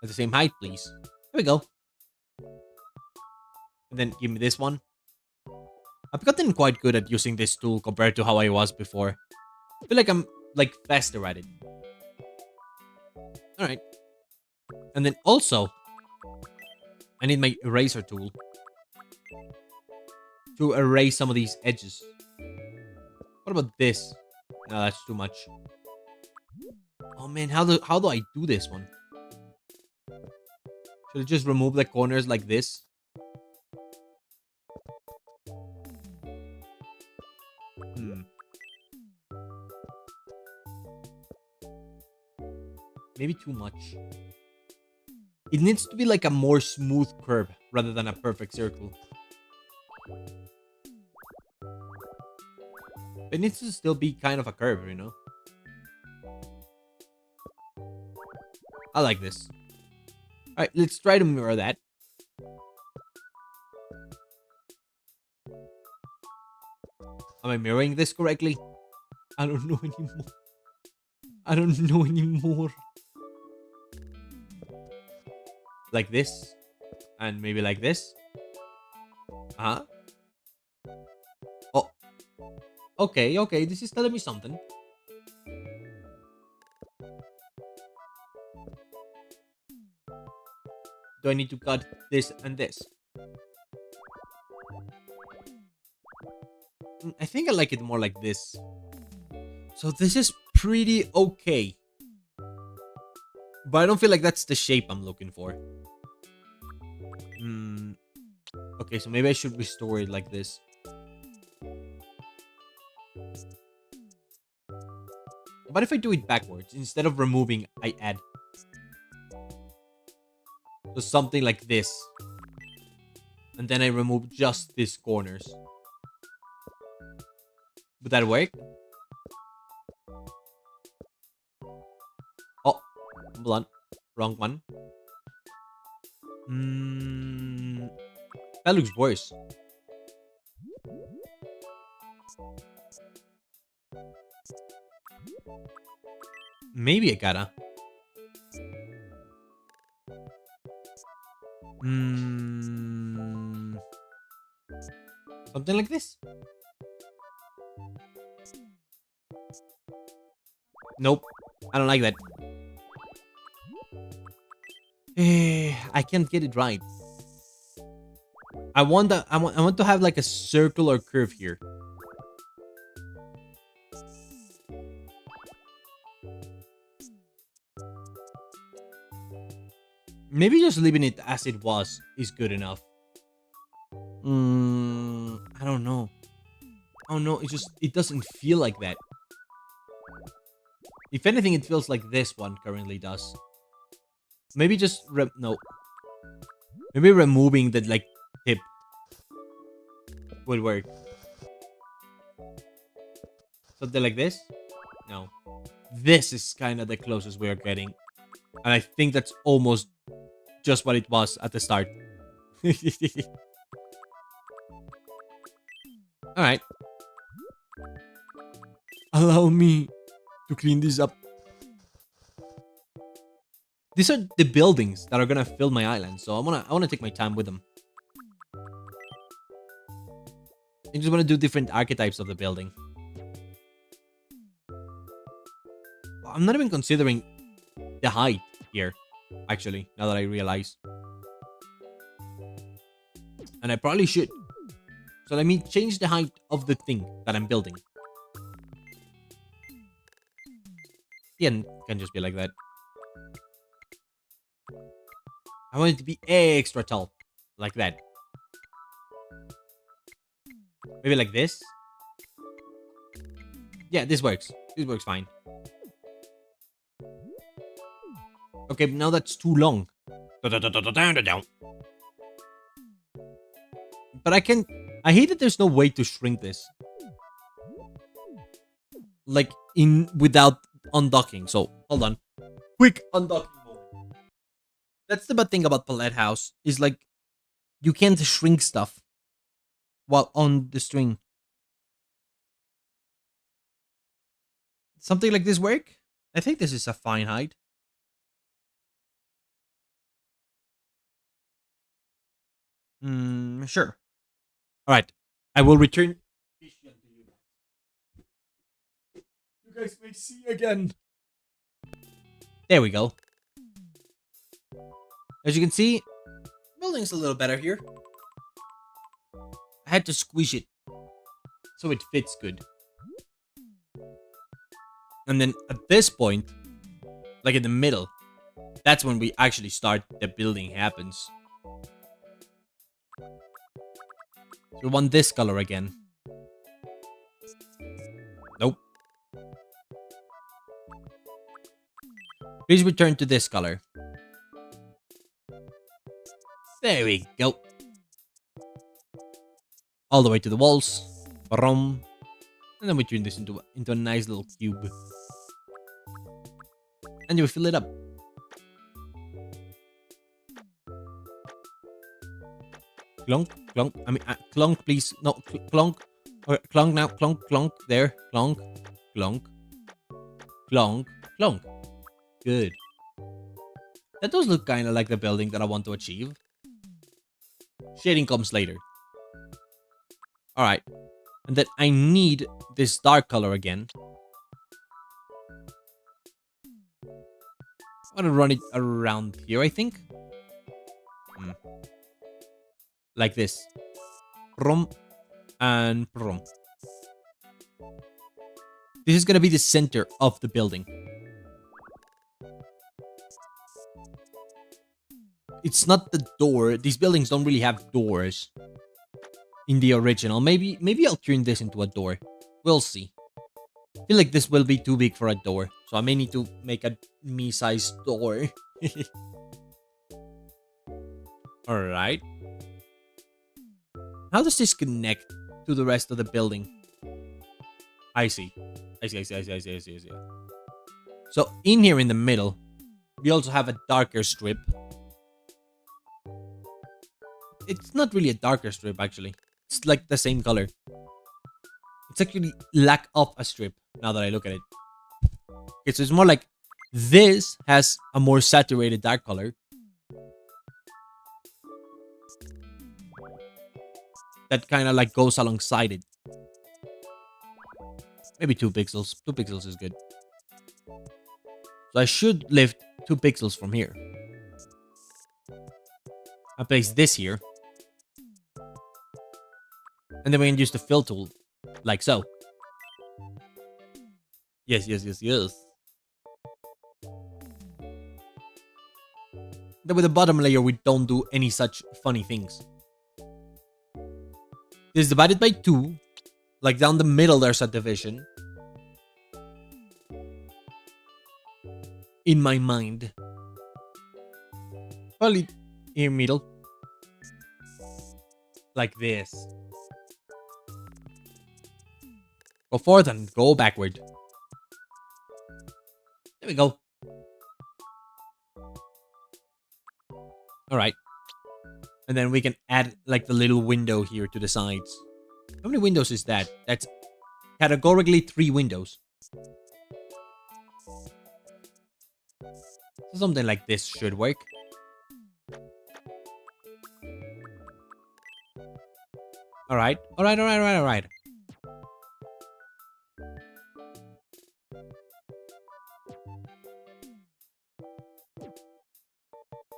At the same height, please. There we go. And then give me this one. I've gotten quite good at using this tool compared to how I was before. I feel like I'm, like, faster at it. Alright. And then also, I need my eraser tool to erase some of these edges. What about this? No, that's too much. Oh man, how do I do this one? Should I just remove the corners like this? Maybe too much. It needs to be like a more smooth curve rather than a perfect circle. It needs to still be kind of a curve, you know? I like this. Alright, let's try to mirror that. Am I mirroring this correctly? I don't know anymore. I don't know anymore. Like this. And maybe like this. Uh-huh. Oh. Okay, okay. This is telling me something. Do I need to cut this and this? I think I like it more like this. So this is pretty okay. But I don't feel like that's the shape I'm looking for. Okay, so maybe I should restore it like this. But if I do it backwards, instead of removing, I add. So something like this. And then I remove just these corners. Would that work? Oh, blunt. Wrong one. That looks worse. Maybe I gotta. Something like this? Nope. I don't like that. I can't get it right. I want to have like a circular curve here. Maybe just leaving it as it was is good enough. I don't know. Oh no, it doesn't feel like that. If anything, it feels like this one currently does. Maybe just no. Maybe removing the like tip would work. Something like this? No. This is kind of the closest we are getting. And I think that's almost just what it was at the start. Alright. Allow me to clean this up. These are the buildings that are gonna fill my island, so I wanna take my time with them. I just wanna do different archetypes of the building. I'm not even considering the height here, actually, now that I realize. And I probably should. So let me change the height of the thing that I'm building. The end can just be like that. I want it to be extra tall. Like that. Maybe like this? Yeah, this works. This works fine. Okay, now that's too long. But I hate that there's no way to shrink this. Like, without undocking. So, hold on. Quick undocking moment. That's the bad thing about Palette House. Is like, you can't shrink stuff while on the string. Something like this work? I think this is a fine height. Sure. Alright. I will return to you guys. You guys may see again. There we go. As you can see, building's a little better here. I had to squish it so it fits good. And then at this point, like in the middle, that's when we actually start the building happens. We want this color again. Nope. Please return to this color. There we go. All the way to the walls. Boom. And then we turn this into a nice little cube. And you fill it up. Clunk, clunk. I mean, clunk, please. No, clunk. Or clunk now. Clunk, clunk. There. Clunk, clunk. Clunk, clunk. Good. That does look kind of like the building that I want to achieve. Shading comes later. Alright. And then I need this dark color again. I'm gonna run it around here, I think. Like this. Prom and prom. This is gonna be the center of the building. It's not the door. These buildings don't really have doors in the original. Maybe I'll turn this into a door. We'll see. I feel like this will be too big for a door, so I may need to make a me-sized door. Alright. How does this connect to the rest of the building? I see. I see. So, in here in the middle, we also have a darker strip. It's not really a darker strip, actually. It's like the same color. It's actually lack of a strip now that I look at it. Okay, so it's more like this has a more saturated dark color. That kind of like goes alongside it. Maybe 2 pixels. 2 pixels is good. So I should lift 2 pixels from here. I place this here. And then we can use the fill tool. Like so. Yes, yes, yes, yes. Then with the bottom layer, we don't do any such funny things. This is divided by 2. Like down the middle, there's a division. In my mind. Probably in middle. Like this. Go forward and go backward. There we go. Alright. And then we can add like the little window here to the sides. How many windows is that? That's categorically 3 windows. So something like this should work. Alright. Alright.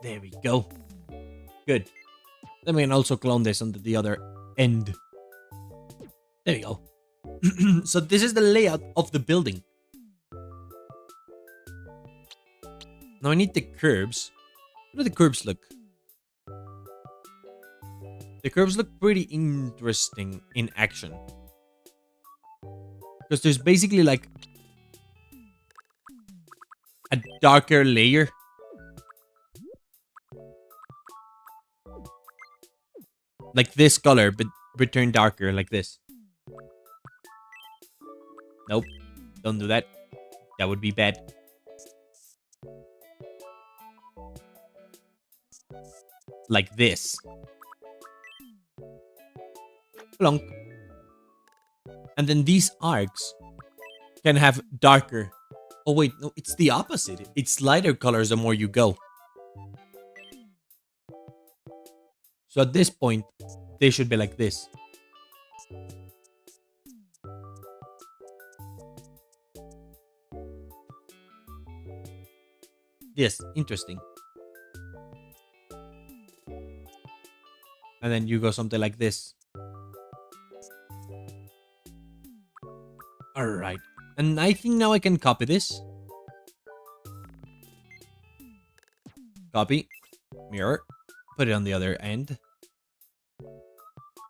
There we go. Good. Then we can also clone this onto the other end. There we go. So this is the layout of the building. Now I need the curves. How do the curves look? The curves look pretty interesting in action. Because there's basically like a darker layer. Like this color, but return darker like this. Nope. Don't do that. That would be bad. Like this. Plonk. And then these arcs can have darker. Oh wait, no, it's the opposite. It's lighter colors the more you go. So at this point, they should be like this. Yes, interesting. And then you go something like this. Alright. And I think now I can copy this. Copy. Mirror. Put it on the other end.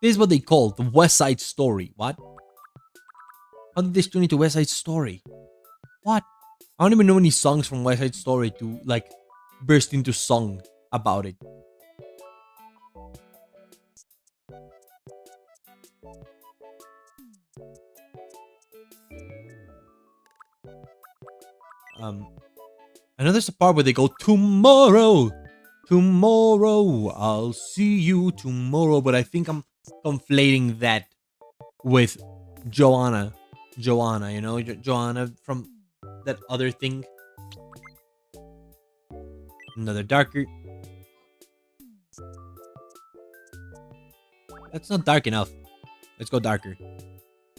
This is what they call the West Side Story. What? How did this turn into West Side Story? What? I don't even know any songs from West Side Story to like burst into song about it. I know there's a part where they go tomorrow. Tomorrow, I'll see you tomorrow. But I think I'm conflating that with Joanna. Joanna, you know, Joanna from that other thing. Another darker. That's not dark enough. Let's go darker.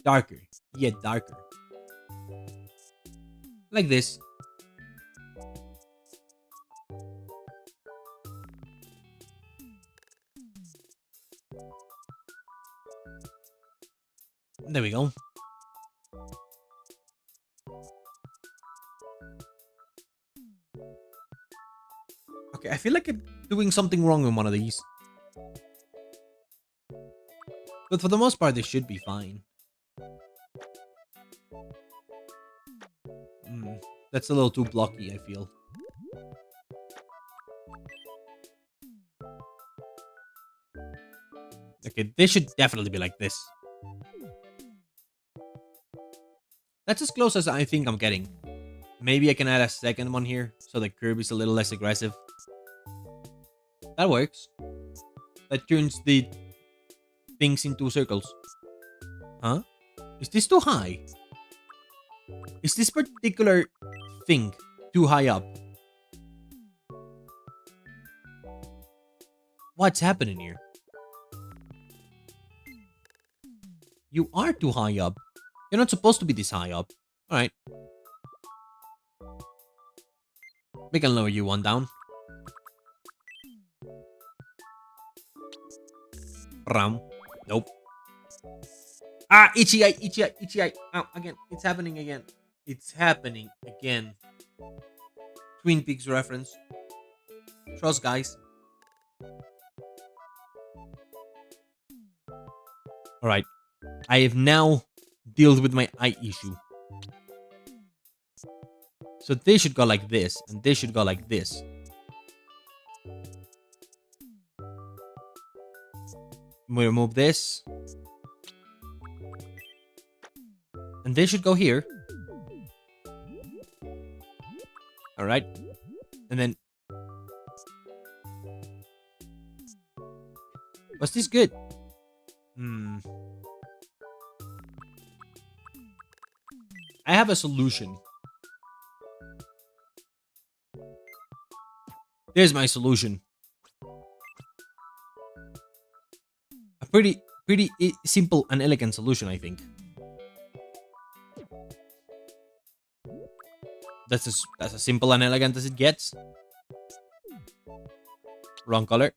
Darker. Yeah, darker. Like this. There we go. Okay, I feel like I'm doing something wrong in one of these. But for the most part, they should be fine. That's a little too blocky, I feel. Okay, this should definitely be like this. That's as close as I think I'm getting. Maybe I can add a second one here, so the curve is a little less aggressive. That works. That turns the things into circles. Huh? Is this too high? Is this particular thing too high up? What's happening here? You are too high up. You're not supposed to be this high up. Alright. We can lower you one down. Ram. Nope. Ah, itchy eye, itchy eye, itchy eye. Oh, again. It's happening again. It's happening again. Twin Peaks reference. Trust, guys. Alright. I have now dealt with my eye issue. So they should go like this, and they should go like this. We remove this. And they should go here. Alright. And then... Was this good? I have a solution. There's my solution. A pretty simple and elegant solution, I think. That's as simple and elegant as it gets. Wrong color.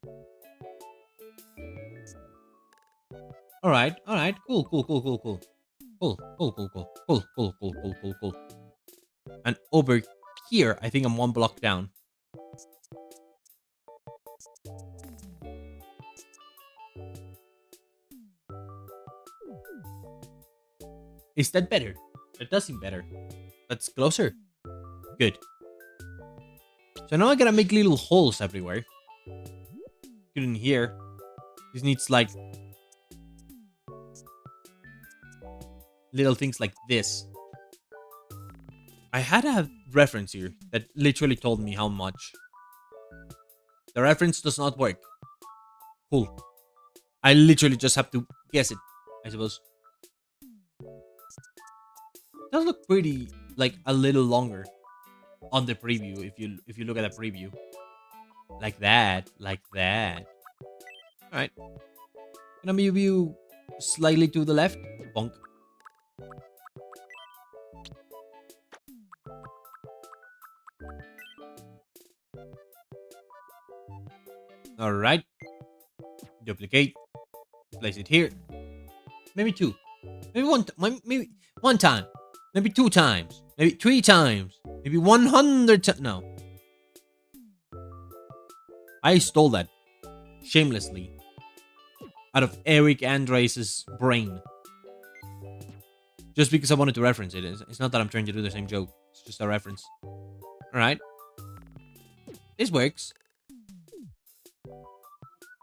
Alright, cool. Cool. And over here, I think I'm one block down. Is that better? That does seem better. That's closer. Good. So now I gotta make little holes everywhere. Good in here. This needs like little things like this. I had a reference here that literally told me how much. The reference does not work. Cool. I literally just have to guess it, I suppose. It does look pretty, like, a little longer on the preview if you look at the preview. Like that. Alright. Gonna move you slightly to the left. Bonk. Alright. Duplicate. Place it here. Maybe two. Maybe one time. Maybe 2 times. Maybe 3 times. Maybe 100 times. No. I stole that. Shamelessly. Out of Eric Andres' brain. Just because I wanted to reference it. It's not that I'm trying to do the same joke. It's just a reference. Alright. This works.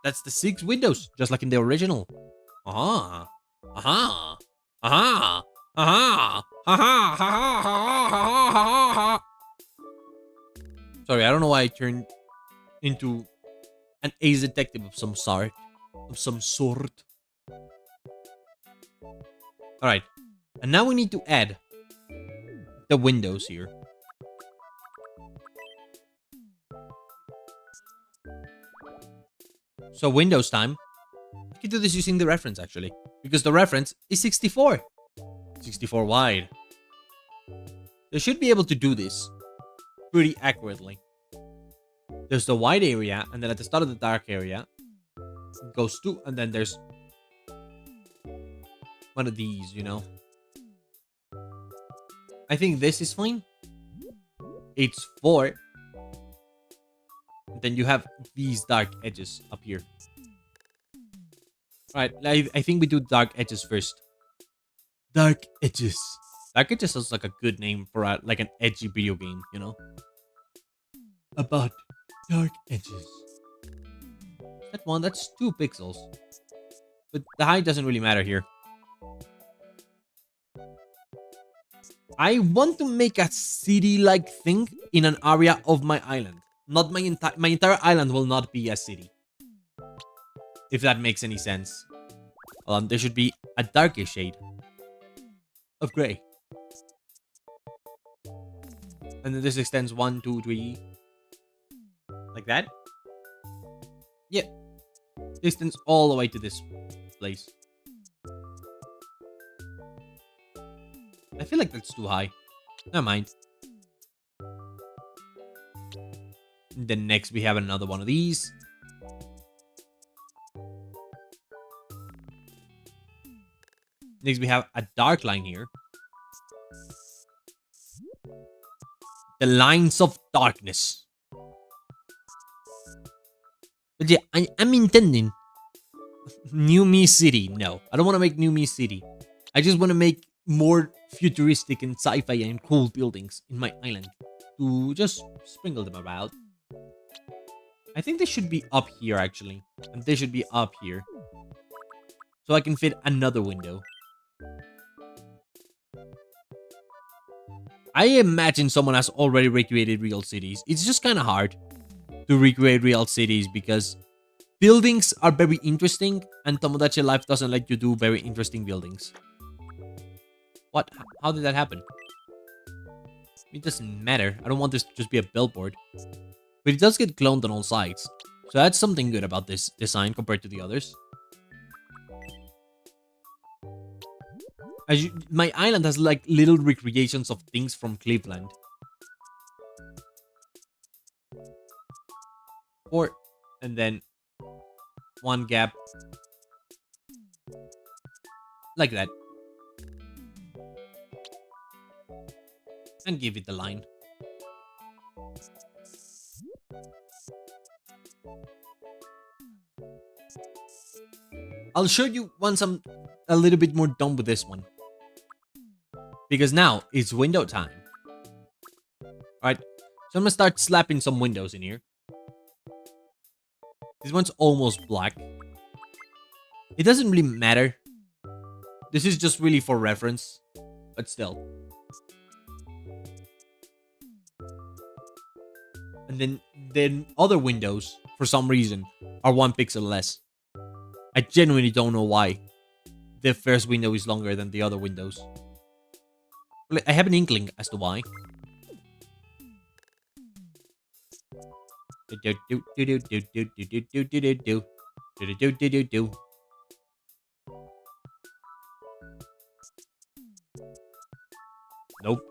That's the 6 windows. Just like in the original. Aha. Aha. Aha. Aha. Aha. Sorry, I don't know why I turned into an ace detective of some sort. Alright. And now we need to add the windows here. So Windows time. I can do this using the reference actually. Because the reference is 64. 64 wide. So I should be able to do this pretty accurately. There's the wide area, and then at the start of the dark area, it goes to, and then there's one of these, you know. I think this is fine. It's 4. And then you have these dark edges up here. Right, I think we do dark edges first. Dark edges. Dark edges sounds like a good name for like an edgy video game, you know? About dark edges. That one, that's 2 pixels. But the height doesn't really matter here. I want to make a city-like thing in an area of my island. Not my entire island will not be a city. If that makes any sense. There should be a darker shade. of gray. And then this extends 1, 2, 3. Like that. Yep. Distance all the way to this place. I feel like that's too high. Never mind. And then next we have another one of these. Next we have a dark line here. The lines of darkness. But yeah, I'm intending New Me City. No, I don't want to make New Me City. I just want to make more futuristic and sci-fi and cool buildings in my island to just sprinkle them about. I think they should be up here actually, and they should be up here, so I can fit another window. I imagine someone has already recreated real cities. It's just kind of hard to recreate real cities because buildings are very interesting and Tomodachi Life doesn't let you do very interesting buildings. What? How did that happen? It doesn't matter. I don't want this to just be a billboard. But it does get cloned on all sides. So that's something good about this design compared to the others. My island has like little recreations of things from Cleveland. And then one gap. Like that. And give it the line. I'll show you once I'm a little bit more done with this one. Because now it's window time. Alright, so I'm gonna start slapping some windows in here. This one's almost black. It doesn't really matter. This is just really for reference. But still. And then other windows, for some reason, are 1 pixel less. I genuinely don't know why. The first window is longer than the other windows. I have an inkling as to why. Nope.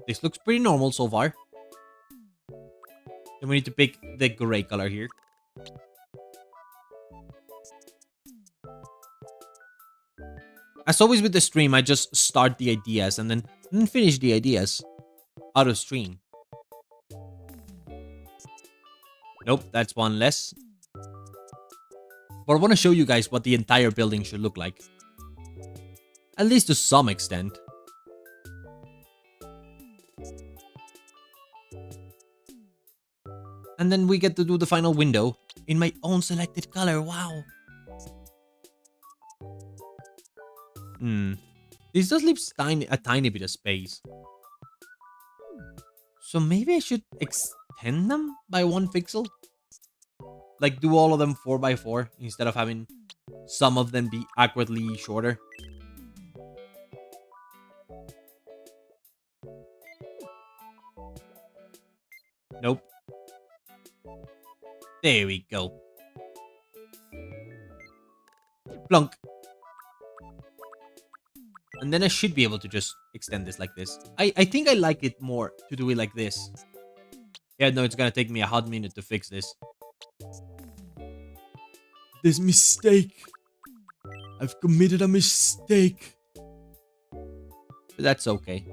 This looks pretty normal so far. Then we need to pick the gray color here. As always with the stream, I just start the ideas and then finish the ideas out of stream. Nope, that's one less. But I want to show you guys what the entire building should look like. At least to some extent. And then we get to do the final window in my own selected color. Wow. This does leave a tiny bit of space. So maybe I should extend them by 1 pixel? Like do all of them 4x4 instead of having some of them be awkwardly shorter. Nope. There we go. Plunk. And then I should be able to just extend this like this. I think I like it more to do it like this. Yeah, no, it's gonna take me a hot minute to fix this. This mistake. I've committed a mistake. But that's okay.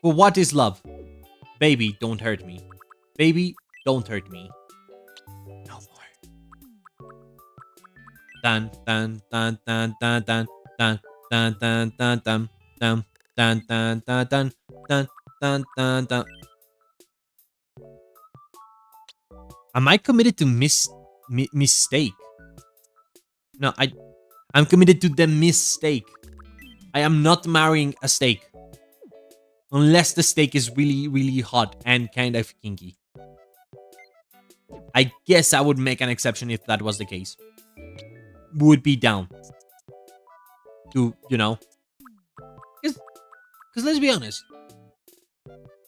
For what is love? Baby, don't hurt me. Baby, don't hurt me. No more. Dun dun dun dun dun dun dun dun dun dun dun dun dun dun dun dun dun dun dun dun. Am I committed to mistake? No, I'm committed to the mistake. I am not marrying a steak. Unless the steak is really, really hot and kind of kinky. I guess I would make an exception if that was the case. Would be down. To, you know. Because let's be honest.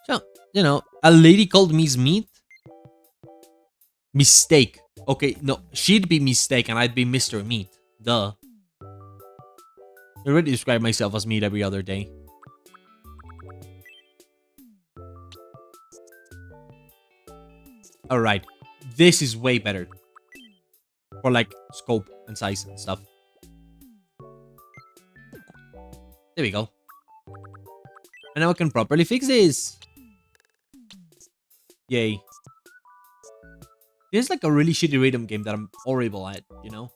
So, you know, a lady called Miss Meat. Mistake. Okay, no, she'd be Mistake and I'd be Mr. Meat. Duh. I already describe myself as meat every other day. Alright. This is way better. For like scope and size and stuff. There we go. And now I can properly fix this. Yay. This is like a really shitty rhythm game that I'm horrible at, you know?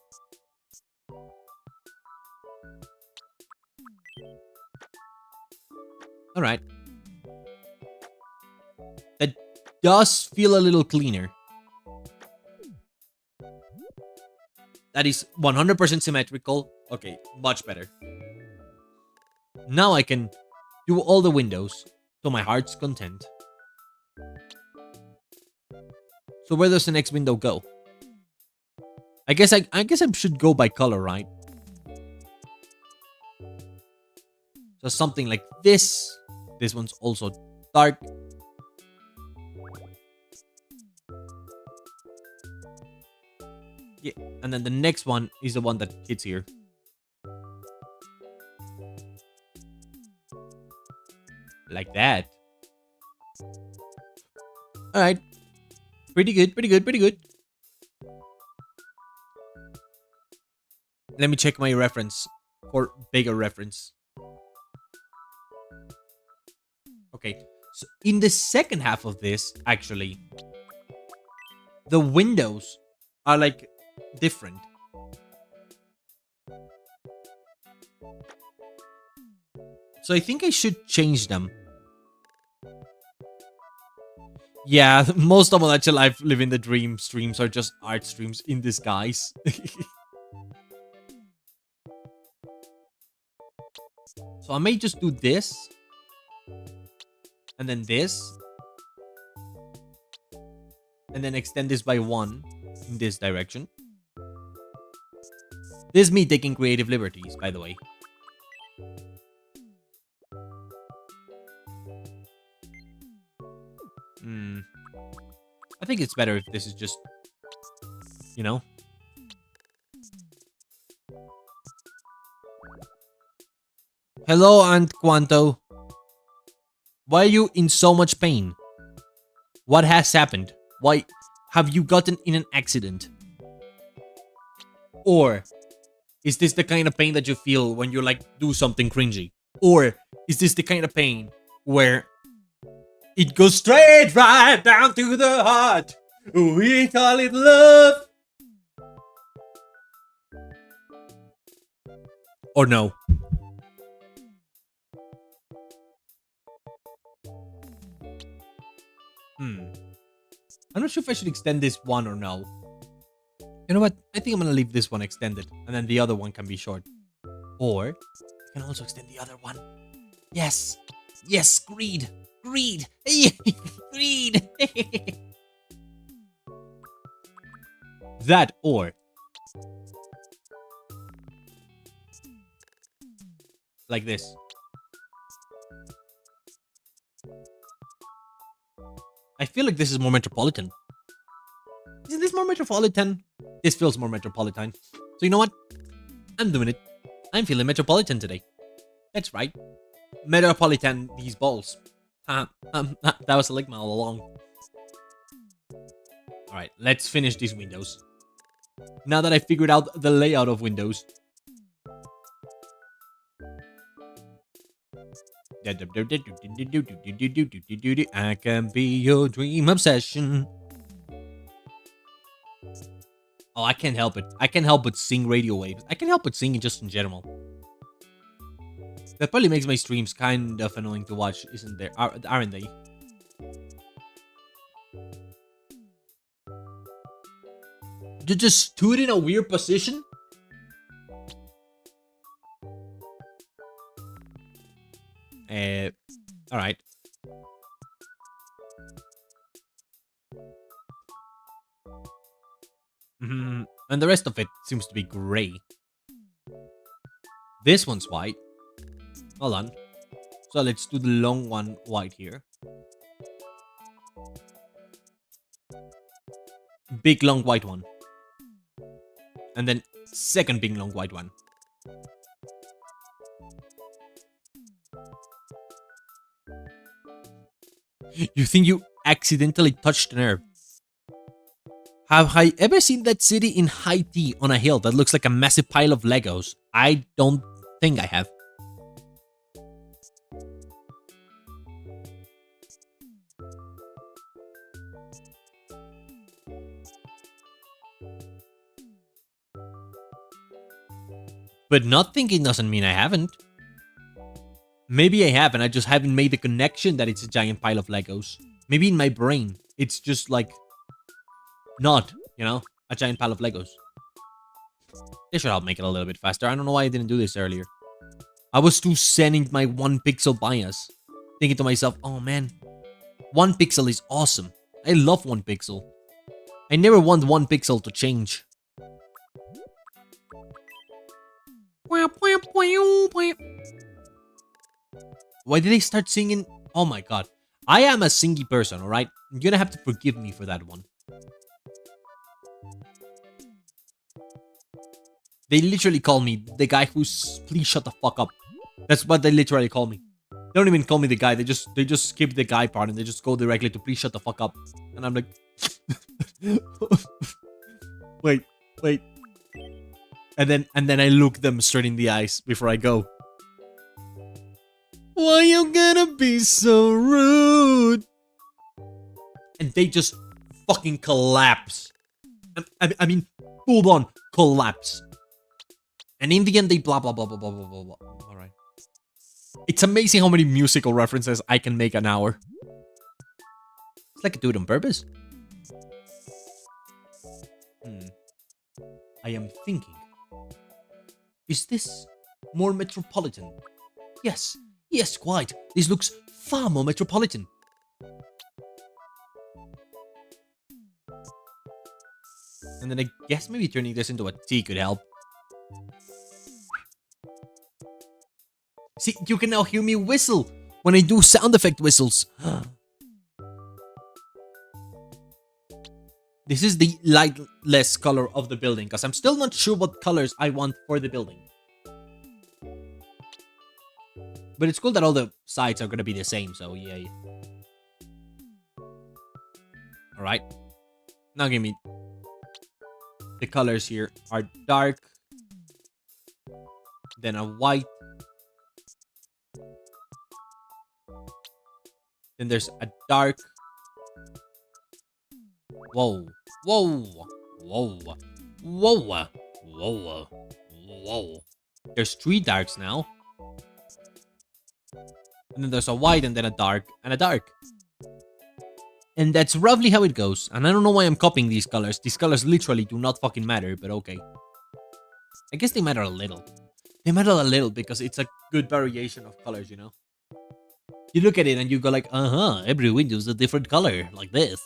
Alright. That does feel a little cleaner. That is 100% symmetrical. Okay, much better. Now I can do all the windows to my heart's content. So where does the next window go? I guess I should go by color, right? So something like this. This one's also dark. Yeah, and then the next one is the one that hits here. Like that. Alright. Pretty good, pretty good, pretty good. Let me check my reference for bigger reference. Okay, so in the second half of this, actually, the windows are like different. So I think I should change them. Yeah, most Tomodachi Life Living the Dream streams are just art streams in disguise. So I may just do this. And then this. And then extend this by 1 in this direction. This is me taking creative liberties, by the way. I think it's better if this is just, you know. Hello, Aunt Quanto. Why are you in so much pain? What has happened? Why have you gotten in an accident? Or is this the kind of pain that you feel when you like do something cringy? Or is this the kind of pain where it goes straight right down to the heart? We call it love. Or no? I'm not sure if I should extend this one or no. You know what? I think I'm gonna leave this one extended, and then the other one can be short. Or I can also extend the other one. Yes! Yes, greed! Greed! Greed! That or like this. I feel like this is more metropolitan. Isn't this more metropolitan? This feels more metropolitan. So you know what? I'm doing it. I'm feeling metropolitan today. That's right. Metropolitan these balls. That was a ligma all along. Alright, let's finish these windows. Now that I figured out the layout of windows. I can be your dream obsession. Oh, I can't help it. I can't help but sing radio waves. I can't help but sing just in general. That probably makes my streams kind of annoying to watch, isn't there? Aren't they? You just stood in a weird position? Alright. And the rest of it seems to be gray. This one's white. Hold on. So let's do the long one white here. Big long white one. And then second big long white one. You think you accidentally touched a nerve? Have I ever seen that city in Haiti on a hill that looks like a massive pile of Legos? I don't think I have. But not thinking doesn't mean I haven't. Maybe I have, and I just haven't made the connection that it's a giant pile of Legos. Maybe in my brain, it's just like... not, you know? A giant pile of Legos. This should help make it a little bit faster. I don't know why I didn't do this earlier. I was too zen in my 1 pixel bias. Thinking to myself, oh man, 1 pixel is awesome. I love 1 pixel. I never want 1 pixel to change. Why did they start singing? Oh my god. I am a singy person, alright? You're gonna have to forgive me for that one. They literally call me the guy who's please shut the fuck up. That's what they literally call me. They don't even call me the guy. They just skip the guy part and they just go directly to please shut the fuck up. And I'm like, wait. And then I look them straight in the eyes before I go. Why you gonna be so rude? And they just fucking collapse. I mean, full on collapse. And in the end, they blah, blah, blah, blah, blah, blah, blah, blah. Alright. It's amazing how many musical references I can make an hour. It's like I do it on purpose. I am thinking. Is this more metropolitan? Yes, quite. This looks far more metropolitan. And then I guess maybe turning this into a T could help. See, you can now hear me whistle when I do sound effect whistles. This is the lightless color of the building, because I'm still not sure what colors I want for the building. But it's cool that all the sides are going to be the same, so yay. Alright. Now give me... the colors here are dark. Then a white. Then there's a dark. Whoa. There's 3 darks now. And then there's a white and then a dark and a dark. And that's roughly how it goes. And I don't know why I'm copying these colors. These colors literally do not fucking matter, but okay. I guess they matter a little. They matter a little because it's a good variation of colors, you know? You look at it and you go like, every window's a different color, like this.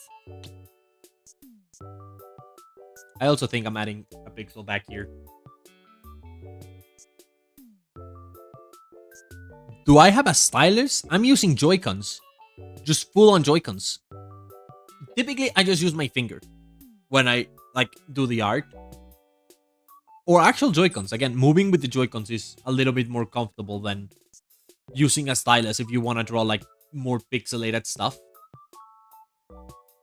I also think I'm adding a pixel back here. Do I have a stylus? I'm using Joy-Cons. Just full-on Joy-Cons. Typically, I just use my finger when I, like, do the art. Or actual Joy-Cons. Again, moving with the Joy-Cons is a little bit more comfortable than using a stylus if you want to draw, like, more pixelated stuff.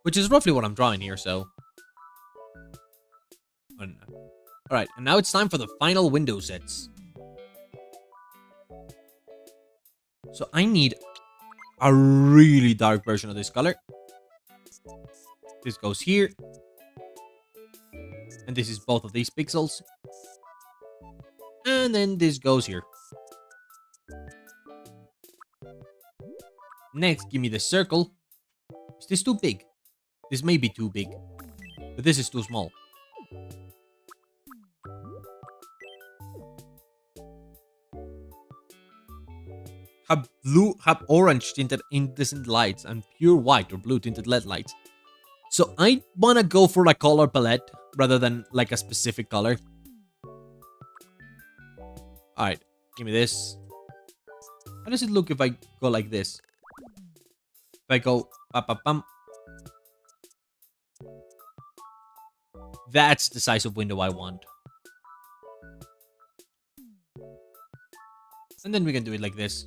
Which is roughly what I'm drawing here, so... Alright, and now it's time for the final window sets. So I need a really dark version of this color. This goes here. And this is both of these pixels. And then this goes here. Next, give me the circle. Is this too big? This may be too big. But this is too small. Have orange tinted incandescent lights and pure white or blue tinted LED lights. So I want to go for a color palette rather than like a specific color. Alright, give me this. How does it look if I go like this? If I go pa-pa-pam. That's the size of window I want. And then we can do it like this.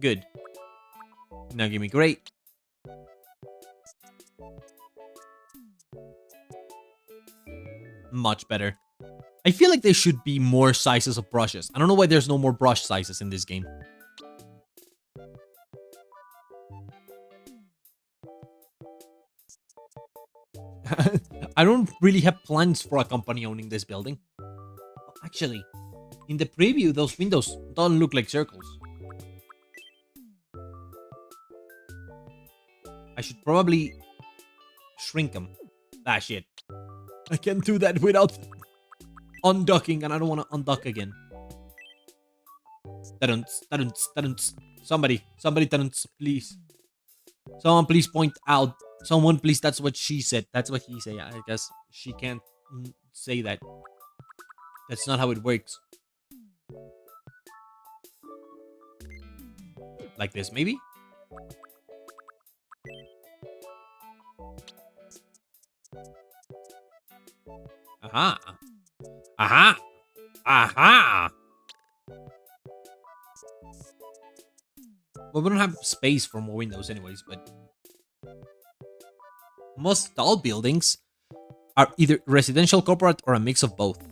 Good. Now give me gray. Much better. I feel like there should be more sizes of brushes. I don't know why there's no more brush sizes in this game. I don't really have plans for a company owning this building. Actually, in the preview, those windows don't look like circles. I should probably shrink them. Ah, shit. I can't do that without undocking, and I don't want to undock again. Somebody, please. Someone please point out. Someone please, that's what she said. That's what he said. I guess she can't say that. That's not how it works. Like this, maybe? Aha. Aha. Aha. Well, we don't have space for more windows anyways, but most tall buildings are either residential, corporate, or a mix of both.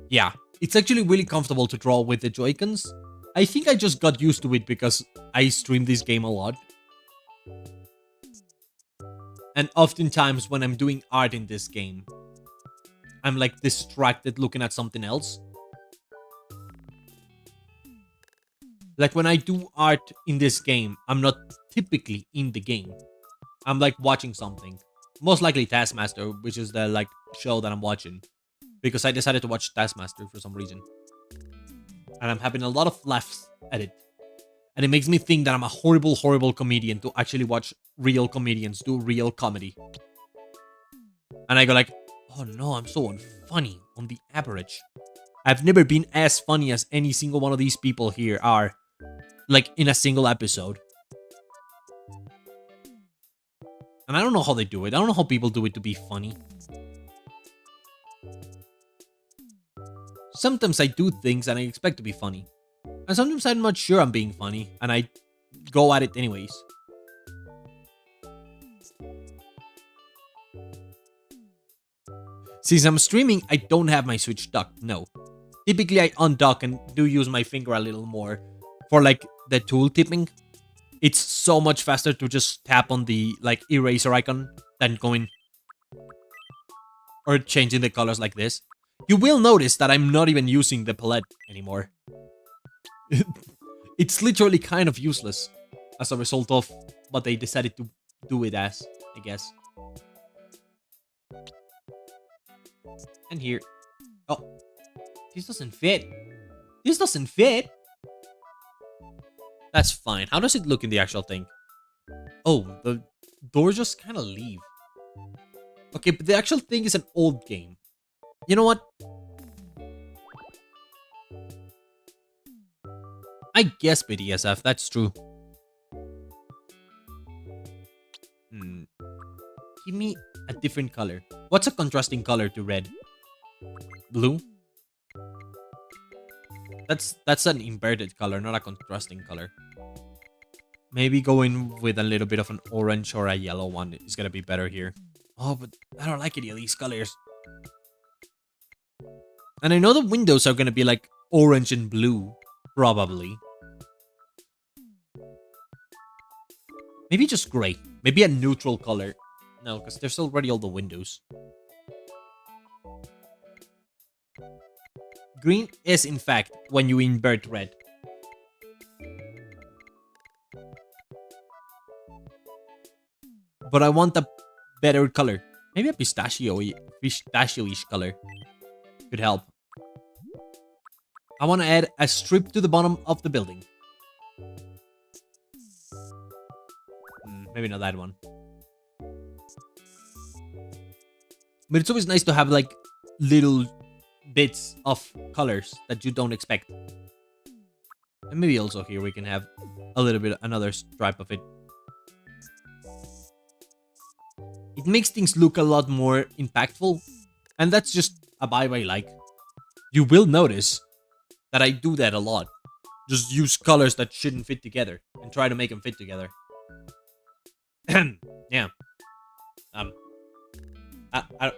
Yeah, it's actually really comfortable to draw with the Joy-Cons. I think I just got used to it because I stream this game a lot. And oftentimes when I'm doing art in this game, I'm like distracted looking at something else. Like when I do art in this game, I'm not typically in the game. I'm like watching something. Most likely Taskmaster, which is the like show that I'm watching. Because I decided to watch Taskmaster for some reason. And I'm having a lot of laughs at it. And it makes me think that I'm a horrible, horrible comedian to actually watch real comedians do real comedy. And I go like, oh no, I'm so unfunny on the average. I've never been as funny as any single one of these people here are. Like in a single episode. And I don't know how they do it. I don't know how people do it to be funny. Sometimes I do things and I expect to be funny. And sometimes I'm not sure I'm being funny, and I go at it anyways. Since I'm streaming, I don't have my Switch docked, no. Typically I undock and do use my finger a little more for like the tool tipping. It's so much faster to just tap on the like eraser icon than going or changing the colors like this. You will notice that I'm not even using the palette anymore. It's literally kind of useless as a result of what they decided to do it as, I guess. And here. Oh, this doesn't fit. This doesn't fit. That's fine. How does it look in the actual thing? Oh, the doors just kind of leave. Okay, but the actual thing is an old game. You know what? I guess BDSF, that's true. Give me a different color. What's a contrasting color to red? Blue? That's an inverted color, not a contrasting color. Maybe going with a little bit of an orange or a yellow one is gonna be better here. Oh, but I don't like any of these colors. And I know the windows are gonna be like orange and blue, probably. Maybe just gray. Maybe a neutral color. No, because there's already all the windows. Green is, in fact, when you invert red. But I want a better color. Maybe a pistachio-ish color could help. I want to add a strip to the bottom of the building. Maybe not that one. But it's always nice to have like little bits of colors that you don't expect. And maybe also here we can have a little bit, another stripe of it. It makes things look a lot more impactful. And that's just a vibe I like. You will notice that I do that a lot. Just use colors that shouldn't fit together and try to make them fit together. Yeah. I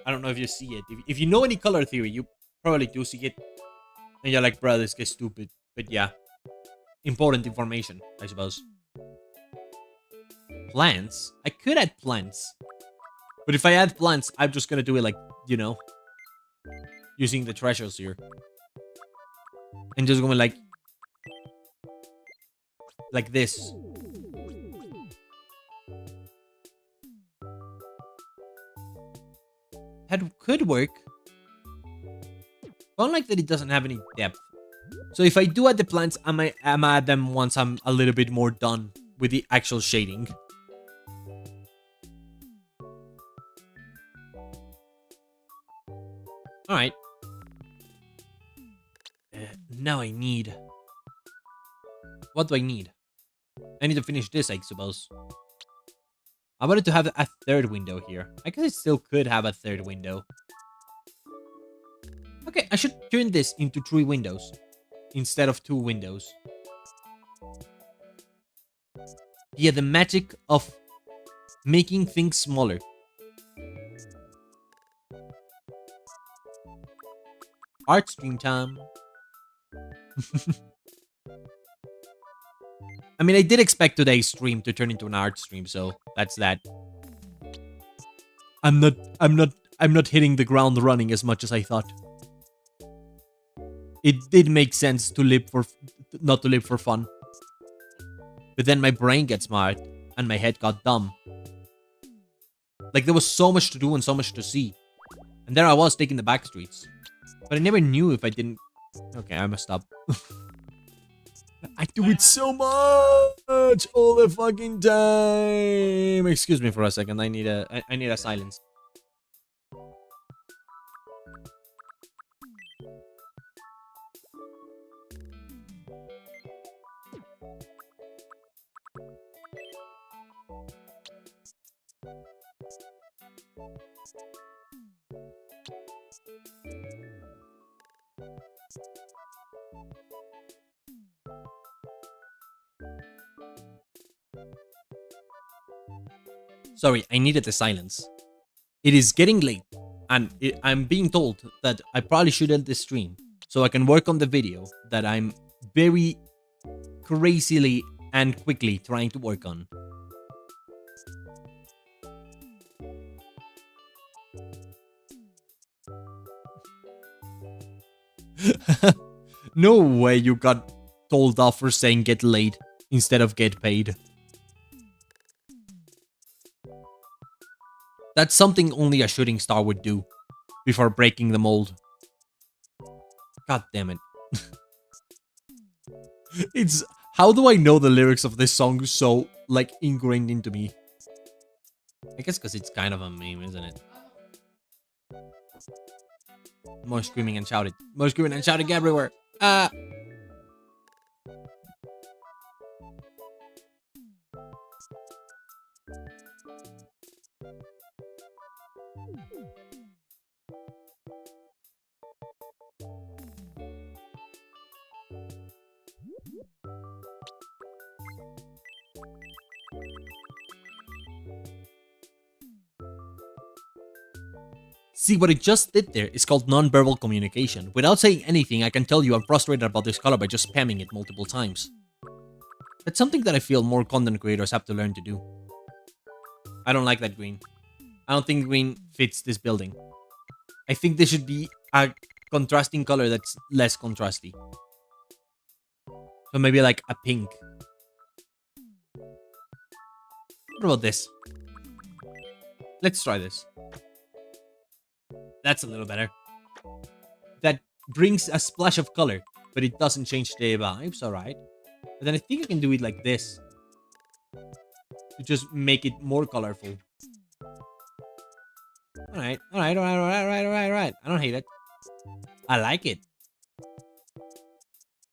don't know if you see it. If you know any color theory, you probably do see it. And you're like, bro, this gets stupid. But yeah. Important information, I suppose. Plants? I could add plants. But if I add plants, I'm just gonna do it like, you know, using the treasures here. And just going like this. That could work. But I don't like that it doesn't have any depth. So if I do add the plants, I might add them once I'm a little bit more done with the actual shading. Alright. Now I need... What do I need? I need to finish this, I suppose. I wanted to have a third window here. I guess I still could have a third window. Okay, I should turn this into 3 windows instead of 2 windows. Yeah, the magic of making things smaller. Art stream time. I mean, I did expect today's stream to turn into an art stream, so that's that. I'm not hitting the ground running as much as I thought. It did make sense to live for, not to live for fun. But then my brain got smart and my head got dumb. Like there was so much to do and so much to see. And there I was taking the back streets. But I never knew if I didn't... Okay, I must stop. I do it so much all the fucking time. Excuse me for a second. I need a silence. Sorry, I needed the silence. It is getting late, and I'm being told that I probably should end this stream so I can work on the video that I'm very crazily and quickly trying to work on. No way you got told off for saying get laid instead of get paid. That's something only a shooting star would do before breaking the mold. God damn it. It's... How do I know the lyrics of this song so, like, ingrained into me? I guess because it's kind of a meme, isn't it? More screaming and shouting. More screaming and shouting everywhere. Ah! See, what it just did there is called non-verbal communication. Without saying anything, I can tell you I'm frustrated about this color by just spamming it multiple times. That's something that I feel more content creators have to learn to do. I don't like that green. I don't think green fits this building. I think this should be a contrasting color that's less contrasty. So maybe like a pink. What about this? Let's try this. That's a little better. That brings a splash of color but it doesn't change the vibes, alright. But then I think I can do it like this. To just make it more colorful. Alright. I don't hate it. I like it.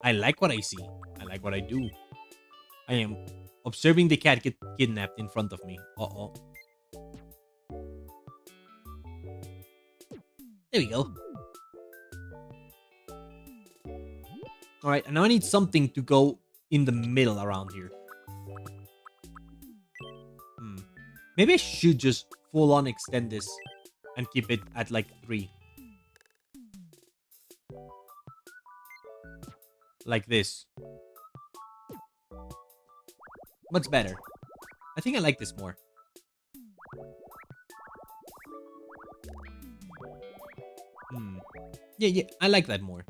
I like what I see. I like what I do. I am observing the cat get kidnapped in front of me. Uh-oh. There we go. Alright, and now I need something to go in the middle around here. Maybe I should just full on extend this and keep it at like 3. Like this. What's better? I think I like this more. Yeah, I like that more.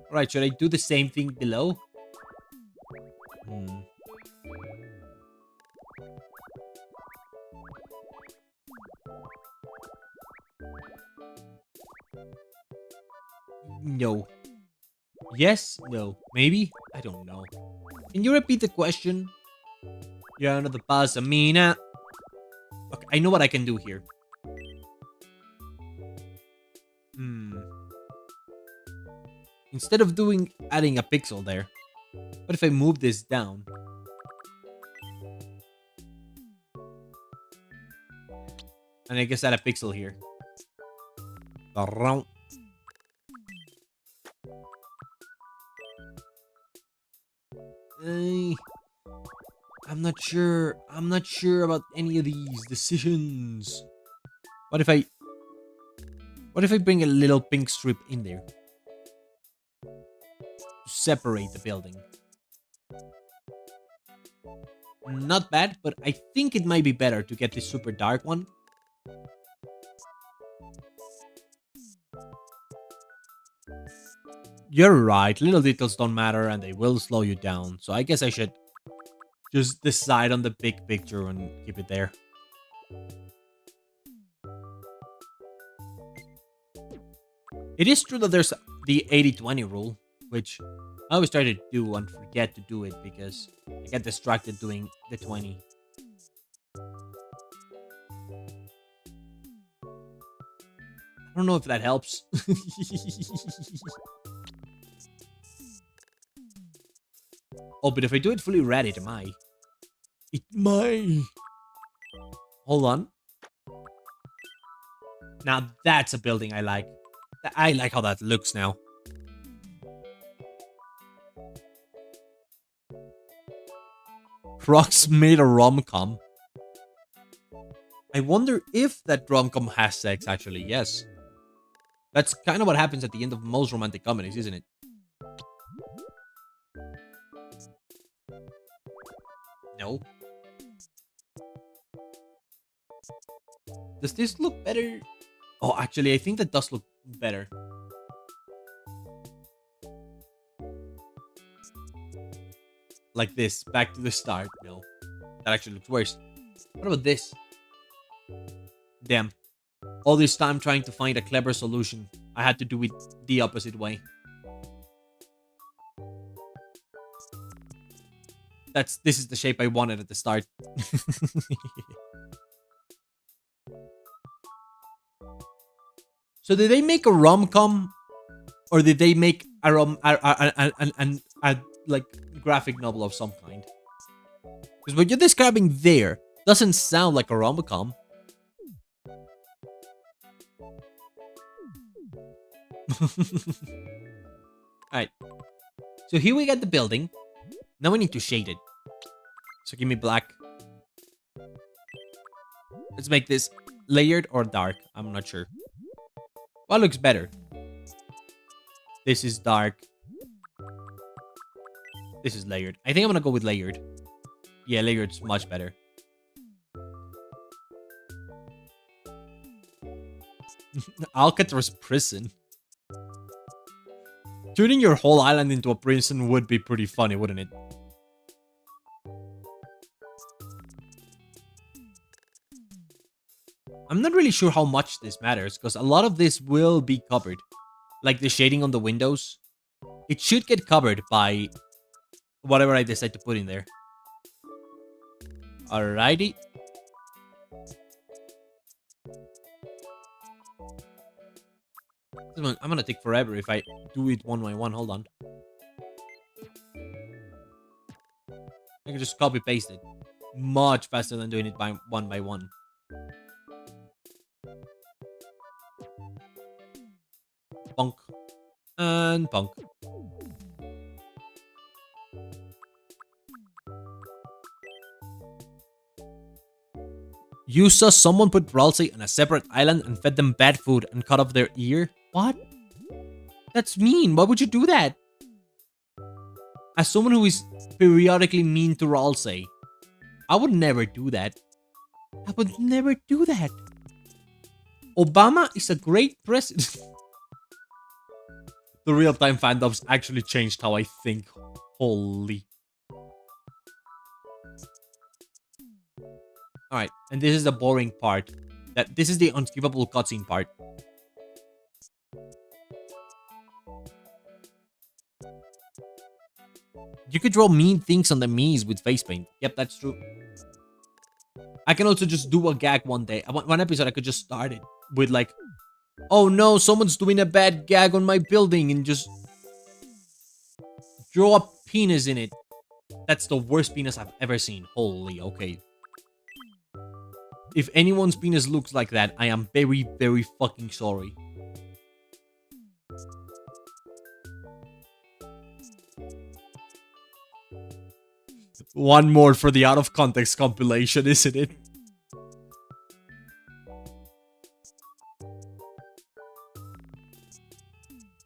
Alright, should I do the same thing below? No. Yes? No. Maybe? I don't know. Can you repeat the question? Yeah, another buzz, Amina. Okay, I know what I can do here. Instead of adding a pixel there, what if I move this down? And I guess add a pixel here. Around. I'm not sure. I'm not sure about any of these decisions. What if I bring a little pink strip in there? To separate the building. Not bad, but I think it might be better to get this super dark one. You're right, little details don't matter and they will slow you down. So I guess I should just decide on the big picture and keep it there. It is true that there's the 80-20 rule, which I always try to do and forget to do it because I get distracted doing the 20. I don't know if that helps. Oh, but if I do it fully red, it might. It might. Hold on. Now that's a building I like. I like how that looks now. Crocs made a rom-com. I wonder if that rom-com has sex, actually. Yes. That's kind of what happens at the end of most romantic comedies, isn't it? No. Does this look better? Oh, actually, I think that does look better. Like this, back to the start. No, that actually looks worse. What about this? Damn. All this time trying to find a clever solution, I had to do it the opposite way. This is the shape I wanted at the start. So did they make a rom-com, or did they make a like graphic novel of some kind? Because what you're describing there doesn't sound like a rom-com. Alright. So here we got the building. Now we need to shade it. So give me black. Let's make this layered or dark. I'm not sure. What looks better? This is dark. This is layered. I think I'm gonna go with layered. Yeah, layered's much better. Alcatraz prison. Turning your whole island into a prison would be pretty funny, wouldn't it? I'm not really sure how much this matters, because a lot of this will be covered. like the shading on the windows, it should get covered by whatever I decide to put in there. Alrighty. I'm gonna take forever if I do it one by one. Hold on. I can just copy paste it. Much faster than doing it by one. Bonk. And bonk. You saw someone put Ralsei on a separate island and fed them bad food and cut off their ear? What? That's mean. Why would you do that? As someone who is periodically mean to Ralsei, I would never do that. I would never do that. Obama is a great president. The real-time fandoms actually changed how I think. Holy. Alright, and this is the boring part. This is the unskippable cutscene part. You could draw mean things on the Miis with face paint. Yep, that's true. I can also just do a gag one day. One episode, I could just start it with like, oh no, someone's doing a bad gag on my building, and just draw a penis in it. That's the worst penis I've ever seen. Holy, okay. If anyone's penis looks like that, I am very, very fucking sorry. One more for the out of context compilation, isn't it?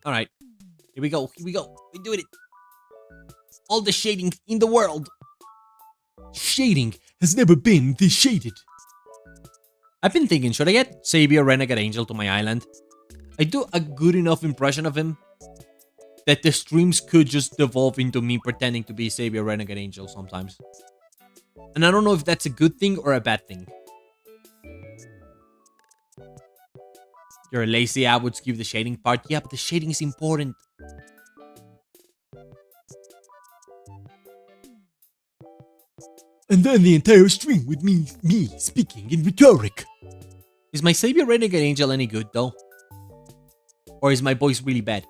Alright. Here we go. Here we go. We doing it. All the shading in the world. Shading has never been this shaded. I've been thinking, should I get Savior Renegade Angel to my island? I do a good enough impression of him that the streams could just devolve into me pretending to be Savior Renegade Angel sometimes. And I don't know if that's a good thing or a bad thing. You're lazy, I would skip the shading part. Yeah, but the shading is important. And then the entire stream with me speaking in rhetoric. Is my Savior Renegade Angel any good though? Or is my voice really bad?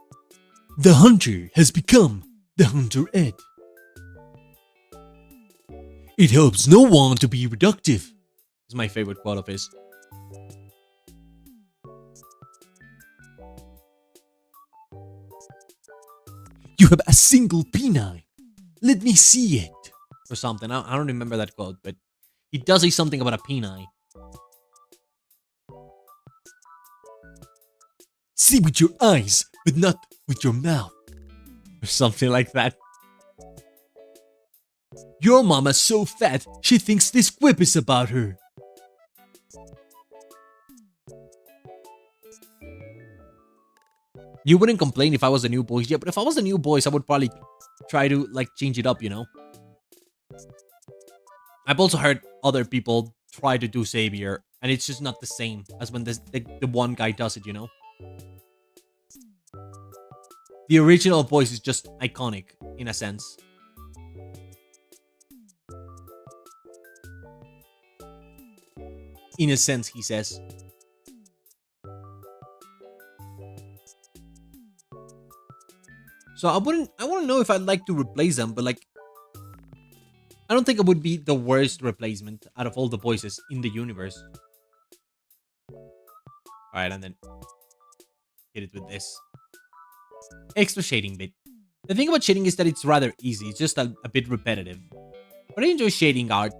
The hunter has become the hunter Ed. It helps no one to be reductive. Is my favorite quote of his. You have a single penile. Let me see it. Or something. I don't remember that quote, but he does say something about a penile. See with your eyes, but not with your mouth. Or something like that. Your mama's so fat, she thinks this quip is about her. You wouldn't complain if I was the new boys. Yeah, but if I was the new boys, I would probably try to, like, change it up, you know? I've also heard other people try to do Savior, and it's just not the same as when the one guy does it, you know? The original voice is just iconic, in a sense. In a sense, he says. So I wouldn't know if I'd like to replace them, but like, I don't think it would be the worst replacement out of all the voices in the universe. Alright, and then hit it with this. Extra shading bit. The thing about shading is that it's rather easy. It's just a bit repetitive. But I enjoy shading art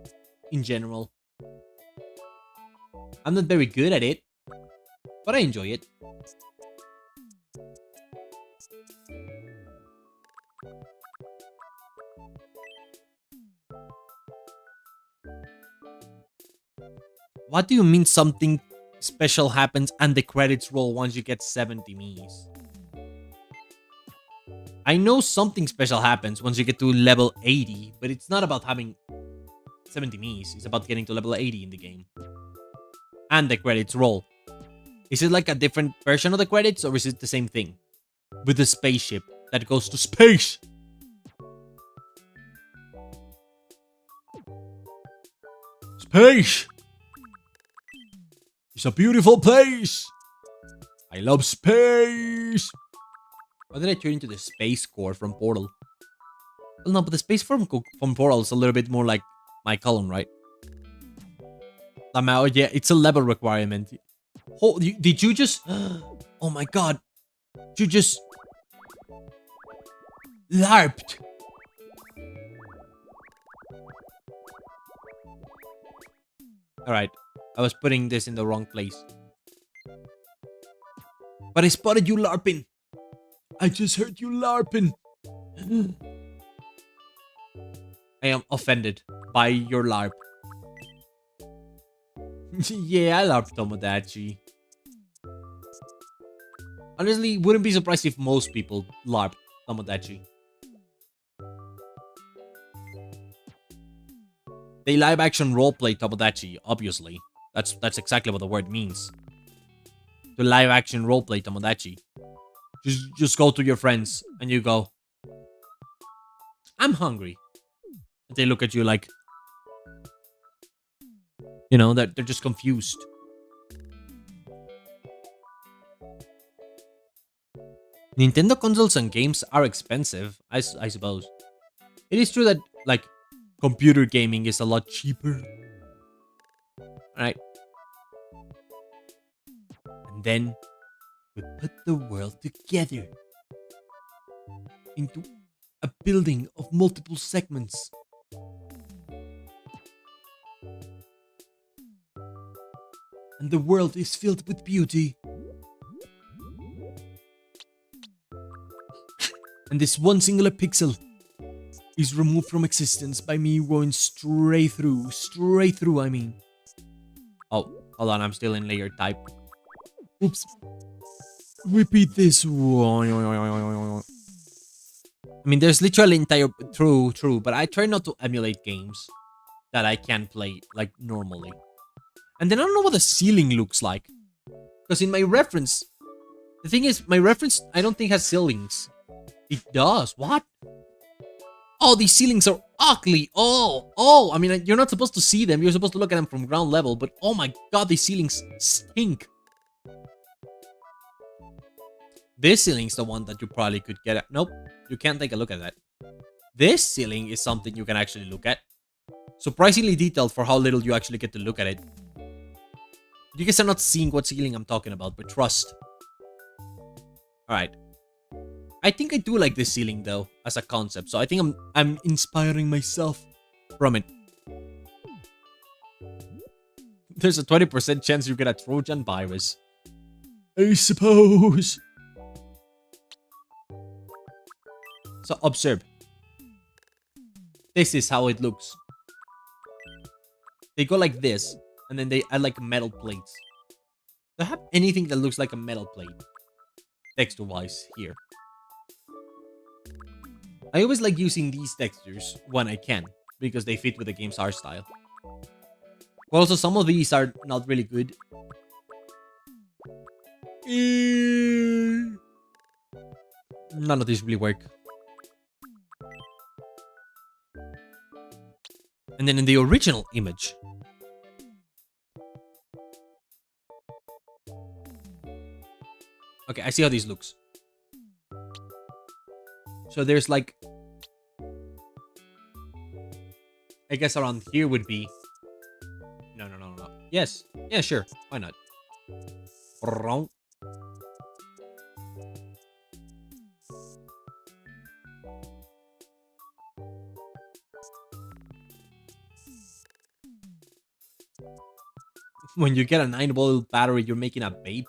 in general. I'm not very good at it, but I enjoy it. What do you mean something special happens and the credits roll once you get 70 Miis? I know something special happens once you get to level 80, but it's not about having 70 Miis. It's about getting to level 80 in the game. And the credits roll. Is it like a different version of the credits, or is it the same thing? with a spaceship that goes to space. Space! It's a beautiful place! I love space! Why did I turn into the space core from Portal? Well, no, but the space from Portal is a little bit more like my column, right? Yeah, it's a level requirement. Oh, did you just... Oh my god. You just... LARPed. Alright. I was putting this in the wrong place. But I spotted you LARPing. I just heard you LARPing. I am offended by your LARP. Yeah, I LARP Tomodachi. Honestly, wouldn't be surprised if most people LARP Tomodachi. They live action roleplay Tomodachi, obviously. That's exactly what the word means. To live action roleplay Tomodachi. Just go to your friends and you go, I'm hungry. And they look at you like, you know, they're just confused. Nintendo consoles and games are expensive, I suppose. It is true that, like, computer gaming is a lot cheaper. Right? And then we put the world together into a building of multiple segments. And the world is filled with beauty. And this one singular pixel is removed from existence by me going straight through, I mean. Oh, hold on, I'm still in layer type. Oops. Repeat this. I mean, there's literally entire... True, but I try not to emulate games that I can play, like, normally. And then I don't know what the ceiling looks like. Because in my reference... The thing is, my reference, I don't think has ceilings. It does. What? Oh, these ceilings are ugly. Oh. I mean, you're not supposed to see them. You're supposed to look at them from ground level. But oh my god, these ceilings stink. This ceiling's the one that you probably could get at. Nope, you can't take a look at that. This ceiling is something you can actually look at. Surprisingly detailed for how little you actually get to look at it. You guys are not seeing what ceiling I'm talking about, but trust. Alright. I think I do like this ceiling though, as a concept. So I think I'm inspiring myself from it. There's a 20% chance you get a Trojan virus. I suppose. So observe. This is how it looks. They go like this, and then they add like metal plates. Do I have anything that looks like a metal plate? Texture-wise, here. I always like using these textures when I can, because they fit with the game's art style. But also, some of these are not really good. None of these really work. And then in the original image, okay, I see how this looks. So there's like, I guess around here would be, no. Yes, yeah, sure, why not? Wrong. When you get a 9-volt battery, you're making a vape.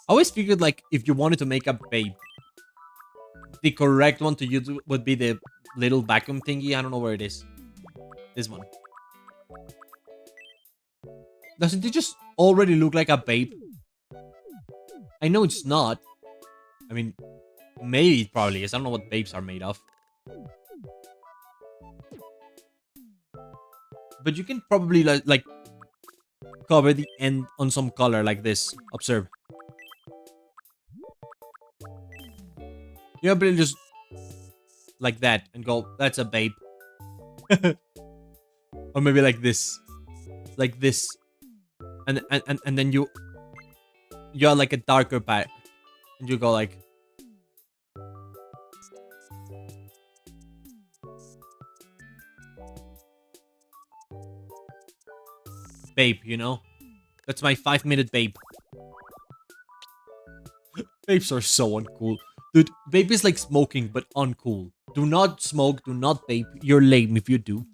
I always figured, like, if you wanted to make a vape, the correct one to use would be the little vacuum thingy. I don't know where it is. This one. Doesn't it just already look like a vape? I know it's not. I mean, maybe it probably is. I don't know what vapes are made of. But you can probably, like cover the end on some color like this. Observe. You know, just like that and go, that's a babe. Or maybe like this. Like this. And then you're like a darker part. And you go like, babe, you know? That's my 5-minute babe. Babes are so uncool. Dude, babe is like smoking, but uncool. Do not smoke, do not vape. You're lame if you do.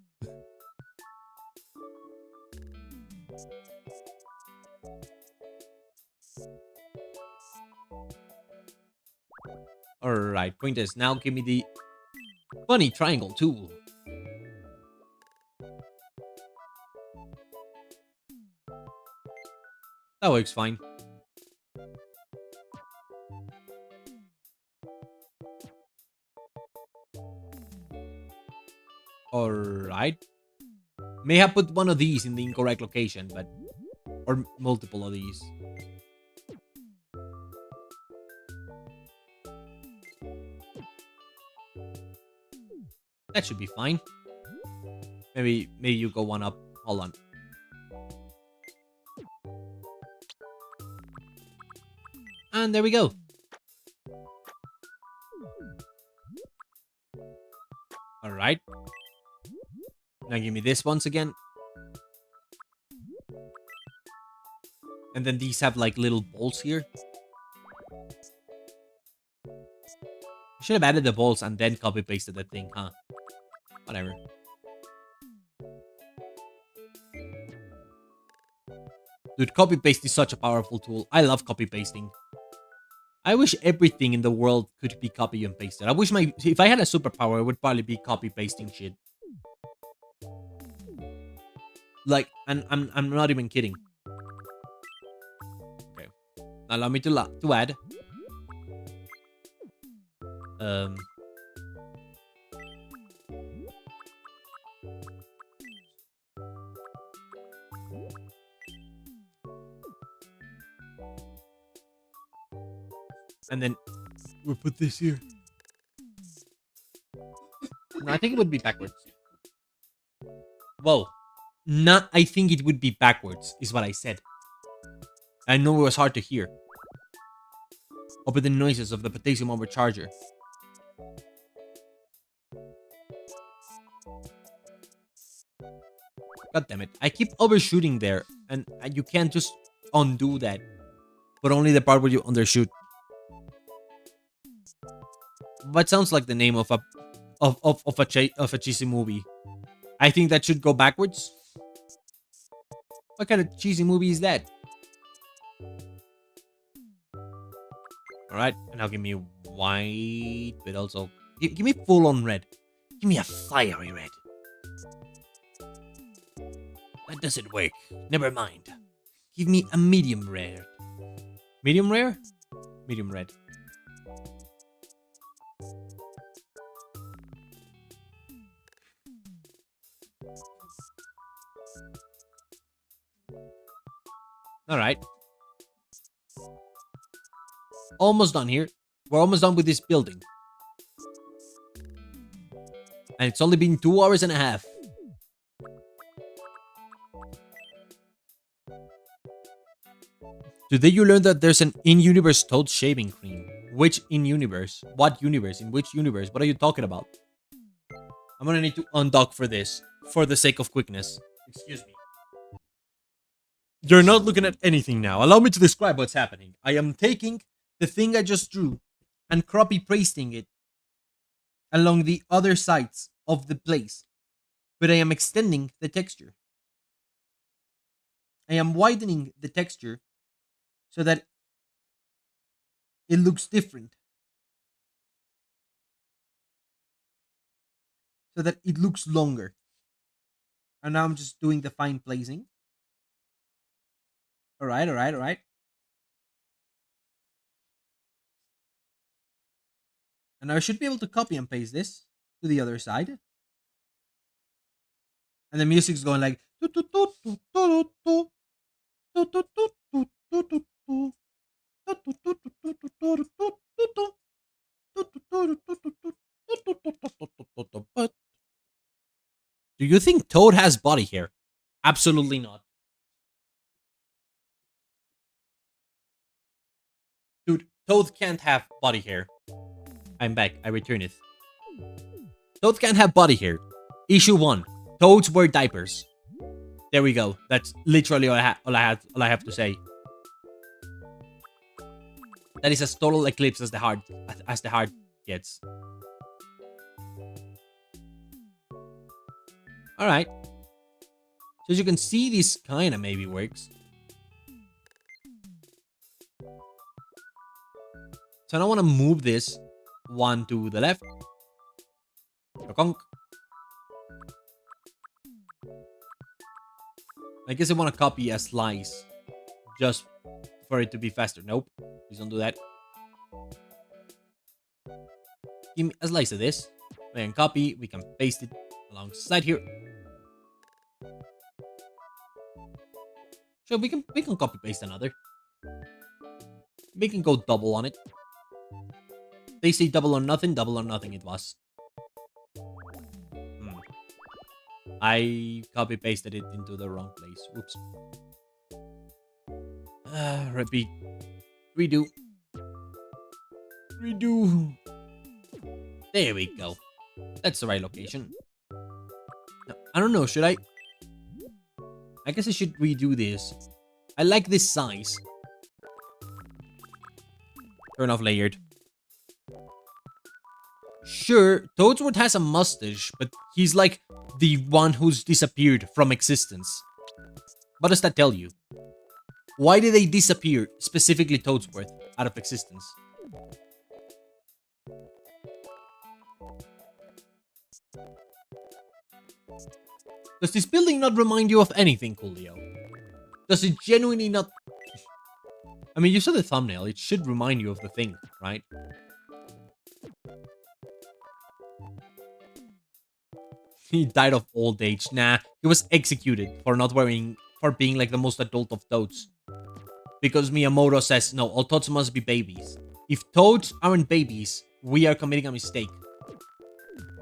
Alright, point is, now give me the funny triangle tool. That works fine. Alright. May have put one of these in the incorrect location, but... Or multiple of these. That should be fine. Maybe you go one up. Hold on. And there we go. Alright. Now give me this once again. And then these have like little bolts here. I should have added the bolts and then copy pasted the thing, huh? Whatever. Dude, copy paste is such a powerful tool. I love copy pasting. I wish everything in the world could be copy and pasted. I wish if I had a superpower, it would probably be copy pasting shit. Like, and I'm not even kidding. Okay, allow me to add. And then we'll put this here. No, I think it would be backwards. Whoa. Not, I think it would be backwards, is what I said. I know it was hard to hear. Over the noises of the potassium overcharger. God damn it. I keep overshooting there, and you can't just undo that. But only the part where you undershoot. That sounds like the name of a cheesy movie. I think that should go backwards. What kind of cheesy movie is that? Alright, and now give me white, but also... Give me full-on red. Give me a fiery red. That doesn't work. Never mind. Give me a medium rare. Medium rare? Medium red. Alright. Almost done here. We're almost done with this building. And it's only been 2 hours and a half. Today you learned that there's an in-universe Toad shaving cream. Which in-universe? What universe? In which universe? What are you talking about? I'm gonna need to undock for this. For the sake of quickness. Excuse me. You're not looking at anything now. Allow me to describe what's happening. I am taking the thing I just drew and copy pasting it along the other sides of the place. But I am extending the texture. I am widening the texture so that it looks different. So that it looks longer. And now I'm just doing the fine placing. Alright. And I should be able to copy and paste this to the other side. And the music's going like... Do you think Toad has body hair? Absolutely not. Dude, Toad can't have body hair. I'm back. I return it. Toad can't have body hair. Issue 1. Toads wear diapers. There we go. That's literally all I have to say. That is as total eclipse as the heart gets. Alright. So as you can see, this kinda maybe works. So I want to move this one to the left. Conk. I guess I want to copy a slice just for it to be faster. Nope. Please don't do that. Give me a slice of this. We can copy. We can paste it alongside here. Sure, we can copy paste another. We can go double on it. They say double or nothing it was. I copy pasted it into the wrong place. Whoops. Repeat. Redo. Redo. There we go. That's the right location. Now, I don't know, should I? I guess I should redo this. I like this size. Turn off layered. Sure, Toadsworth has a mustache, but he's like the one who's disappeared from existence. What does that tell you? Why did they disappear, specifically Toadsworth, out of existence? Does this building not remind you of anything, Coolio? Does it genuinely not... I mean, you saw the thumbnail. It should remind you of the thing, right? He died of old age. Nah, he was executed for not wearing... for being like the most adult of Toads. Because Miyamoto says, no, all Toads must be babies. If Toads aren't babies, we are committing a mistake.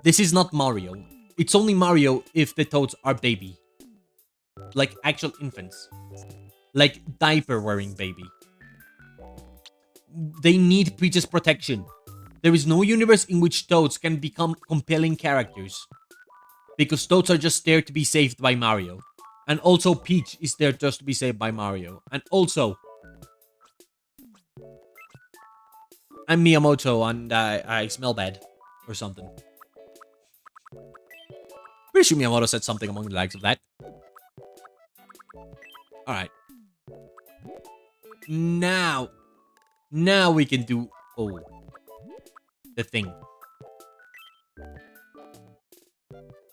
This is not Mario. It's only Mario if the Toads are baby. Like actual infants. Like diaper-wearing baby. They need Peach's protection. There is no universe in which Toads can become compelling characters. Because Toads are just there to be saved by Mario. And also Peach is there just to be saved by Mario. And also... I'm Miyamoto and I smell bad. Or something. Pretty sure Miyamoto said something among the likes of that. Alright. Now we can do... Oh. The thing.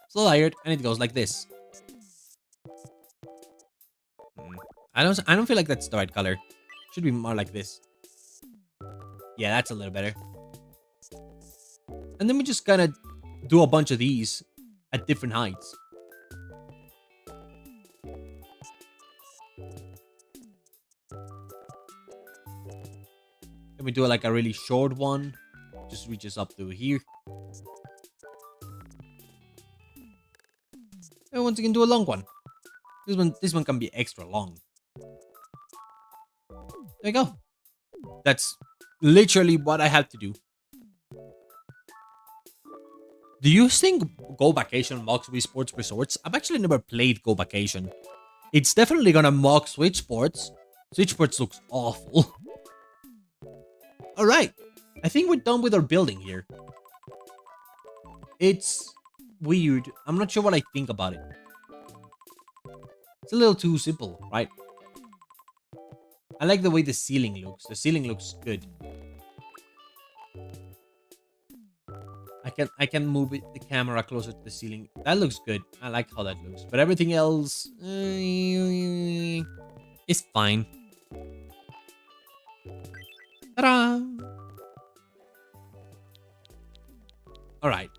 It's layered, and it goes like this. I don't feel like that's the right color. Should be more like this. Yeah, that's a little better. And then we just kind of do a bunch of these at different heights. Then we do like a really short one. Just reaches up to here. And once again, do a long one. This one can be extra long. There you go. That's literally what I had to do. Do you think Go Vacation mocks Wii Sports Resorts? I've actually never played Go Vacation. It's definitely gonna mock Switch Sports. Switch Sports looks awful. Alright. I think we're done with our building here. It's weird. I'm not sure what I think about it. It's a little too simple, right? I like the way the ceiling looks. The ceiling looks good. I can move the camera closer to the ceiling. That looks good. I like how that looks. But everything else is fine. Ta-da! Alright.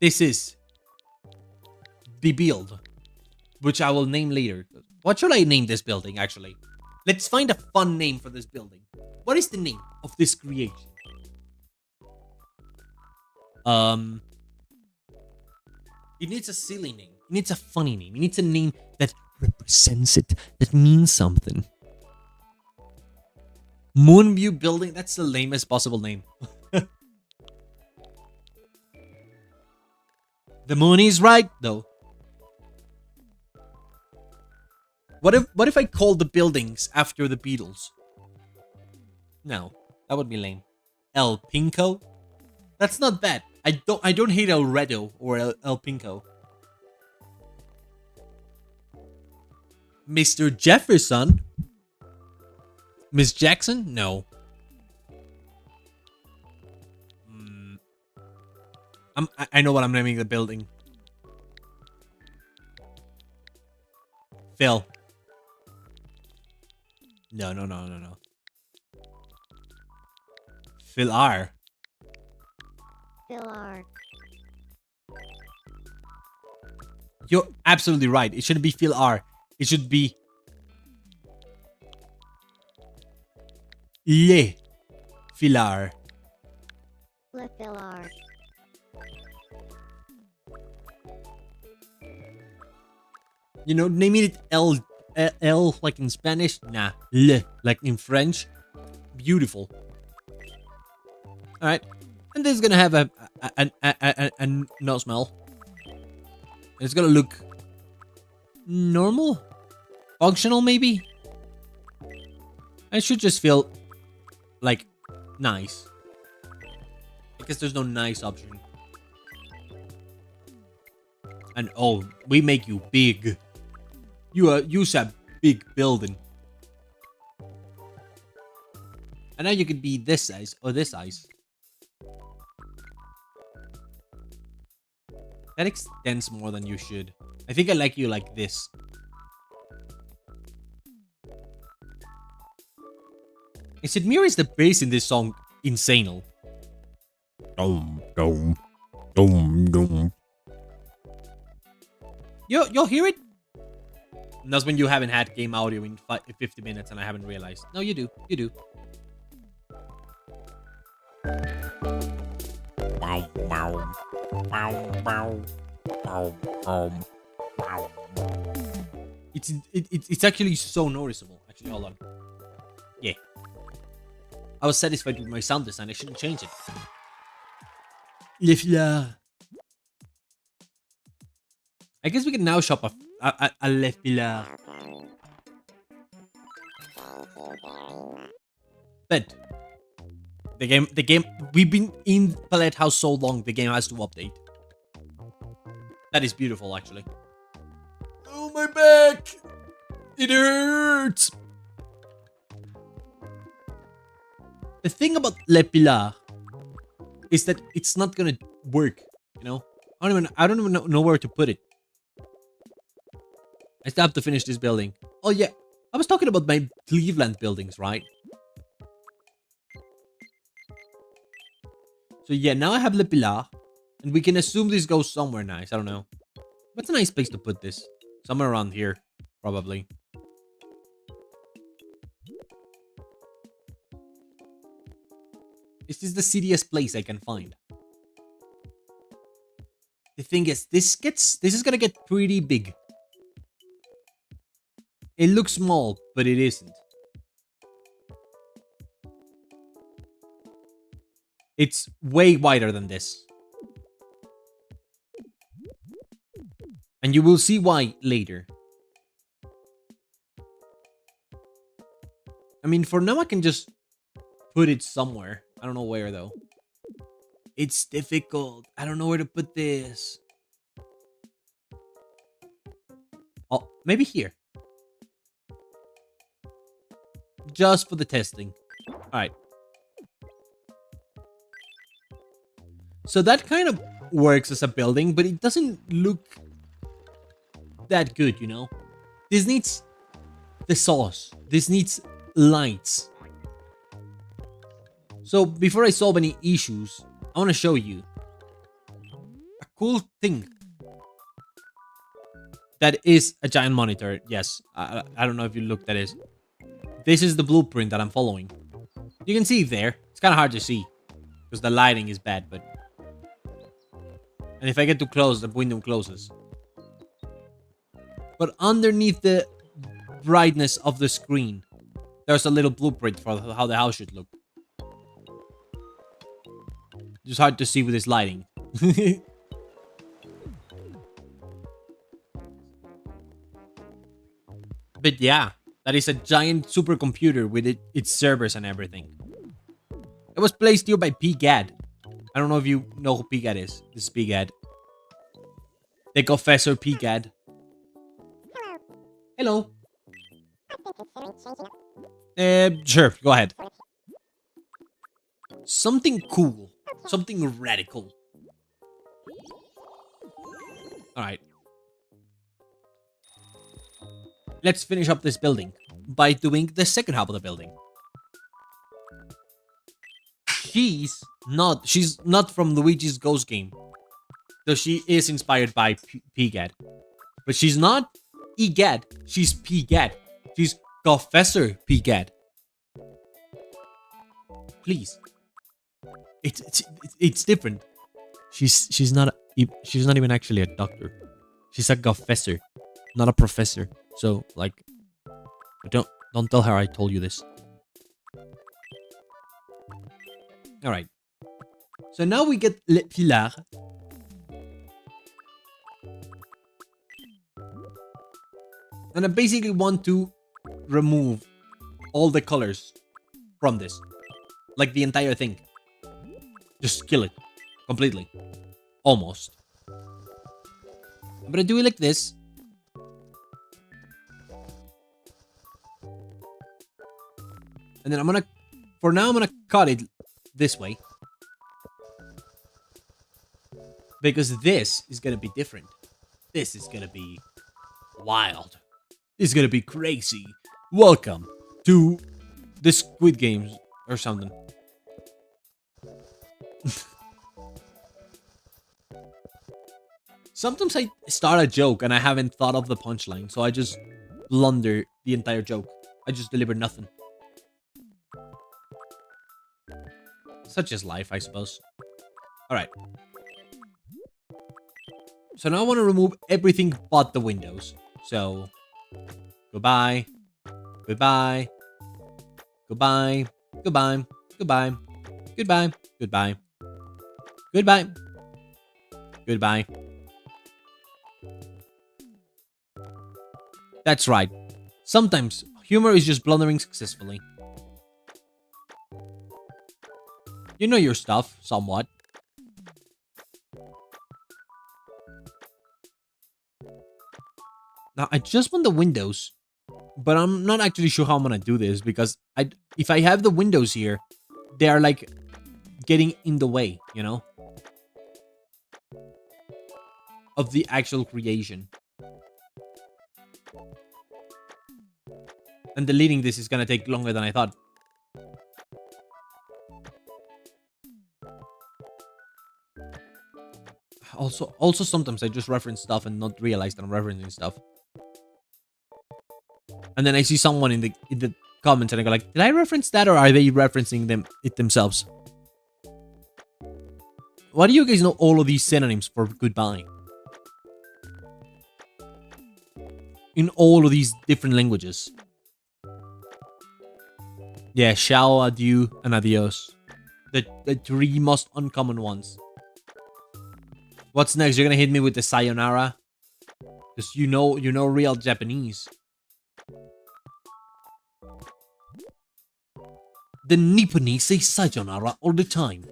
This is the build, which I will name later. What should I name this building, actually? Let's find a fun name for this building. What is the name of this creation? Um, it needs a silly name. It needs a funny name. It needs a name that represents it, that means something. Moonview Building, that's the lamest possible name. The moon is right, though. What if I called the buildings after the Beatles? No, that would be lame. El Pinco? That's not bad. I don't hate El Redo or El Pinco. Mr. Jefferson? Miss Jackson? No. I know what I'm naming the building. Phil. No. Phil R. Phil R. You're absolutely right. It shouldn't be Phil R. It should be Le Filar. Le Phil R. You know, naming it L like in Spanish. Nah, Le like in French. Beautiful. All right, and this is gonna have a no smell. It's gonna look normal, functional maybe. It should just feel like nice. I guess there's no nice option. And oh, we make you big. You use a big building. And now you could be this size or this size. That extends more than you should. I think I like you like this. Is it mirrors the bass in this song insane? Dum dum dum dum. You'll hear it? And that's when you haven't had game audio in 50 minutes and I haven't realized. No, you do. You do. Wow wow wow wow wow wow. It's actually so noticeable. Actually, hold on. Yeah. I was satisfied with my sound design. I shouldn't change it. Les fleurs. I guess we can now shop a Les fleurs. But the game, we've been in Palette House so long, the game has to update. That is beautiful, actually. Oh, my back! It hurts! The thing about Le Pilar is that it's not gonna work, you know? I don't even know where to put it. I still have to finish this building. Oh yeah, I was talking about my Cleveland buildings, right? So yeah, now I have Le Pilar, and we can assume this goes somewhere nice. I don't know. What's a nice place to put this? Somewhere around here, probably. This is the citiest place I can find. The thing is, this is gonna get pretty big. It looks small, but it isn't. It's way wider than this. And you will see why later. I mean, for now I can just put it somewhere. I don't know where though. It's difficult. I don't know where to put this. Oh, maybe here. Just for the testing. Alright. So that kind of works as a building, but it doesn't look that good, you know? This needs the sauce. This needs lights. So before I solve any issues, I want to show you a cool thing that is a giant monitor. Yes, I don't know if you looked at it. This is the blueprint that I'm following. You can see it there. It's kind of hard to see because the lighting is bad, but And if I get too close, the window closes. But underneath the brightness of the screen, there's a little blueprint for how the house should look. Just hard to see with this lighting. But yeah, that is a giant supercomputer with its servers and everything. It was placed here by Pigad. I don't know if you know who Pigad is. This is Pigad. The Professor Pigad. Hello. Sure, go ahead. Something cool. Something radical. Alright. Let's finish up this building by doing the second half of the building. She's not from Luigi's Ghost game. So she is inspired by Pigad. But she's not Egad. She's Pigad. She's Professor Pigad. Please. It's different. She's not even actually a doctor. She's a professor, not a professor. So like, don't tell her I told you this. All right. So now we get Le Pilar. And I basically want to remove all the colors from this. Like the entire thing. Just kill it. Completely. Almost. I'm gonna do it like this. And then I'm gonna... For now, I'm gonna cut it this way. Because this is gonna be different. This is gonna be wild. This is gonna be crazy. Welcome to the Squid Games or something. Sometimes I start a joke and I haven't thought of the punchline, so I just blunder the entire joke. I just deliver nothing. Such is life, I suppose. Alright. So now I want to remove everything but the windows. So, goodbye. Goodbye. Goodbye. Goodbye. Goodbye. Goodbye. Goodbye. Goodbye. Goodbye. That's right. Sometimes humor is just blundering successfully. You know your stuff, somewhat. Now, I just want the windows, but I'm not actually sure how I'm gonna do this because if I have the windows here, they are like getting in the way, you know, of the actual creation. And deleting this is gonna take longer than I thought. Also sometimes I just reference stuff and not realize that I'm referencing stuff. And then I see someone in the comments and I go like, did I reference that or are they referencing it themselves? Why do you guys know all of these synonyms for goodbye? In all of these different languages. Yeah, ciao, adieu, and adios. The three most uncommon ones. What's next? You're gonna hit me with the sayonara? Because you know real Japanese. The Nipponese say sayonara all the time.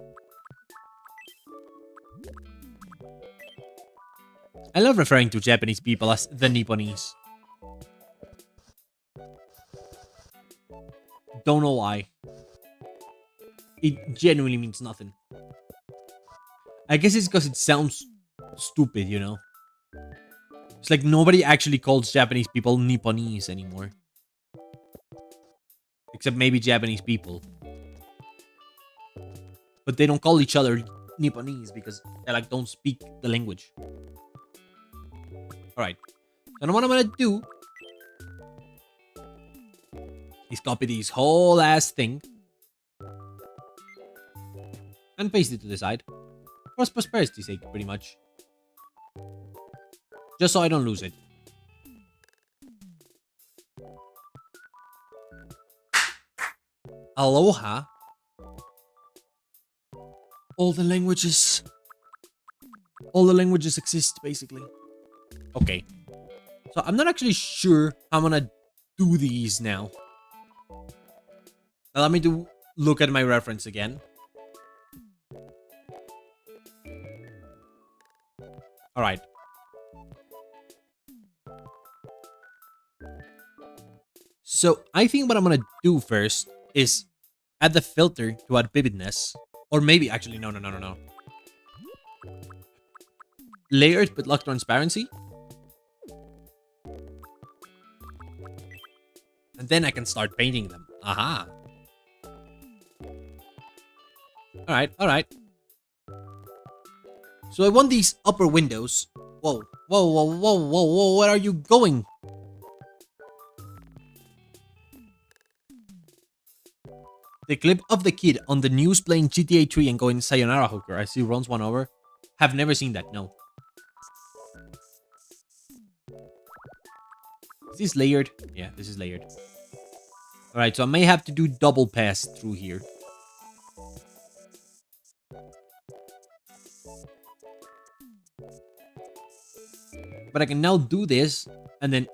I love referring to Japanese people as the Nipponese. Don't know why. It genuinely means nothing. I guess it's because it sounds stupid, you know? It's like nobody actually calls Japanese people Nipponese anymore. Except maybe Japanese people. But they don't call each other Nipponese because they like don't speak the language. Alright. So now what I'm gonna do is copy this whole ass thing and paste it to the side. For prosperity's sake, pretty much. Just so I don't lose it. Aloha. All the languages. All the languages exist, basically. Okay. So I'm not actually sure how I'm gonna do these now. Allow me to look at my reference again. Alright. So I think what I'm gonna do first is add the filter to add vividness. Or maybe, actually, no. Layered but lock transparency. And then I can start painting them. Aha. Alright. So I want these upper windows. Whoa, where are you going? The clip of the kid on the news playing GTA 3 and going Sayonara Hooker as he runs one over. Have never seen that, no. Is this layered? Yeah, this is layered. Alright, so I may have to do double pass through here. But I can now do this and then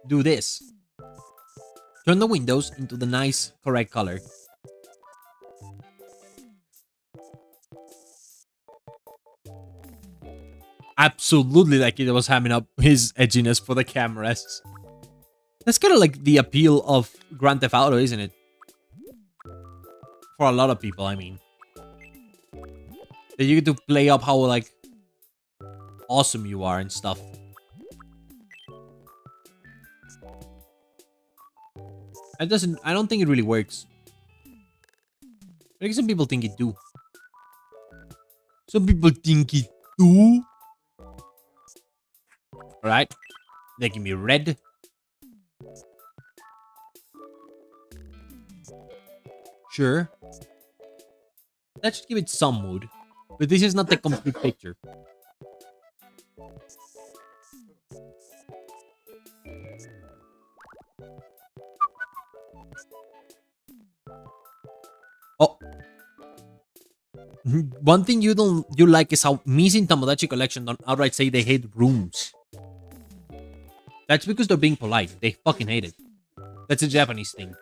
do this. Turn the windows into the nice, correct color. Absolutely, like it was hamming up his edginess for the cameras. That's kind of like the appeal of Grand Theft Auto, isn't it? For a lot of people, I mean. That you get to play up how, like, awesome you are and stuff. I don't think it really works. But some people think it do. Some people think it do. Alright. They can be red. Sure. That should give it some mood. But this is not the complete picture. Oh. One thing you like is how missing Tomodachi Collection don't outright say they hate rooms. That's because they're being polite. They fucking hate it. That's a Japanese thing.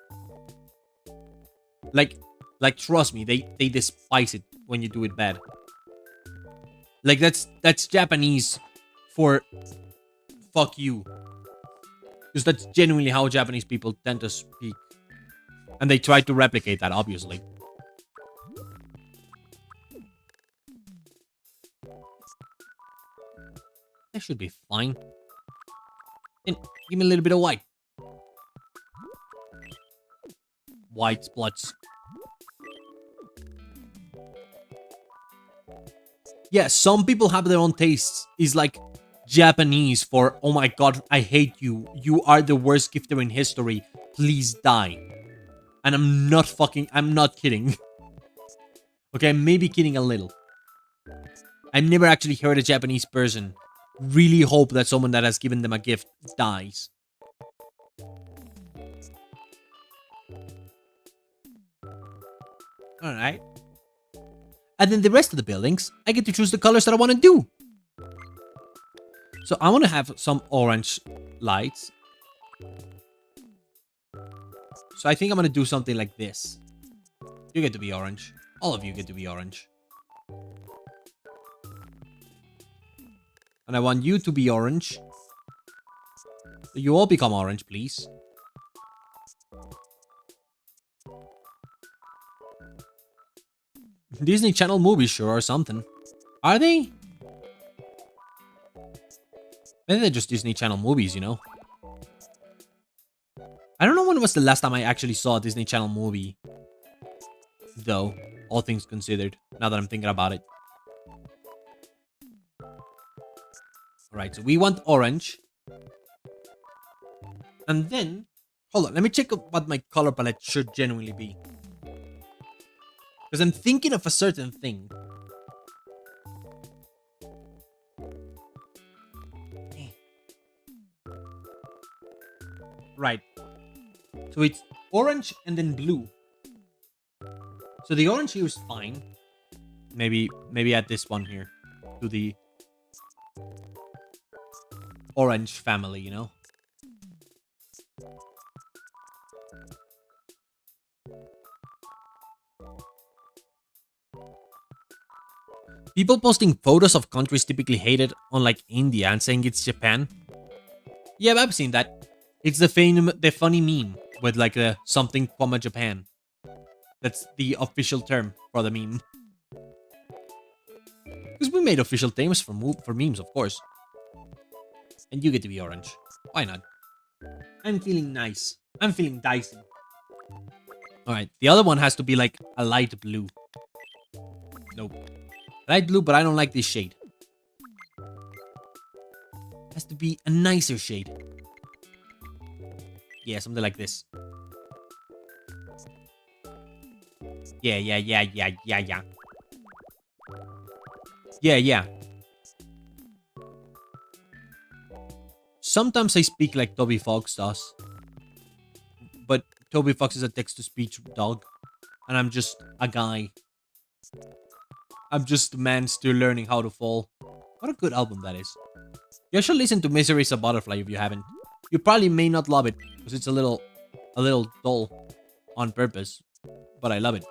Like trust me, they despise it when you do it bad. Like that's Japanese for fuck you. Because that's genuinely how Japanese people tend to speak. And they try to replicate that, obviously. That should be fine. And give me a little bit of white. White splotch. Yeah, some people have their own tastes. It's like Japanese for, oh my god, I hate you. You are the worst gifter in history. Please die. And I'm not kidding. Okay, I'm maybe kidding a little. I've never actually heard a Japanese person really hope that someone that has given them a gift dies. Alright. And then the rest of the buildings, I get to choose the colors that I want to do. So I want to have some orange lights. So I think I'm going to do something like this. You get to be orange. All of you get to be orange. And I want you to be orange. So you all become orange, please. Disney Channel movies, sure, or something. Are they? Maybe they're just Disney Channel movies, you know? I don't know when was the last time I actually saw a Disney Channel movie. Though, all things considered, now that I'm thinking about it. Alright, so we want orange. And then, hold on, let me check what my color palette should genuinely be. Because I'm thinking of a certain thing. Right. So it's orange and then blue. So the orange here is fine. Maybe add this one here to the orange family, you know? People posting photos of countries typically hated on like India and saying it's Japan. Yeah, I've seen that. It's the funny meme with like a something from Japan. That's the official term for the meme. Because we made official terms for memes, of course. And you get to be orange. Why not? I'm feeling nice. I'm feeling dicey. Alright, the other one has to be like a light blue. Nope. Light blue, but I don't like this shade. Has to be a nicer shade. Yeah, something like this. Yeah. Yeah. Sometimes I speak like Toby Fox does. But Toby Fox is a text-to-speech dog. And I'm just a guy. I'm just a man still learning how to fall. What a good album that is. You should listen to Misery is a Butterfly if you haven't. You probably may not love it, because it's a little dull on purpose. But I love it.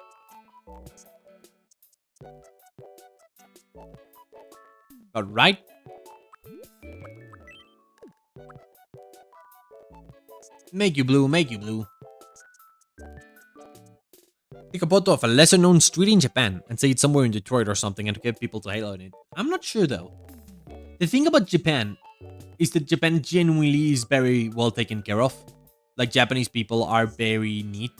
Alright. Make you blue, make you blue. Take a photo of a lesser known street in Japan and say it's somewhere in Detroit or something and get people to hate on it. I'm not sure though. The thing about Japan is that Japan genuinely is very well taken care of. Like, Japanese people are very neat.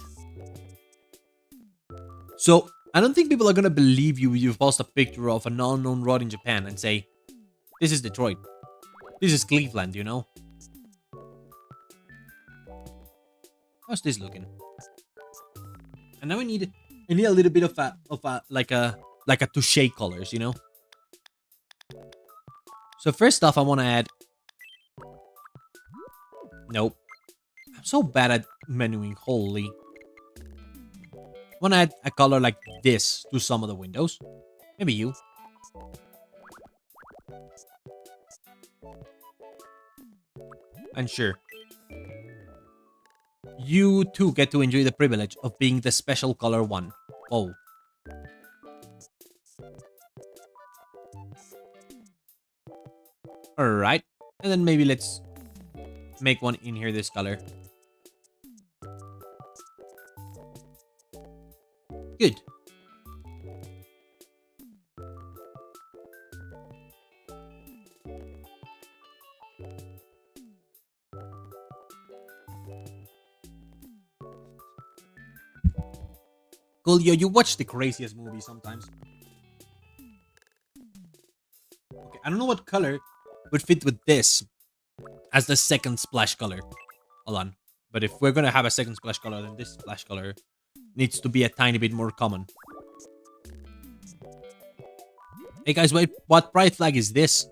So, I don't think people are gonna believe you if you post a picture of an unknown road in Japan and say, this is Detroit. This is Cleveland, you know? How's this looking? And now I need a little bit of a like a touche colors, you know? So first off, I want to add... Nope. I'm so bad at menuing, holy. I want to add a color like this to some of the windows. Maybe you. And sure. You too get to enjoy the privilege of being the special color one. Oh. Alright. And then maybe let's make one in here this color. Good. Julio, you watch the craziest movies sometimes. Okay, I don't know what color would fit with this as the second splash color. Hold on. But if we're gonna have a second splash color, then this splash color needs to be a tiny bit more common. Hey guys, wait, what pride flag is this?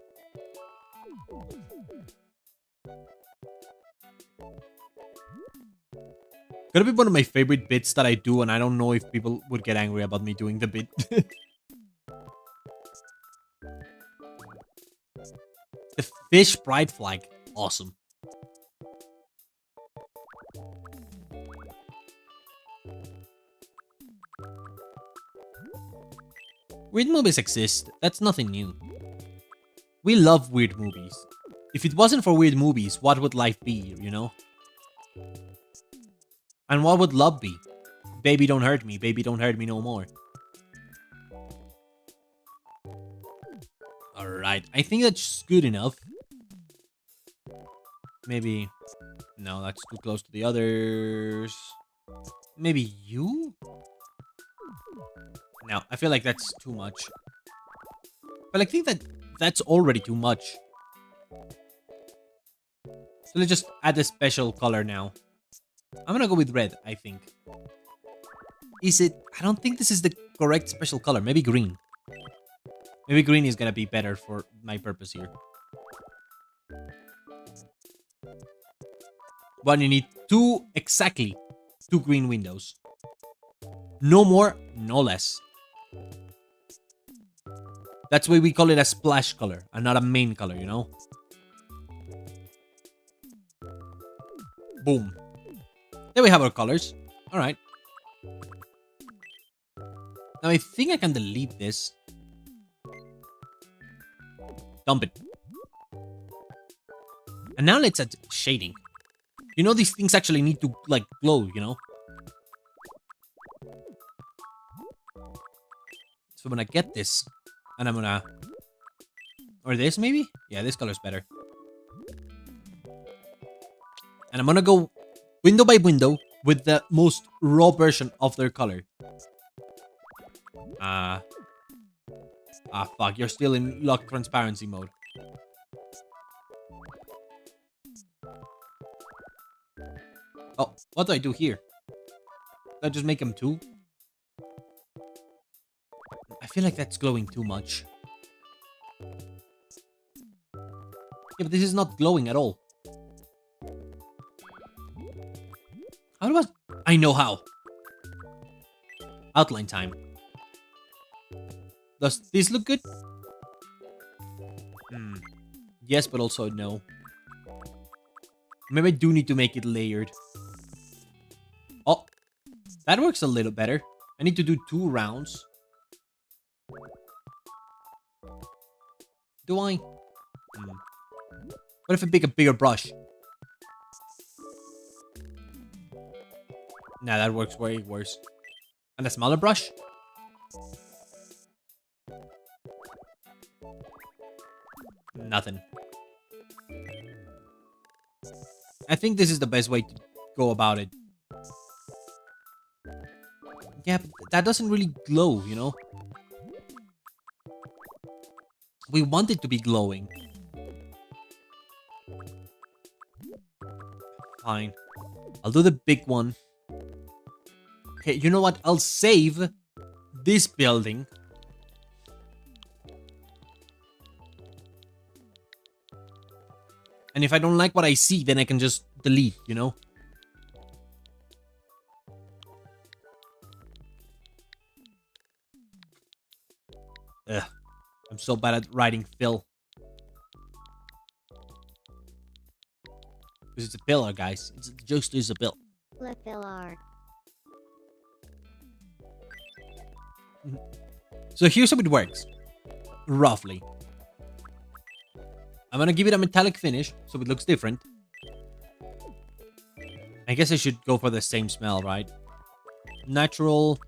Gonna be one of my favorite bits that I do, and I don't know if people would get angry about me doing the bit. The fish pride flag. Awesome. Weird movies exist. That's nothing new. We love weird movies. If it wasn't for weird movies, what would life be, you know? And what would love be? Baby don't hurt me, baby don't hurt me no more. Alright, I think that's good enough. Maybe... No, that's too close to the others. Maybe you? No, I feel like that's too much. But I think that's already too much. So let's just add a special color now. I'm gonna go with red, I think. Is it? I don't think this is the correct special color. Maybe green. Maybe green is gonna be better for my purpose here. But you need two, exactly, two green windows. No more, no less. That's why we call it a splash color and not a main color, you know? Boom. There we have our colors. Alright. Now I think I can delete this. Dump it. And now let's add shading. You know, these things actually need to, like, glow, you know? So I'm gonna get this. And I'm gonna... Or this, maybe? Yeah, this color's better. And I'm gonna go window by window with the most raw version of their color. Fuck, you're still in lock transparency mode. Oh, what do I do here? Do I just make them two? I feel like that's glowing too much. Yeah, but this is not glowing at all. How do I know how. Outline time. Does this look good? Yes, but also no. Maybe I do need to make it layered. Oh, that works a little better. I need to do 2 rounds. Do I? What if I pick a bigger brush? Nah, that works way worse. And a smaller brush? Nothing. I think this is the best way to go about it. Yeah, but that doesn't really glow, you know? We want it to be glowing. Fine. I'll do the big one. Okay, you know what? I'll save this building. And if I don't like what I see, then I can just delete, you know? Ugh. I'm so bad at writing fill. Because it's a pillar, guys. It's just a pill. Le pillar. So here's how it works. Roughly. I'm gonna give it a metallic finish, so it looks different. I guess I should go for the same smell, right? Natural,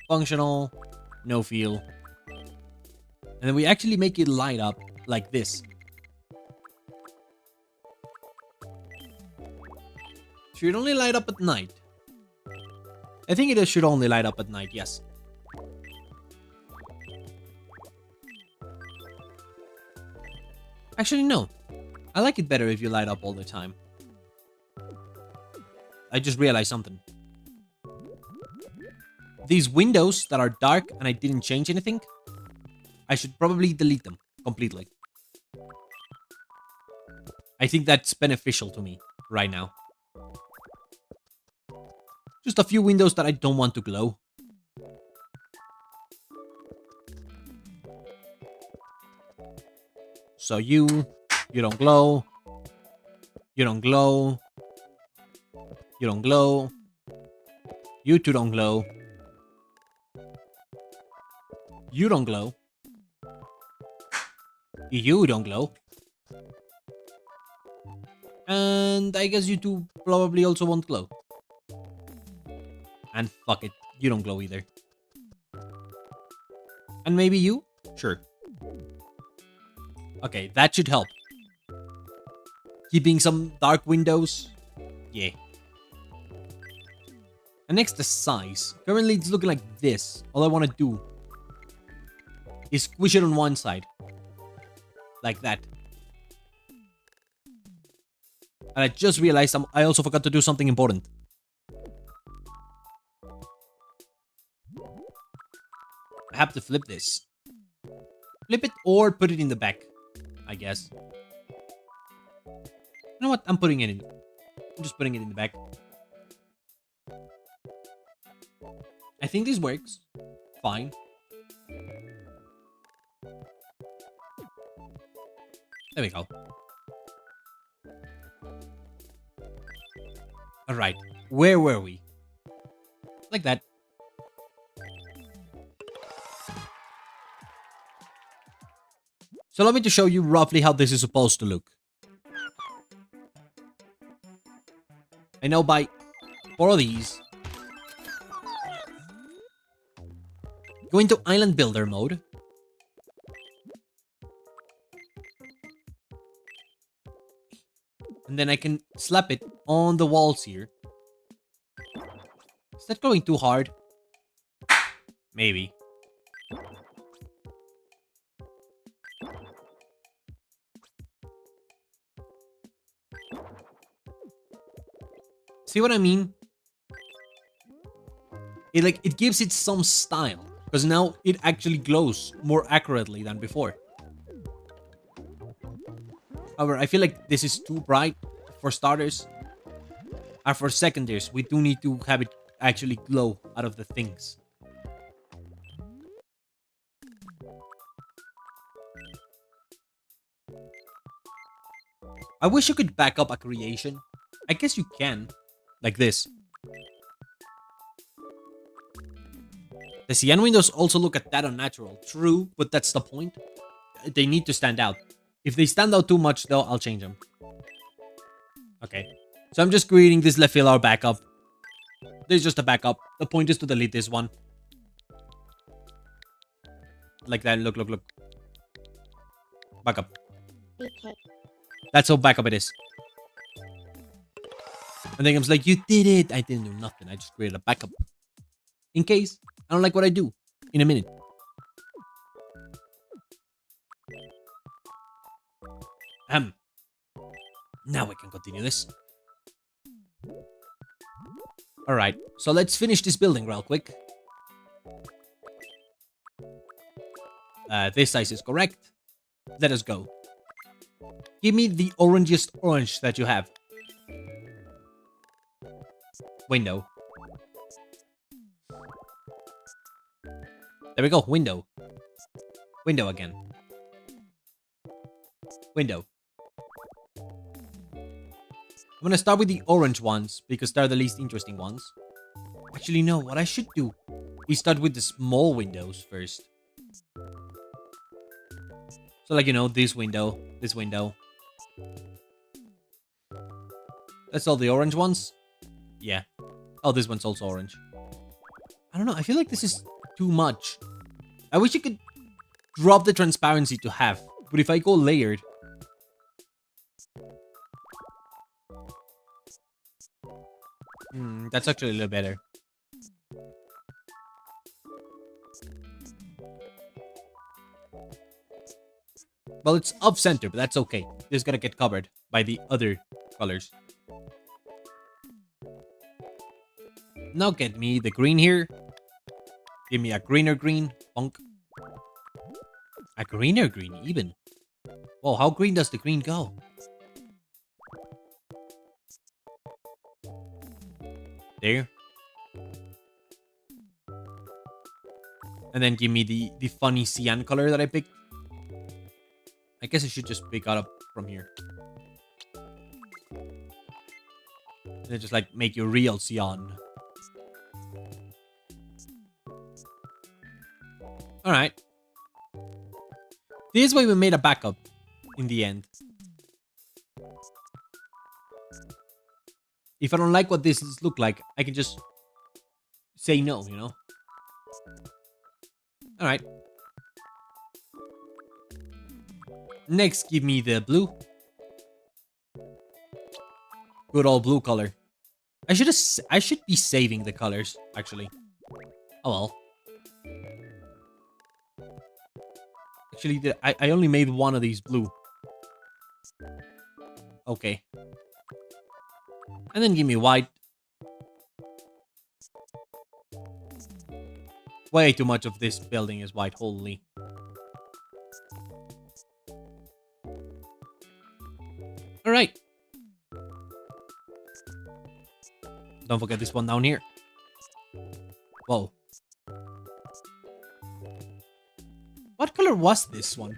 functional, no feel. And then we actually make it light up like this. Should only light up at night. I think it should only light up at night, yes. Actually, no. I like it better if you light up all the time. I just realized something. These windows that are dark and I didn't change anything, I should probably delete them completely. I think that's beneficial to me right now. Just a few windows that I don't want to glow. So you don't glow. You don't glow. You don't glow. You two don't glow. You don't glow. You don't glow. And I guess you two probably also won't glow. And fuck it, you don't glow either. And maybe you? Sure. Okay, that should help. Keeping some dark windows. Yeah. And next, the size. Currently, it's looking like this. All I want to do is squish it on one side. Like that. And I just realized I also forgot to do something important. I have to flip this. Flip it or put it in the back, I guess. You know what? I'm putting it in. I'm just putting it in the back. I think this works fine. There we go. Alright, where were we? Like that. So allow me to show you roughly how this is supposed to look. I know by 4 of these. Go into Island Builder mode. And then I can slap it on the walls here. Is that going too hard? Maybe. See what I mean? It gives it some style. Because now it actually glows more accurately than before. However, I feel like this is too bright for starters. And for secondaries, we do need to have it actually glow out of the things. I wish you could back up a creation. I guess you can. Like this. The cyan windows also look at that unnatural. True, but that's the point. They need to stand out. If they stand out too much, though, I'll change them. Okay. So I'm just creating this left fill our backup. This is just a backup. The point is to delete this one. Like that. Look, look, look. Backup. Okay. That's how backup it is. And then I'm like, you did it. I didn't do nothing. I just created a backup. In case I don't like what I do. In a minute. Now we can continue this. Alright, so let's finish this building real quick. This size is correct. Let us go. Give me the orangest orange that you have. Window. There we go, window. Window again. Window. I'm gonna start with the orange ones, because they're the least interesting ones. Actually, no, what I should do is start with the small windows first. So, like, you know, this window, this window. That's all the orange ones? Yeah. Oh, this one's also orange. I don't know, I feel like this is too much. I wish you could drop the transparency to half, but if I go layered... that's actually a little better. Well, it's off-center, but that's okay. This is gonna get covered by the other colors. Now get me the green here. Give me a greener green. Bonk. A greener green, even. Whoa, how green does the green go? There. And then give me the funny cyan color that I picked. I guess I should just pick it up from here. And then just like make you real cyan. Alright. This way we made a backup in the end. If I don't like what this look like, I can just say no, you know? Alright. Next, give me the blue. Good old blue color. I should be saving the colors, actually. Oh well. Actually, I only made one of these blue. Okay. And then give me white. Way too much of this building is white, holy. Alright. Don't forget this one down here. Whoa. What color was this one?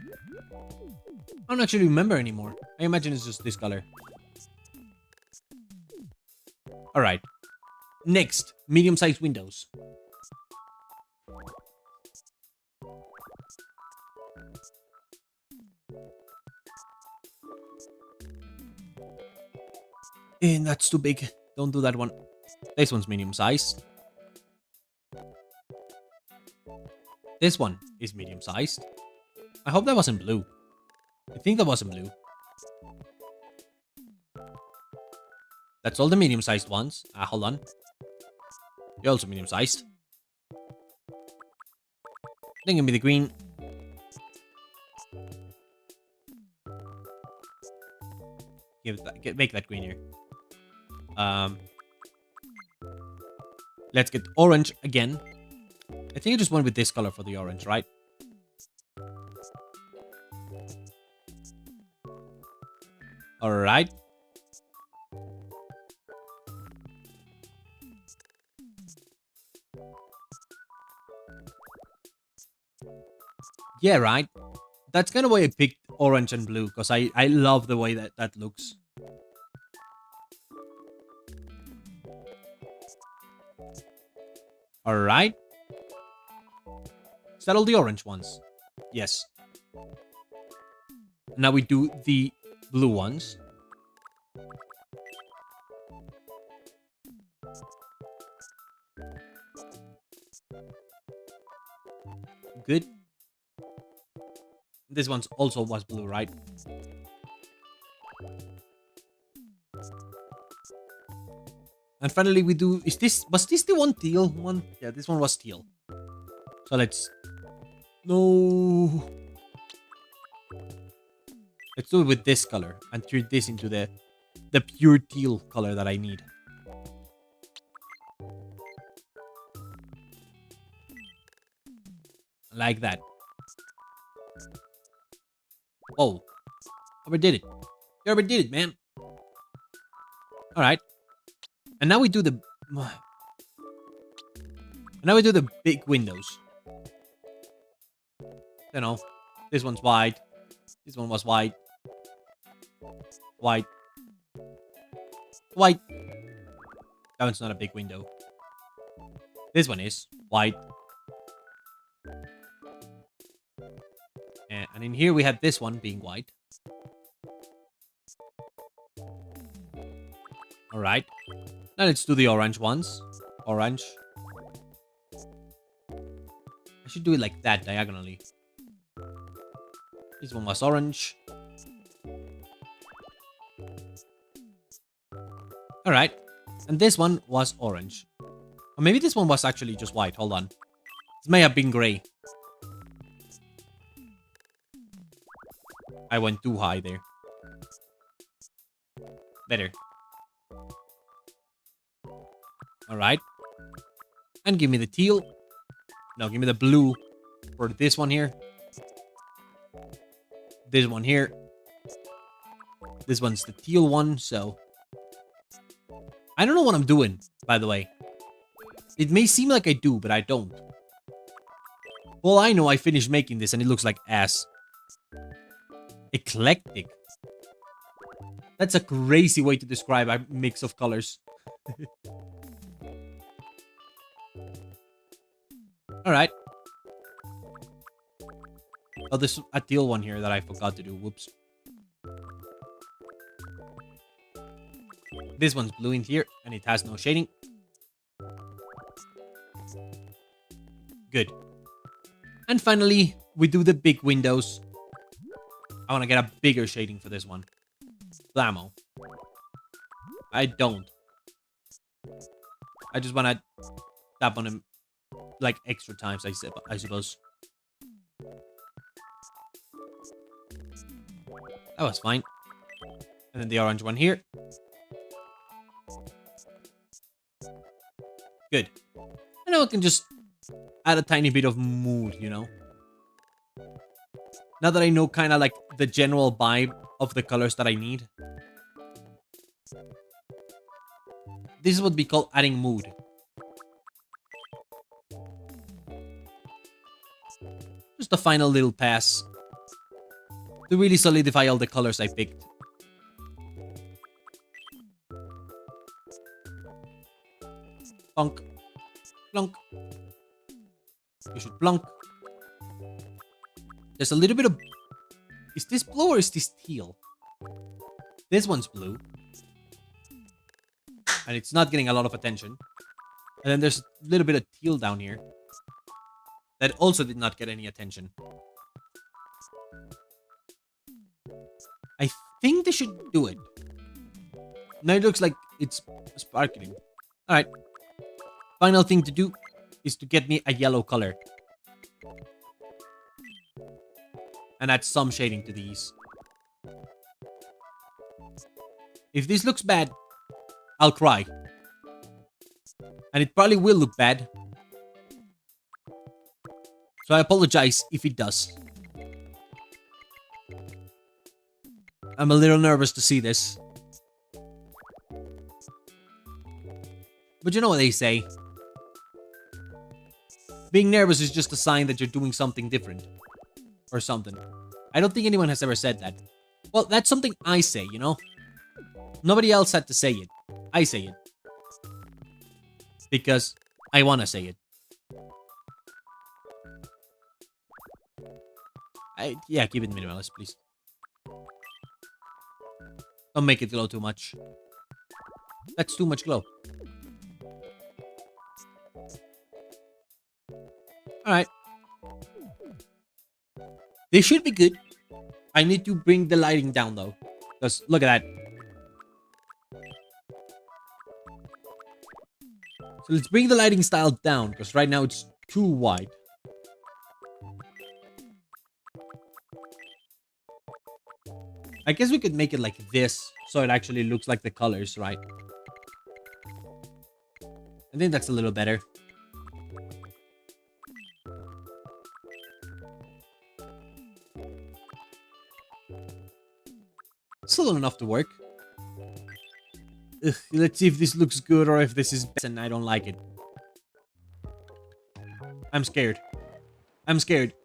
I don't actually remember anymore. I imagine it's just this color. Alright. Next, medium-sized windows. And that's too big. Don't do that one. This one's medium-sized. This one is medium-sized. I hope that wasn't blue. I think that wasn't blue. That's all the medium-sized ones. Hold on. You're also medium-sized. Then give me the green. Make that green here. Let's get orange again. I think I just went with this color for the orange, right? Alright. Yeah, right. That's kind of why I picked orange and blue, because I love the way that looks. Alright. Is that all the orange ones? Yes. Now we do the blue ones. Good. This one's also was blue, right? And finally we do... Was this the one teal one? Yeah, this one was teal. So let's... No... Let's do it with this color and turn this into the pure teal color that I need. Like that. Oh. Overdid it. You overdid it, man. Alright. And now we do the... Now we do the big windows. You know. This one's white. This one was white. White. White. That one's not a big window. This one is white. And in here we have this one being white. Alright. Now let's do the orange ones. Orange. I should do it like that, diagonally. This one was orange. Alright. And this one was orange. Or maybe this one was actually just white. Hold on. This may have been gray. I went too high there. Better. Alright. And give me the teal. No, give me the blue for this one here. This one here. This one's the teal one, so... I don't know what I'm doing, by the way. It may seem like I do, but I don't. Well, I know I finished making this and it looks like ass. Eclectic. That's a crazy way to describe a mix of colors. Alright. Oh, there's a teal one here that I forgot to do. Whoops. This one's blue in here, and it has no shading. Good. And finally, we do the big windows. I want to get a bigger shading for this one. Blammo. I don't. I just want to tap on him like extra times, I suppose. That was fine. And then the orange one here. Good. And now I can just add a tiny bit of mood, you know? Now that I know kind of like the general vibe of the colors that I need. This is what we call adding mood. Just a final little pass to really solidify all the colors I picked. Plunk. Plunk. You should plunk. There's a little bit of... Is this blue or is this teal? This one's blue. And it's not getting a lot of attention. And then there's a little bit of teal down here. That also did not get any attention. I think they should do it. Now it looks like it's sparkling. Alright. Final thing to do is to get me a yellow color. And add some shading to these. If this looks bad, I'll cry. And it probably will look bad. So I apologize if it does. I'm a little nervous to see this. But you know what they say. Being nervous is just a sign that you're doing something different. Or something. I don't think anyone has ever said that. Well, that's something I say, you know? Nobody else had to say it. I say it. Because I want to say it. Yeah, keep it minimalist, please. Don't make it glow too much. That's too much glow. Alright. They should be good. I need to bring the lighting down though. Because look at that. So let's bring the lighting style down. Because right now it's too wide. I guess we could make it like this. So it actually looks like the colors, right? I think that's a little better. Still enough to work. Ugh, let's see if this looks good or if this is bad and I don't like it. I'm scared. I'm scared.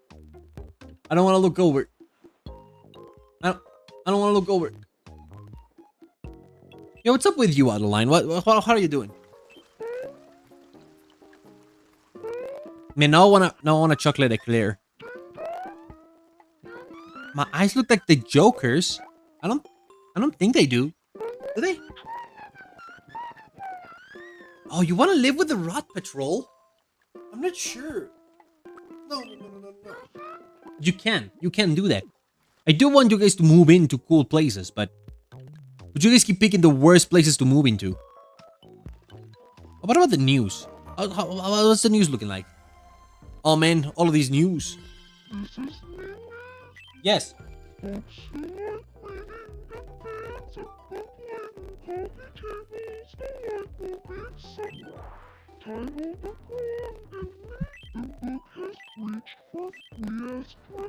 I don't want to look over. I don't want to look over. Yo, what's up with you, Adeline? How are you doing? Man, now I want a chocolate eclair. My eyes look like the Joker's. I don't think they do. Do they? Oh, you want to live with the Rat Patrol? I'm not sure. No. You can do that. I do want you guys to move into cool places, but you guys keep picking the worst places to move into. What about the news? What's the news looking like? Oh man, all of these news. Yes.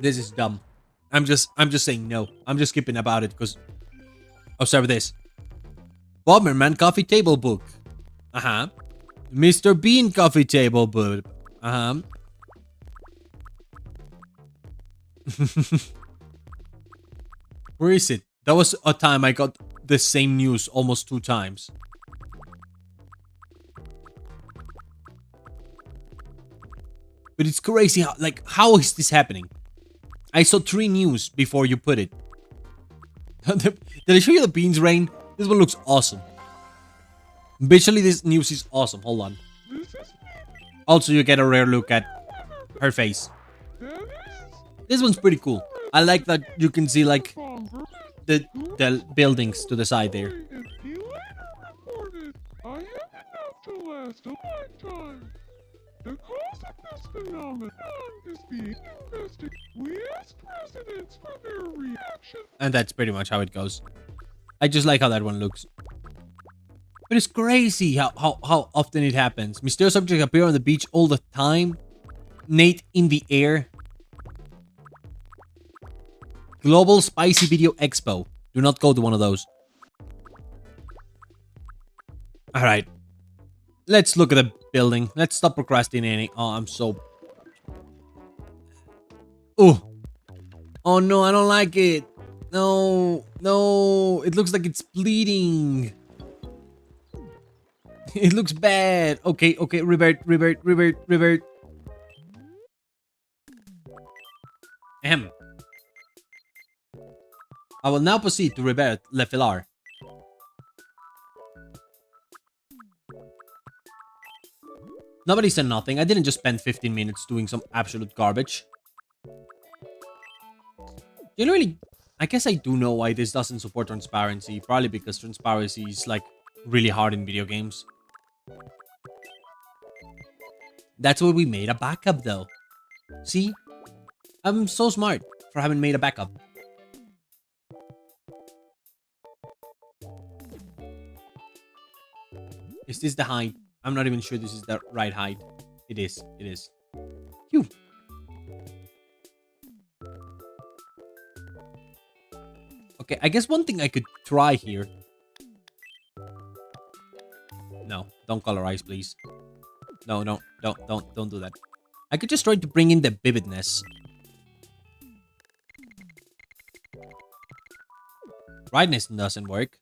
This is dumb. I'm just saying no. I'm just skipping about it because I'll start with this. Bomberman coffee table book. Mr. Bean coffee table book. Where is it? That was a time I got the same news almost 2 times. But it's crazy how is this happening? I saw 3 news before you put it. Did I show you the beans rain? This one looks awesome. Visually, this news is awesome. Hold on. Also, you get a rare look at her face. This one's pretty cool. I like that you can see like the buildings to the side there. The cause of this phenomenon is being investigated. We asked residents for their reaction. And that's pretty much how it goes. I just like how that one looks. But it's crazy how often it happens. Mysterious objects appear on the beach all the time. Nate in the air. Global Spicy Video Expo. Do not go to one of those. Alright. Let's look at the building. Let's stop procrastinating. Oh, I'm so... Oh. Oh no, I don't like it. No. No. It looks like it's bleeding. It looks bad. Okay, okay. Revert. Ahem. I will now proceed to revert Le Filar. Nobody said nothing. I didn't just spend 15 minutes doing some absolute garbage. Generally, I guess I do know why this doesn't support transparency. Probably because transparency is like really hard in video games. That's why we made a backup though. See? I'm so smart for having made a backup. Is this the height? I'm not even sure this is the right height. It is. It is. Phew. Okay, I guess one thing I could try here. No, don't colorize, please. No, no, don't do that. I could just try to bring in the vividness. Brightness doesn't work.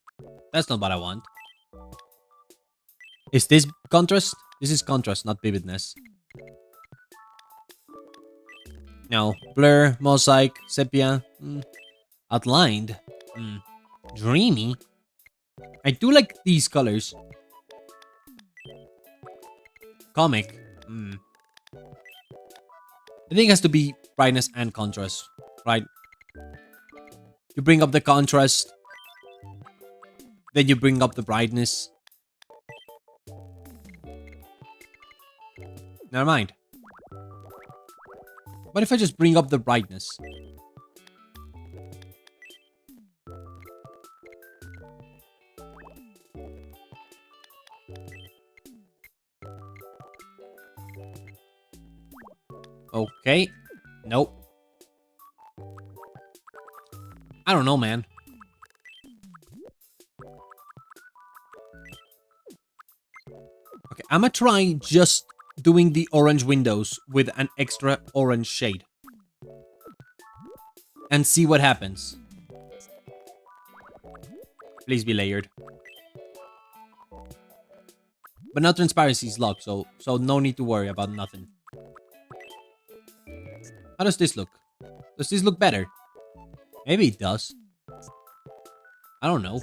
That's not what I want. Is this contrast? This is contrast, not vividness. No. Blur, mosaic, sepia. Outlined. Dreamy. I do like these colors. Comic. I think it has to be brightness and contrast, right? You bring up the contrast, then you bring up the brightness. Never mind. What if I just bring up the brightness? Okay. Nope. I don't know, man. Okay, I'm gonna try just doing the orange windows with an extra orange shade. And see what happens. Please be layered. But now transparency is locked, so no need to worry about nothing. How does this look? Does this look better? Maybe it does. I don't know.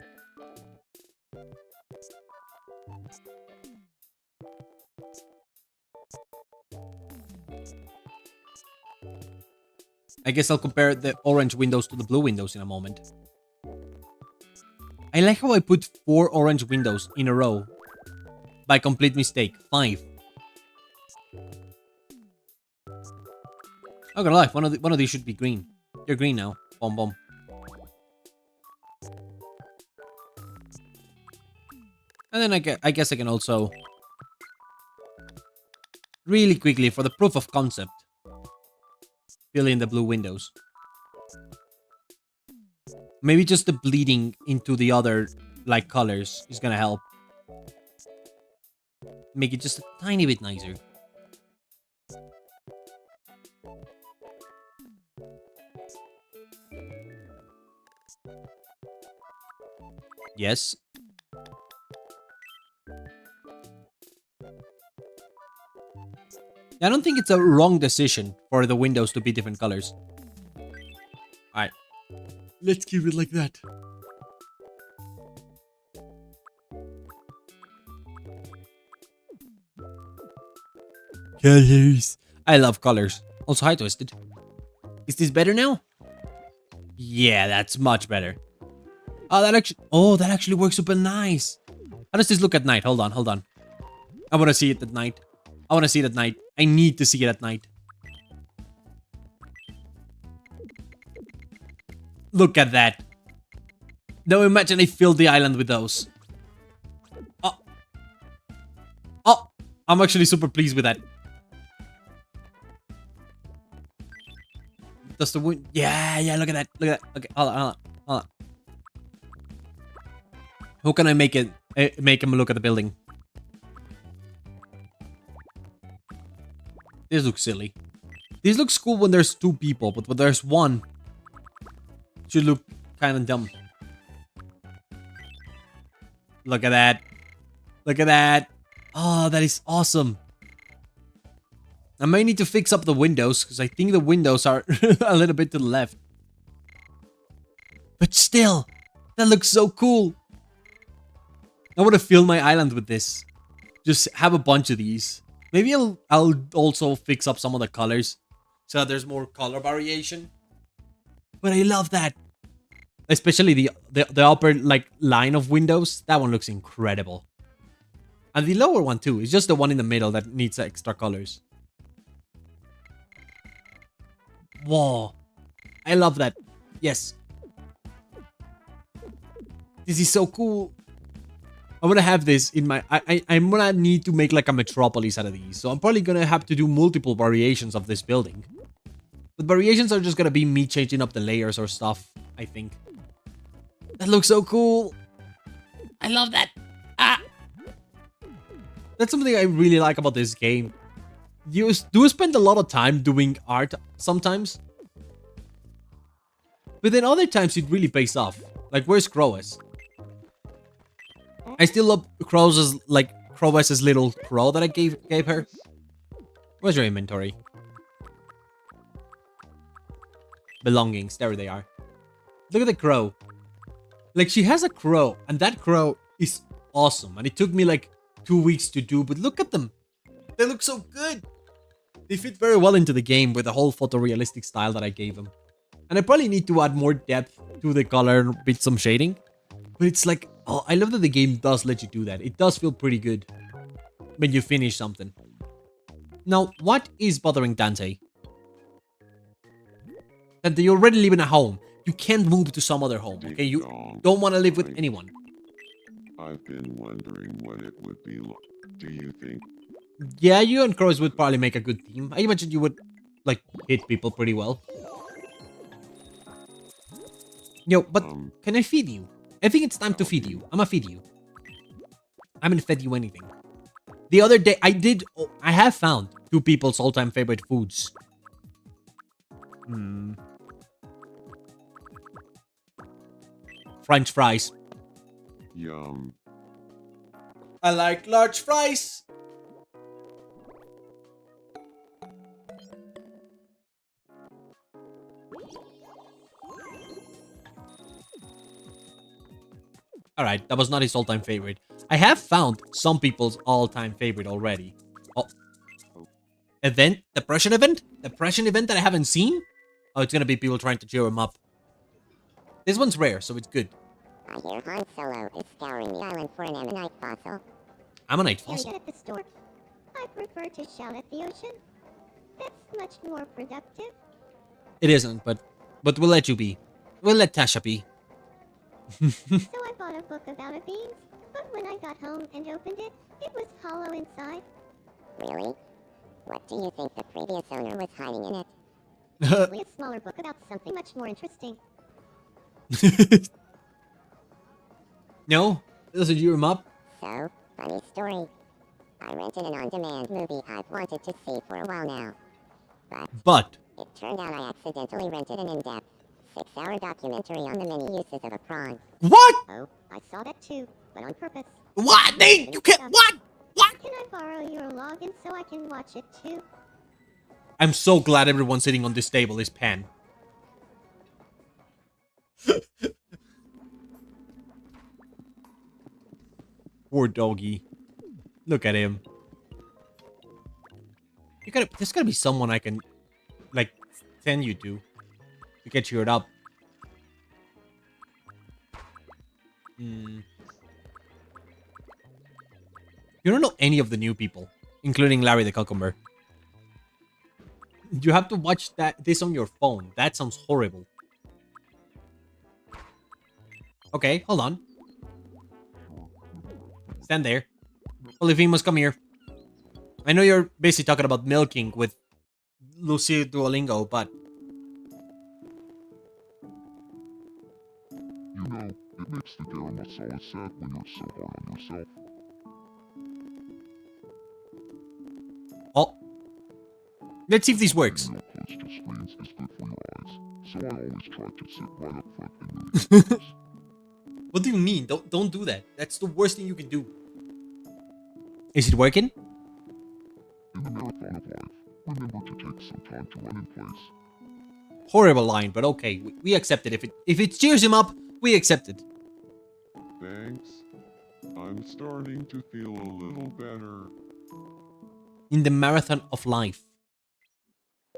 I guess I'll compare the orange windows to the blue windows in a moment. I like how I put 4 orange windows in a row. By complete mistake. 5. Not gonna lie, one of these should be green. You're green now. Boom, boom. And then I guess I can also... really quickly, for the proof of concept, fill in the blue windows. Maybe just the bleeding into the other, like, colors is gonna help. Make it just a tiny bit nicer. Yes. I don't think it's a wrong decision for the windows to be different colors. Alright. Let's keep it like that. Colors. I love colors. Also, hi, Twisted. Is this better now? Yeah, that's much better. Oh, that actually works super nice. How does this look at night? Hold on. I want to see it at night. I need to see it at night. Look at that. Now imagine I filled the island with those. Oh, I'm actually super pleased with that. Does the wind... Yeah, look at that. Okay, hold on. Who can I make him look at the building? This looks silly. This looks cool when there's 2 people, but when there's 1, it should look kind of dumb. Look at that. Look at that. Oh, that is awesome. I may need to fix up the windows, because I think the windows are a little bit to the left. But still, that looks so cool. I want to fill my island with this. Just have a bunch of these. Maybe I'll also fix up some of the colors, so that there's more color variation. But I love that. Especially the upper like line of windows. That one looks incredible. And the lower one too. It's just the one in the middle that needs extra colors. Whoa. I love that. Yes. This is so cool. I'm gonna have this in my... I'm gonna need to make like a metropolis out of these. So I'm probably gonna have to do multiple variations of this building. But variations are just gonna be me changing up the layers or stuff, I think. That looks so cool. I love that. Ah! That's something I really like about this game. You do spend a lot of time doing art sometimes. But then other times it really pays off. Like, where's Crowes? I still love Crowes' little crow that I gave her. Where's your inventory? Belongings, there they are. Look at the crow. Like, she has a crow, and that crow is awesome. And it took me like 2 weeks to do, but look at them. They look so good. They fit very well into the game with the whole photorealistic style that I gave them. And I probably need to add more depth to the color with some shading. But it's like, oh, I love that the game does let you do that. It does feel pretty good when you finish something. Now, what is bothering Dante? That you already live in a home. You can't move to some other home, okay? You don't want to live with anyone. I've been wondering what it would be like. Do you think? Yeah, you and Crows would probably make a good team. I imagine you would, like, hit people pretty well. Yo, but can I feed you? I think it's time to feed you. I'm gonna feed you. I haven't fed you anything. The other day, I have found 2 people's all-time favorite foods. French fries. Yum. I like large fries. Alright, that was not his all-time favorite. I have found some people's all-time favorite already. Oh. Event? Depression event? Depression event that I haven't seen? Oh, it's gonna be people trying to cheer him up. This one's rare, so it's good. I hear Han Solo is scouring the island for an ammonite fossil. Ammonite Carry fossil? it at the store. I prefer to shout at the ocean. That's much more productive. It isn't, but we'll let you be. We'll let Tasha be. So I bought a book about a beans, but when I got home and opened it, it was hollow inside. Really? What do you think the previous owner was hiding in it? Probably a smaller book about something much more interesting. No? Doesn't cheer him up? So, funny story. I rented an on-demand movie I've wanted to see for a while now. But It turned out I accidentally rented an in-depth 6-hour documentary on the many uses of a prawn. what? Oh, I saw that too, but on purpose. What? Nate, you can't. What? What? Can I borrow your login so I can watch it too? I'm so glad everyone sitting on this table is Pan. Poor doggy. Look at him. There's gotta be someone I can, like, send you to get cheered up. You don't know any of the new people, including Larry the Cucumber. You have to watch this on your phone. That sounds horrible. Okay, hold on. Stand there. Polyphemus, come here. I know you're busy talking about milking with Lucy Duolingo, but... You know, it makes the garum masala sad when you're so hard on yourself. Oh. Let's see if this works. Being real close to screens is good for your eyes, so I always try to sit right up front in movie theaters. What do you mean? Don't do that. That's the worst thing you can do. Is it working? In the marathon of life, remember to take some time to run in place. Horrible line, but okay, we accept it. If it cheers him up, we accept it. Thanks. I'm starting to feel a little better. In the marathon of life.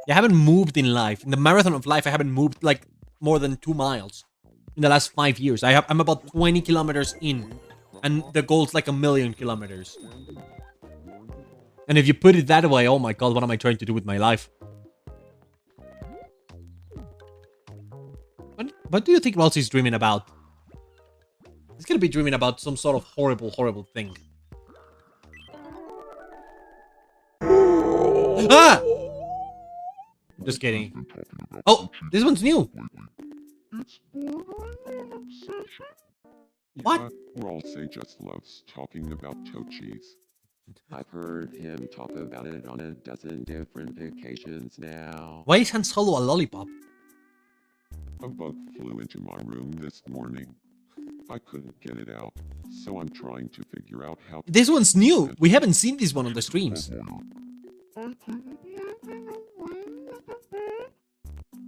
I haven't moved in life. In the marathon of life, I haven't moved like more than 2 miles in the last 5 years. I'm about 20 kilometers in, and the goal's like 1,000,000 kilometers. And if you put it that way, oh my god, what am I trying to do with my life? What do you think Ralsei's dreaming about? He's gonna be dreaming about some sort of horrible, horrible thing. Ah! Just kidding. Been talking about Oh, this one's new. lately. It's bordering on obsession. What? Yeah, Ralsei just loves talking about Tochis. I've heard him talk about it on a dozen different occasions now. Why is Han Solo a lollipop? A bug flew into my room this morning. I couldn't get it out, so I'm trying to figure out how. This one's new. We haven't seen this one on the streams. I couldn't live in a room with a bug.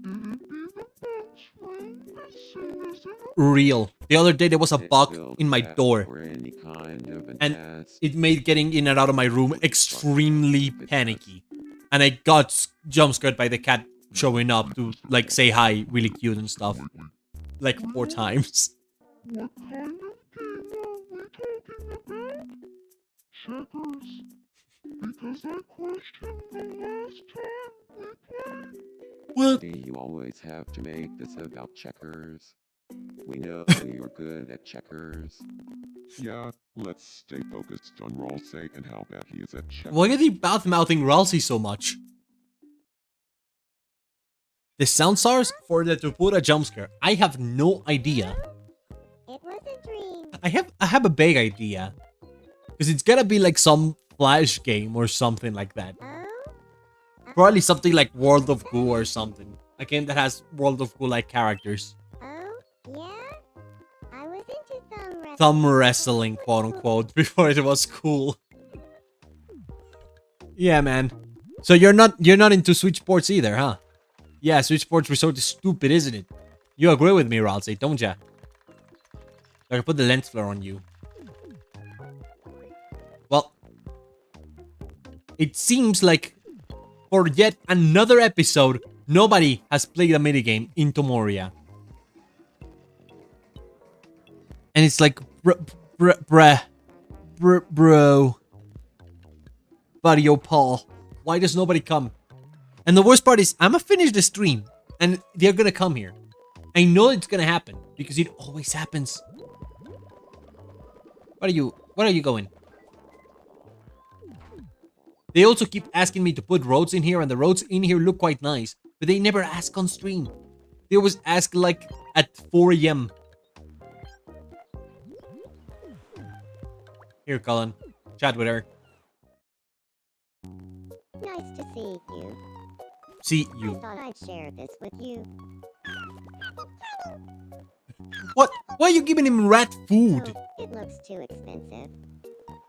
It'd be the bug's room as soon as it Real. The other day there was a It bug will in my pass door, for any kind of a and test. it made getting in and out of my room extremely panicky. And I got jump scared by the cat showing up to like say hi, really cute and stuff, like 4 times. What kind of game are we talking about? Checkers. Because I questioned the last time we played. What? Do you always have to make this about checkers? We know you're good at checkers. Yeah, let's stay focused on Ralsei and how bad he is at checkers. Why are they bad-mouthing Ralsei so much? The sound source for the Tomodachi jump scare, I have no idea. It was a dream. I have a vague idea. Because it's gotta be like some Flash game or something like that. Oh? Probably something like World of Goo or something. A game that has World of Goo like characters. Oh? Yeah? I was into thumb wrestling. Thumb wrestling, quote unquote, before it was cool. Yeah, man. So you're not into Switch Sports either, huh? Yeah, Switch Sports Resort is stupid, isn't it? You agree with me, Ralsei, don't ya? I can put the lens flare on you. Well, it seems like for yet another episode, nobody has played a minigame in Tomoria. And it's like, bro. Buddy, oh, Paul. Why does nobody come? And the worst part is, I'm gonna finish the stream, and they're gonna come here. I know it's gonna happen, because it always happens. Where are you going? They also keep asking me to put roads in here, and the roads in here look quite nice, but they never ask on stream. They always ask, like, at 4 AM. Here, Colin. Chat with her. Nice to see you. See I you. thought I'd share this with you. What? Why are you giving him rat food? Oh, it looks too expensive.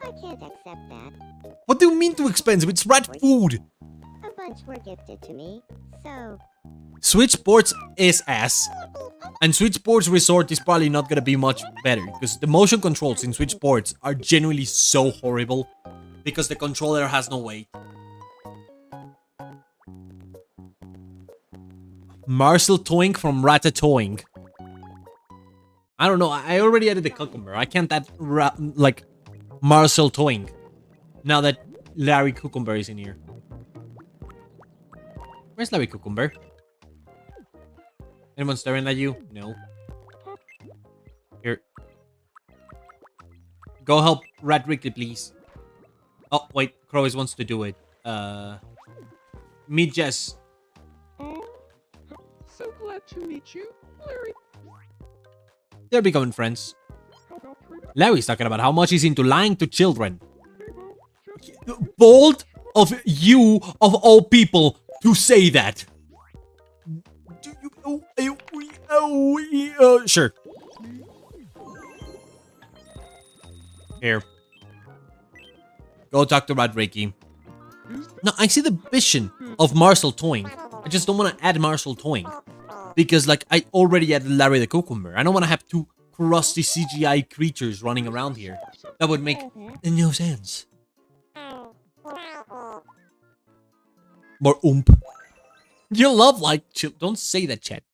I can't accept that. What do you mean too expensive? It's rat food. A bunch were gifted to me, so... Switch Sports is ass. And Switch Sports Resort is probably not gonna be much better, because the motion controls in Switch Sports are genuinely so horrible, because the controller has no weight. Marcel Toink from Ratatouille. I don't know, I already added the cucumber. I can't add, like, Marcel Toink. Now that Larry Cucumber is in here. Where's Larry Cucumber? Anyone staring at you? No. Here. Go help Rat Ricky, please. Oh, wait. Crows wants to do it. Meet Jess. So glad to meet you, Larry. They're becoming friends. Larry's talking about how much he's into lying to children. Bold of you, of all people, to say that. Do you? Sure. Here. Go talk to Radraki. No, I see the vision of Marcel toying. I just don't want to add Marcel toying. Because, like, I already added Larry the Cucumber. I don't want to have two crusty CGI creatures running around here. That would make no sense. More oomph. You love, like, chill. Don't say that, chat.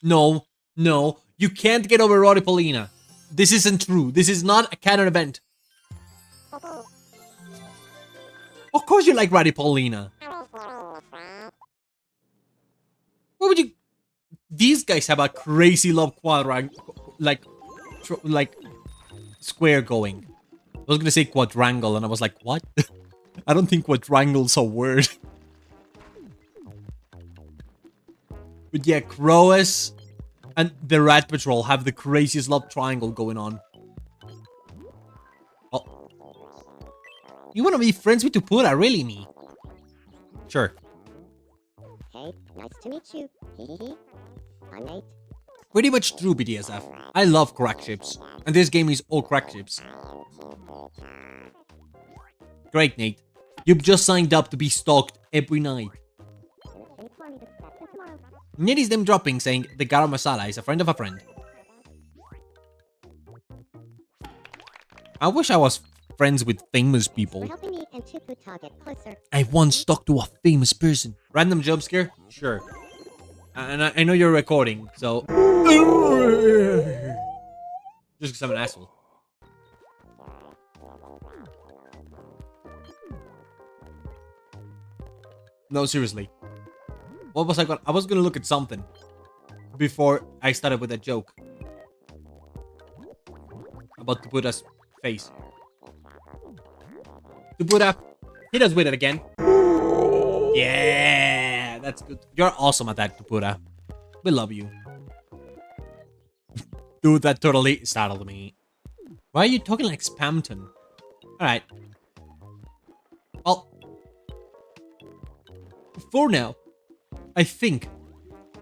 No. No. You can't get over Roddy Paulina. This isn't true. This is not a canon event. Of course you like Roddy Paulina. What would you... These guys have a crazy love quadrangle, like square going. I was gonna say quadrangle, and I was like, what? I don't think quadrangle's a word. But yeah, Croas and the Rat Patrol have the craziest love triangle going on. Oh. You wanna be friends with Tupura, really, me? Sure. Hey, nice to meet you. I'm Nate. Pretty much true, BDSF. I love crack ships. And this game is all crack ships. Great, Nate. You've just signed up to be stalked every night. Nate is them dropping saying the garam masala is a friend of a friend. I wish I was friends with famous people. I once talked to a famous person. Random jump scare? Sure. And I know you're recording, so... Just because I'm an asshole. No, seriously. What was I gonna... I was gonna look at something before I started with that joke. About Tupura's face. Tupura, hit us with it again. Yeah, that's good. You're awesome at that, Tupura. We love you. Dude, that totally startled me. Why are you talking like Spamton? Alright. Well, for now, I think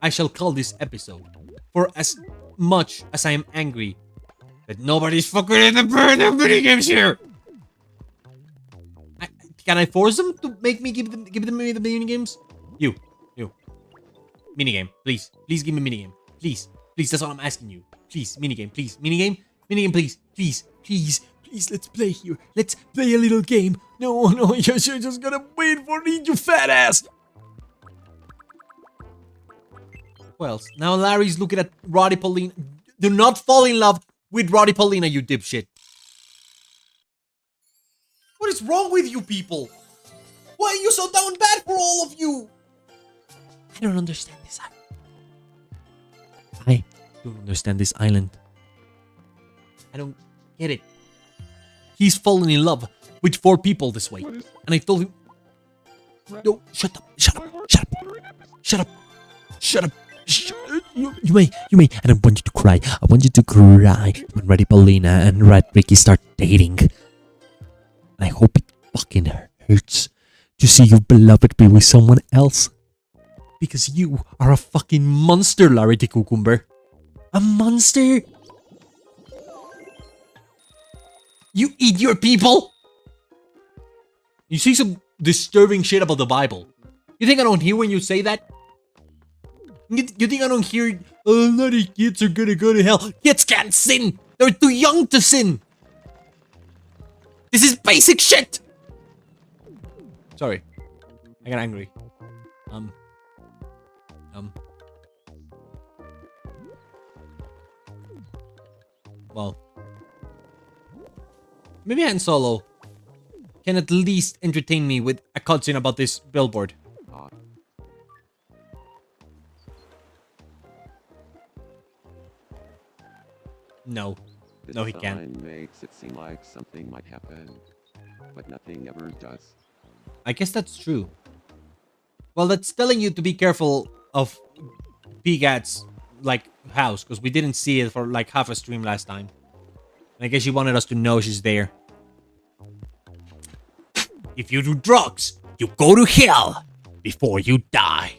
I shall call this episode. For as much as I am angry that nobody's fucking in the burn of video games here. Can I force them to make me give them the mini games? You. Minigame, please. Please give me minigame. Please. That's all I'm asking you. Please, minigame, please. Minigame, please. Please, let's play here. Let's play a little game. No, you're just gonna wait for me, you fat ass. Well, now Larry's looking at Roddy Paulina. Do not fall in love with Roddy Paulina, you dipshit. What is wrong with you people? Why are you so down bad for all of you? I don't understand this island. I don't understand this island. I don't get it. He's fallen in love with 4 people this way. And I told him... No, shut up. You may. I don't want you to cry. I want you to cry when Roddy Paulina and Ricky start dating. And I hope it fucking hurts to see your beloved be with someone else. Because you are a fucking monster, Larry the Cucumber. A monster? You eat your people? You see some disturbing shit about the Bible. You think I don't hear when you say that? You think I don't hear, a lot of kids are gonna go to hell. Kids can't sin. They're too young to sin. This is basic shit. Sorry. I got angry. Well. Maybe Han Solo can at least entertain me with a cutscene about this billboard. No. No, he can't. This sign makes it seem like something might happen, but nothing ever does. I guess that's true. Well, that's telling you to be careful of Pigat's, like, house, because we didn't see it for, like, half a stream last time. And I guess she wanted us to know she's there. If you do drugs, you go to hell before you die.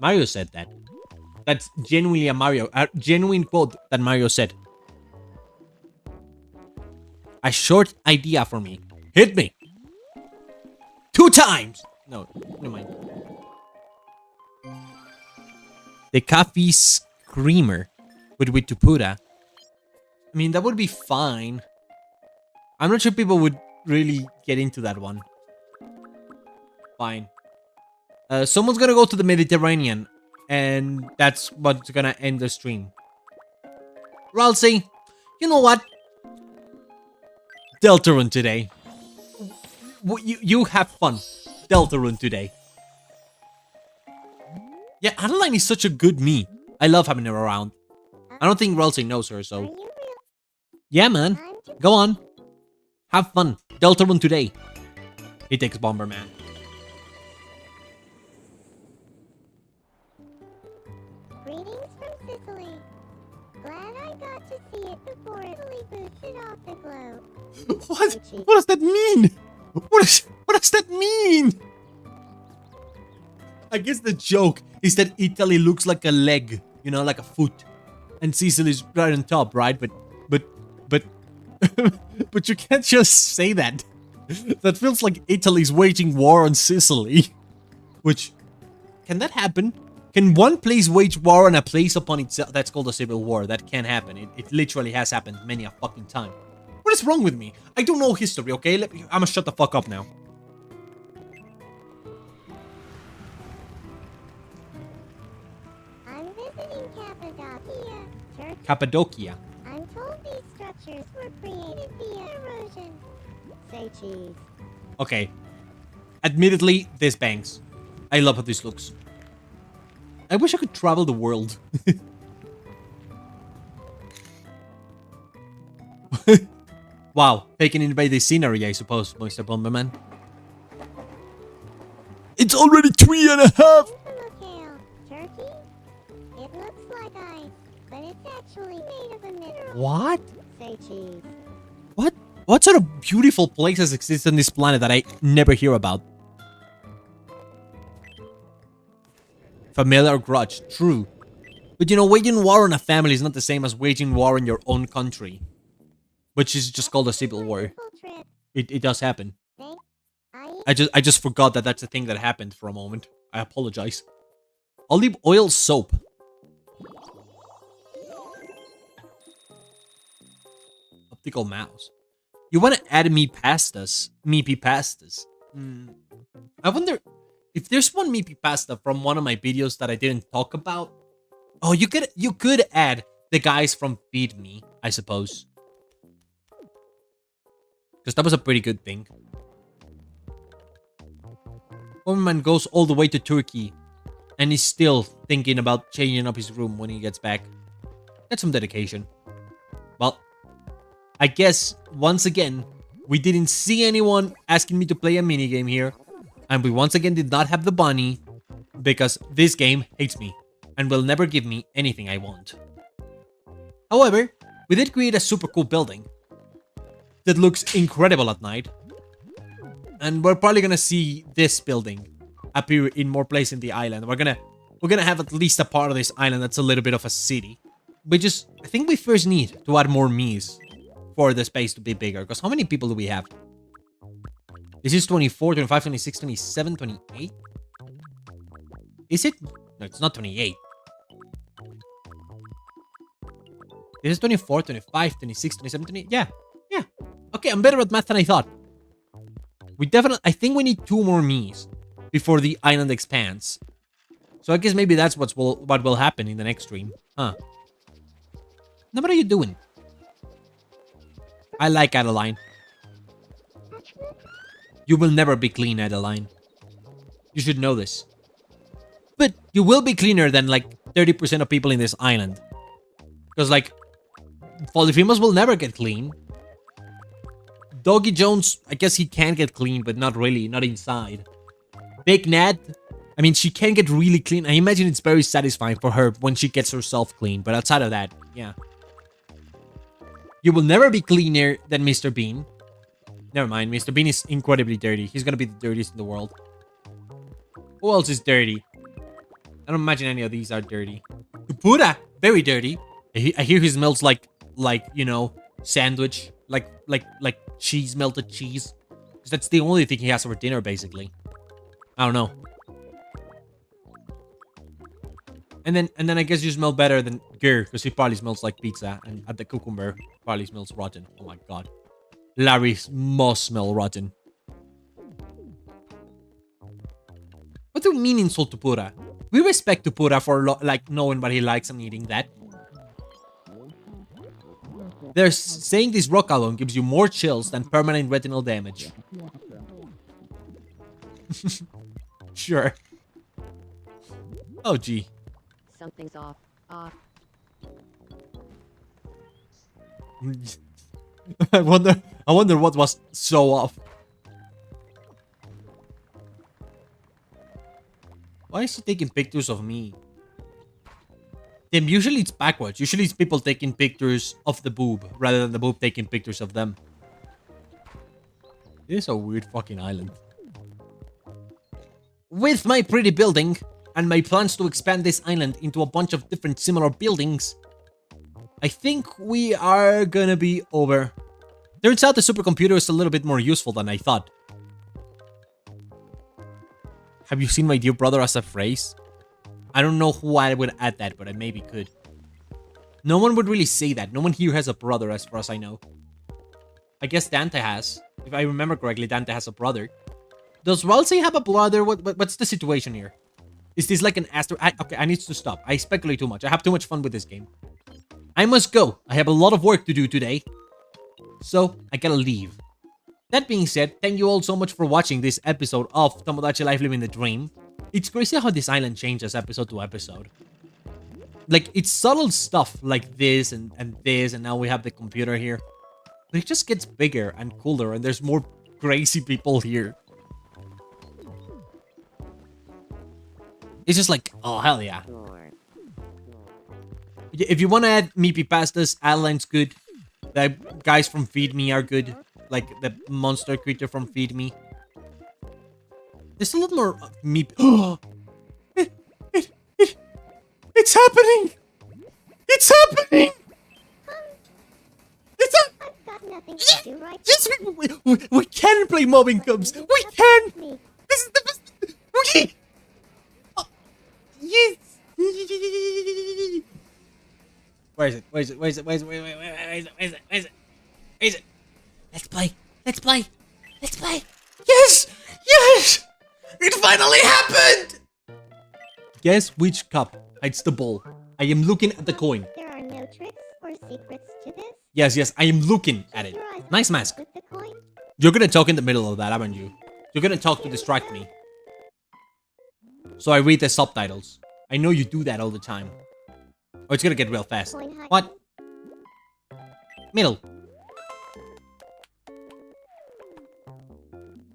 Mario said that. That's genuinely a genuine quote that Mario said. A short idea for me. Hit me. 2 times. No, never mind. The coffee screamer with Tomodachi. I mean, that would be fine. I'm not sure people would really get into that one. Fine. Someone's gonna go to the Mediterranean, and that's what's gonna end the stream. Ralsei, you know what? Deltarune today. You have fun. Deltarune today. Yeah, Adeline is such a good me. I love having her around. I don't think Ralsei knows her, Are so... you real? Yeah, man. I'm just Go on. Have fun. Deltarune today. He takes Bomberman. greetings from Sicily. Glad I got to see it before Italy boots it off the globe. What? What does that mean? What does that mean? I guess the joke is that Italy looks like a leg, you know, like a foot, and Sicily's right on top, right? But but you can't just say that. That feels like Italy's waging war on Sicily. Which, can that happen? Can one place wage war on a place upon itself? That's called a civil war. That can happen. It literally has happened many a fucking time. What is wrong with me? I don't know history, okay? I'm gonna shut the fuck up now. I'm visiting Cappadocia, Turkey. Cappadocia. I'm told these structures were created via erosion. Say cheese. Okay. Admittedly, this bangs. I love how this looks. I wish I could travel the world. Wow, taken in by the scenery, I suppose, Mr. Bomberman. It's already 3.5! I'm from Macau, Turkey. It looks like ice, but it's actually made of a mineral. What? Say cheese. What sort of beautiful places exist on this planet that I never hear about? Familiar grudge, true. But you know, waging war on a family is not the same as waging war in your own country. Which is just called a civil war. Wonderful trip. It does happen. Thanks. I just forgot that that's a thing that happened for a moment. I apologize. Olive oil soap. Optical mouse. You want to add meepy pastas? I wonder if there's one meepy pasta from one of my videos that I didn't talk about. Oh, you could add the guys from Feed Me, I suppose. Because that was a pretty good thing. Woman goes all the way to Turkey and he's still thinking about changing up his room when he gets back. That's some dedication. Well, I guess, once again, we didn't see anyone asking me to play a minigame here. And we once again did not have the bunny. Because this game hates me. And will never give me anything I want. However, we did create a super cool building. That looks incredible at night. And we're probably gonna see this building appear in more places in the island. We're gonna have at least a part of this island that's a little bit of a city. I think we first need to add more Miis for the space to be bigger. Because how many people do we have? This is 24, 25, 26, 27, 28? Is it? No, it's not 28. This is 24, 25, 26, 27, 28. Yeah. Okay, I'm better at math than I thought. I think we need 2 more Miis before the island expands. So I guess maybe that's what will happen in the next stream. Huh. Now what are you doing? I like Adeline. You will never be clean, Adeline. You should know this. But you will be cleaner than like 30% of people in this island. Because like, Polyphemus will never get clean. Doggy Jones, I guess he can get clean, but not really, not inside. Big Nat, I mean, she can get really clean. I imagine it's very satisfying for her when she gets herself clean, but outside of that, yeah. You will never be cleaner than Mr. Bean. Never mind. Mr. Bean is incredibly dirty. He's gonna be the dirtiest in the world. Who else is dirty? I don't imagine any of these are dirty. Buddha, very dirty. I hear he smells like you know, sandwich, like cheese, melted cheese. 'Cause that's the only thing he has for dinner, basically. I don't know. And then I guess you smell better than Gur, because he probably smells like pizza, and at the cucumber probably smells rotten. Oh my god. Larry must smell rotten. What do you mean insult Tupura? We respect Tupura for like knowing what he likes and eating that. They're saying this rock album gives you more chills than permanent retinal damage. Sure. Oh gee. Something's off. Off. I wonder what was so off. Why is he taking pictures of me? Then usually it's backwards. Usually it's people taking pictures of the boob rather than the boob taking pictures of them. This is a weird fucking island. With my pretty building and my plans to expand this island into a bunch of different similar buildings, I think we are gonna be over. Turns out the supercomputer is a little bit more useful than I thought. Have you seen my dear brother as a phrase? I don't know who I would add that, but I maybe could. No one would really say that. No one here has a brother as far as I know. I guess Dante has. If I remember correctly, Dante has a brother. Does Ralsei have a brother? What's the situation here? Is this like an astro... okay, I need to stop. I speculate too much. I have too much fun with this game. I must go. I have a lot of work to do today. So, I gotta leave. That being said, thank you all so much for watching this episode of Tomodachi Life Living the Dream. It's crazy how this island changes episode to episode. Like, it's subtle stuff like this and this, and now we have the computer here. But it just gets bigger and cooler, and there's more crazy people here. It's just like, oh, hell yeah. If you want to add meepy pastas, Adeline's good. The guys from Feed Me are good. Like the monster creature from Feed Me. There's a lot more meep. It's happening! It's happening! I've got nothing to do right Yes, we can play mobbing cubs! We can! me. This is the best! Okay! Yes! Where is it? Where is it? Where is it? Where is it? Where is it? Where is it? Where is it? Where is it? Where is it? Let's play! Let's play! Let's play! Yes! Yes! It finally happened! Guess which cup hides the ball? I am looking at the coin. There are no tricks or secrets to this. Yes, I am looking at it. Your eyes Nice mask. with the coin. You're gonna talk in the middle of that, aren't you? You're gonna talk to distract me. So I read the subtitles. I know you do that all the time. Oh, it's gonna get real fast. Coin hide. What? Middle.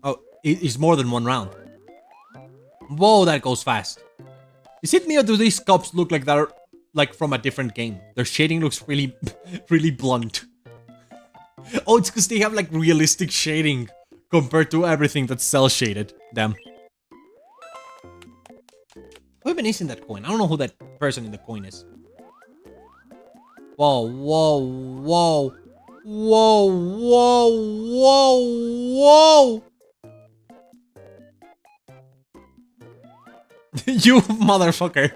Oh, it's more than one round. Whoa, that goes fast. Is it me or do these cups look like they're like from a different game? Their shading looks really, really blunt. Oh, it's because they have like realistic shading compared to everything that's cell shaded. Damn. Who even is in that coin? I don't know who that person in the coin is. Whoa, whoa, whoa. Whoa, whoa, whoa, whoa. You motherfucker.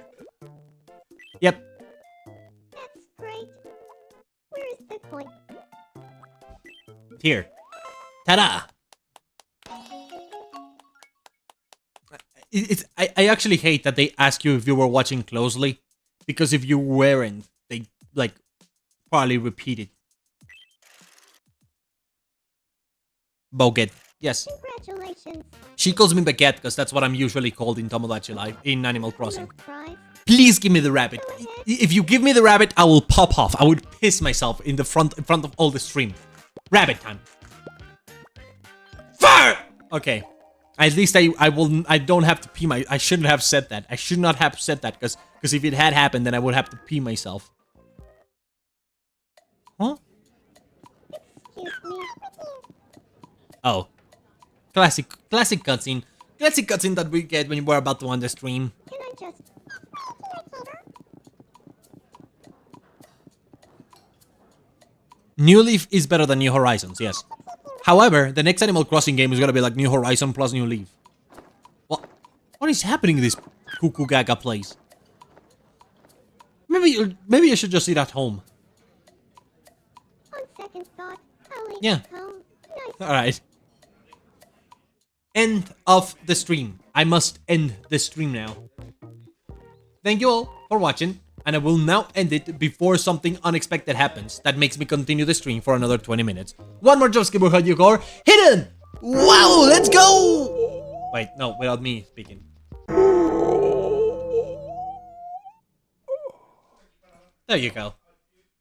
Yep. That's great. Where is the coin? Here. Ta-da! I actually hate that they ask you if you were watching closely, because if you weren't, they, like, probably repeat it. Boget. Yes. Congratulations. She calls me Baguette because that's what I'm usually called in Tomodachi Life, in Animal Crossing. No prize. Please give me the rabbit. If you give me the rabbit, I will pop off. I would piss myself in front of all the stream. Rabbit time. Fire! Okay. At least I don't have to pee I shouldn't have said that. I should not have said that because if it had happened, then I would have to pee myself. Huh? Excuse me. Oh. Classic cutscene. Classic cutscene that we get when we're about to end the stream. Can I just... New Leaf is better than New Horizons, yes. However, the next Animal Crossing game is gonna be like New Horizon plus New Leaf. What is happening in this cuckoo gaga place? Maybe I should just eat at home. On second thought, I'll eat Yeah. at home. Nice. Alright. End of the stream. I must end the stream now. Thank you all for watching, and I will now end it before something unexpected happens that makes me continue the stream for another 20 minutes. One more jump skip will you core. Hidden! Wow, let's go! Wait, no, without me speaking. There you go.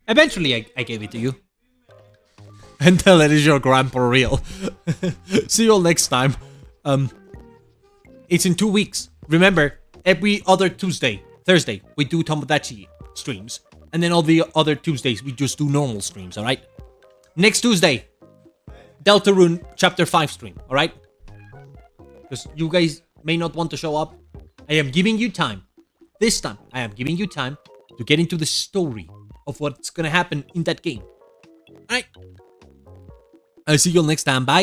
Eventually I gave it to you. Until it is your grandpa real. See you all next time. It's in 2 weeks. Remember, every other Thursday, we do Tomodachi streams. And then all the other Tuesdays, we just do normal streams, alright? Next Tuesday, Deltarune Chapter 5 stream, alright? Because you guys may not want to show up. I am giving you time. This time, I am giving you time to get into the story of what's gonna happen in that game. Alright? I'll see you all next time. Bye!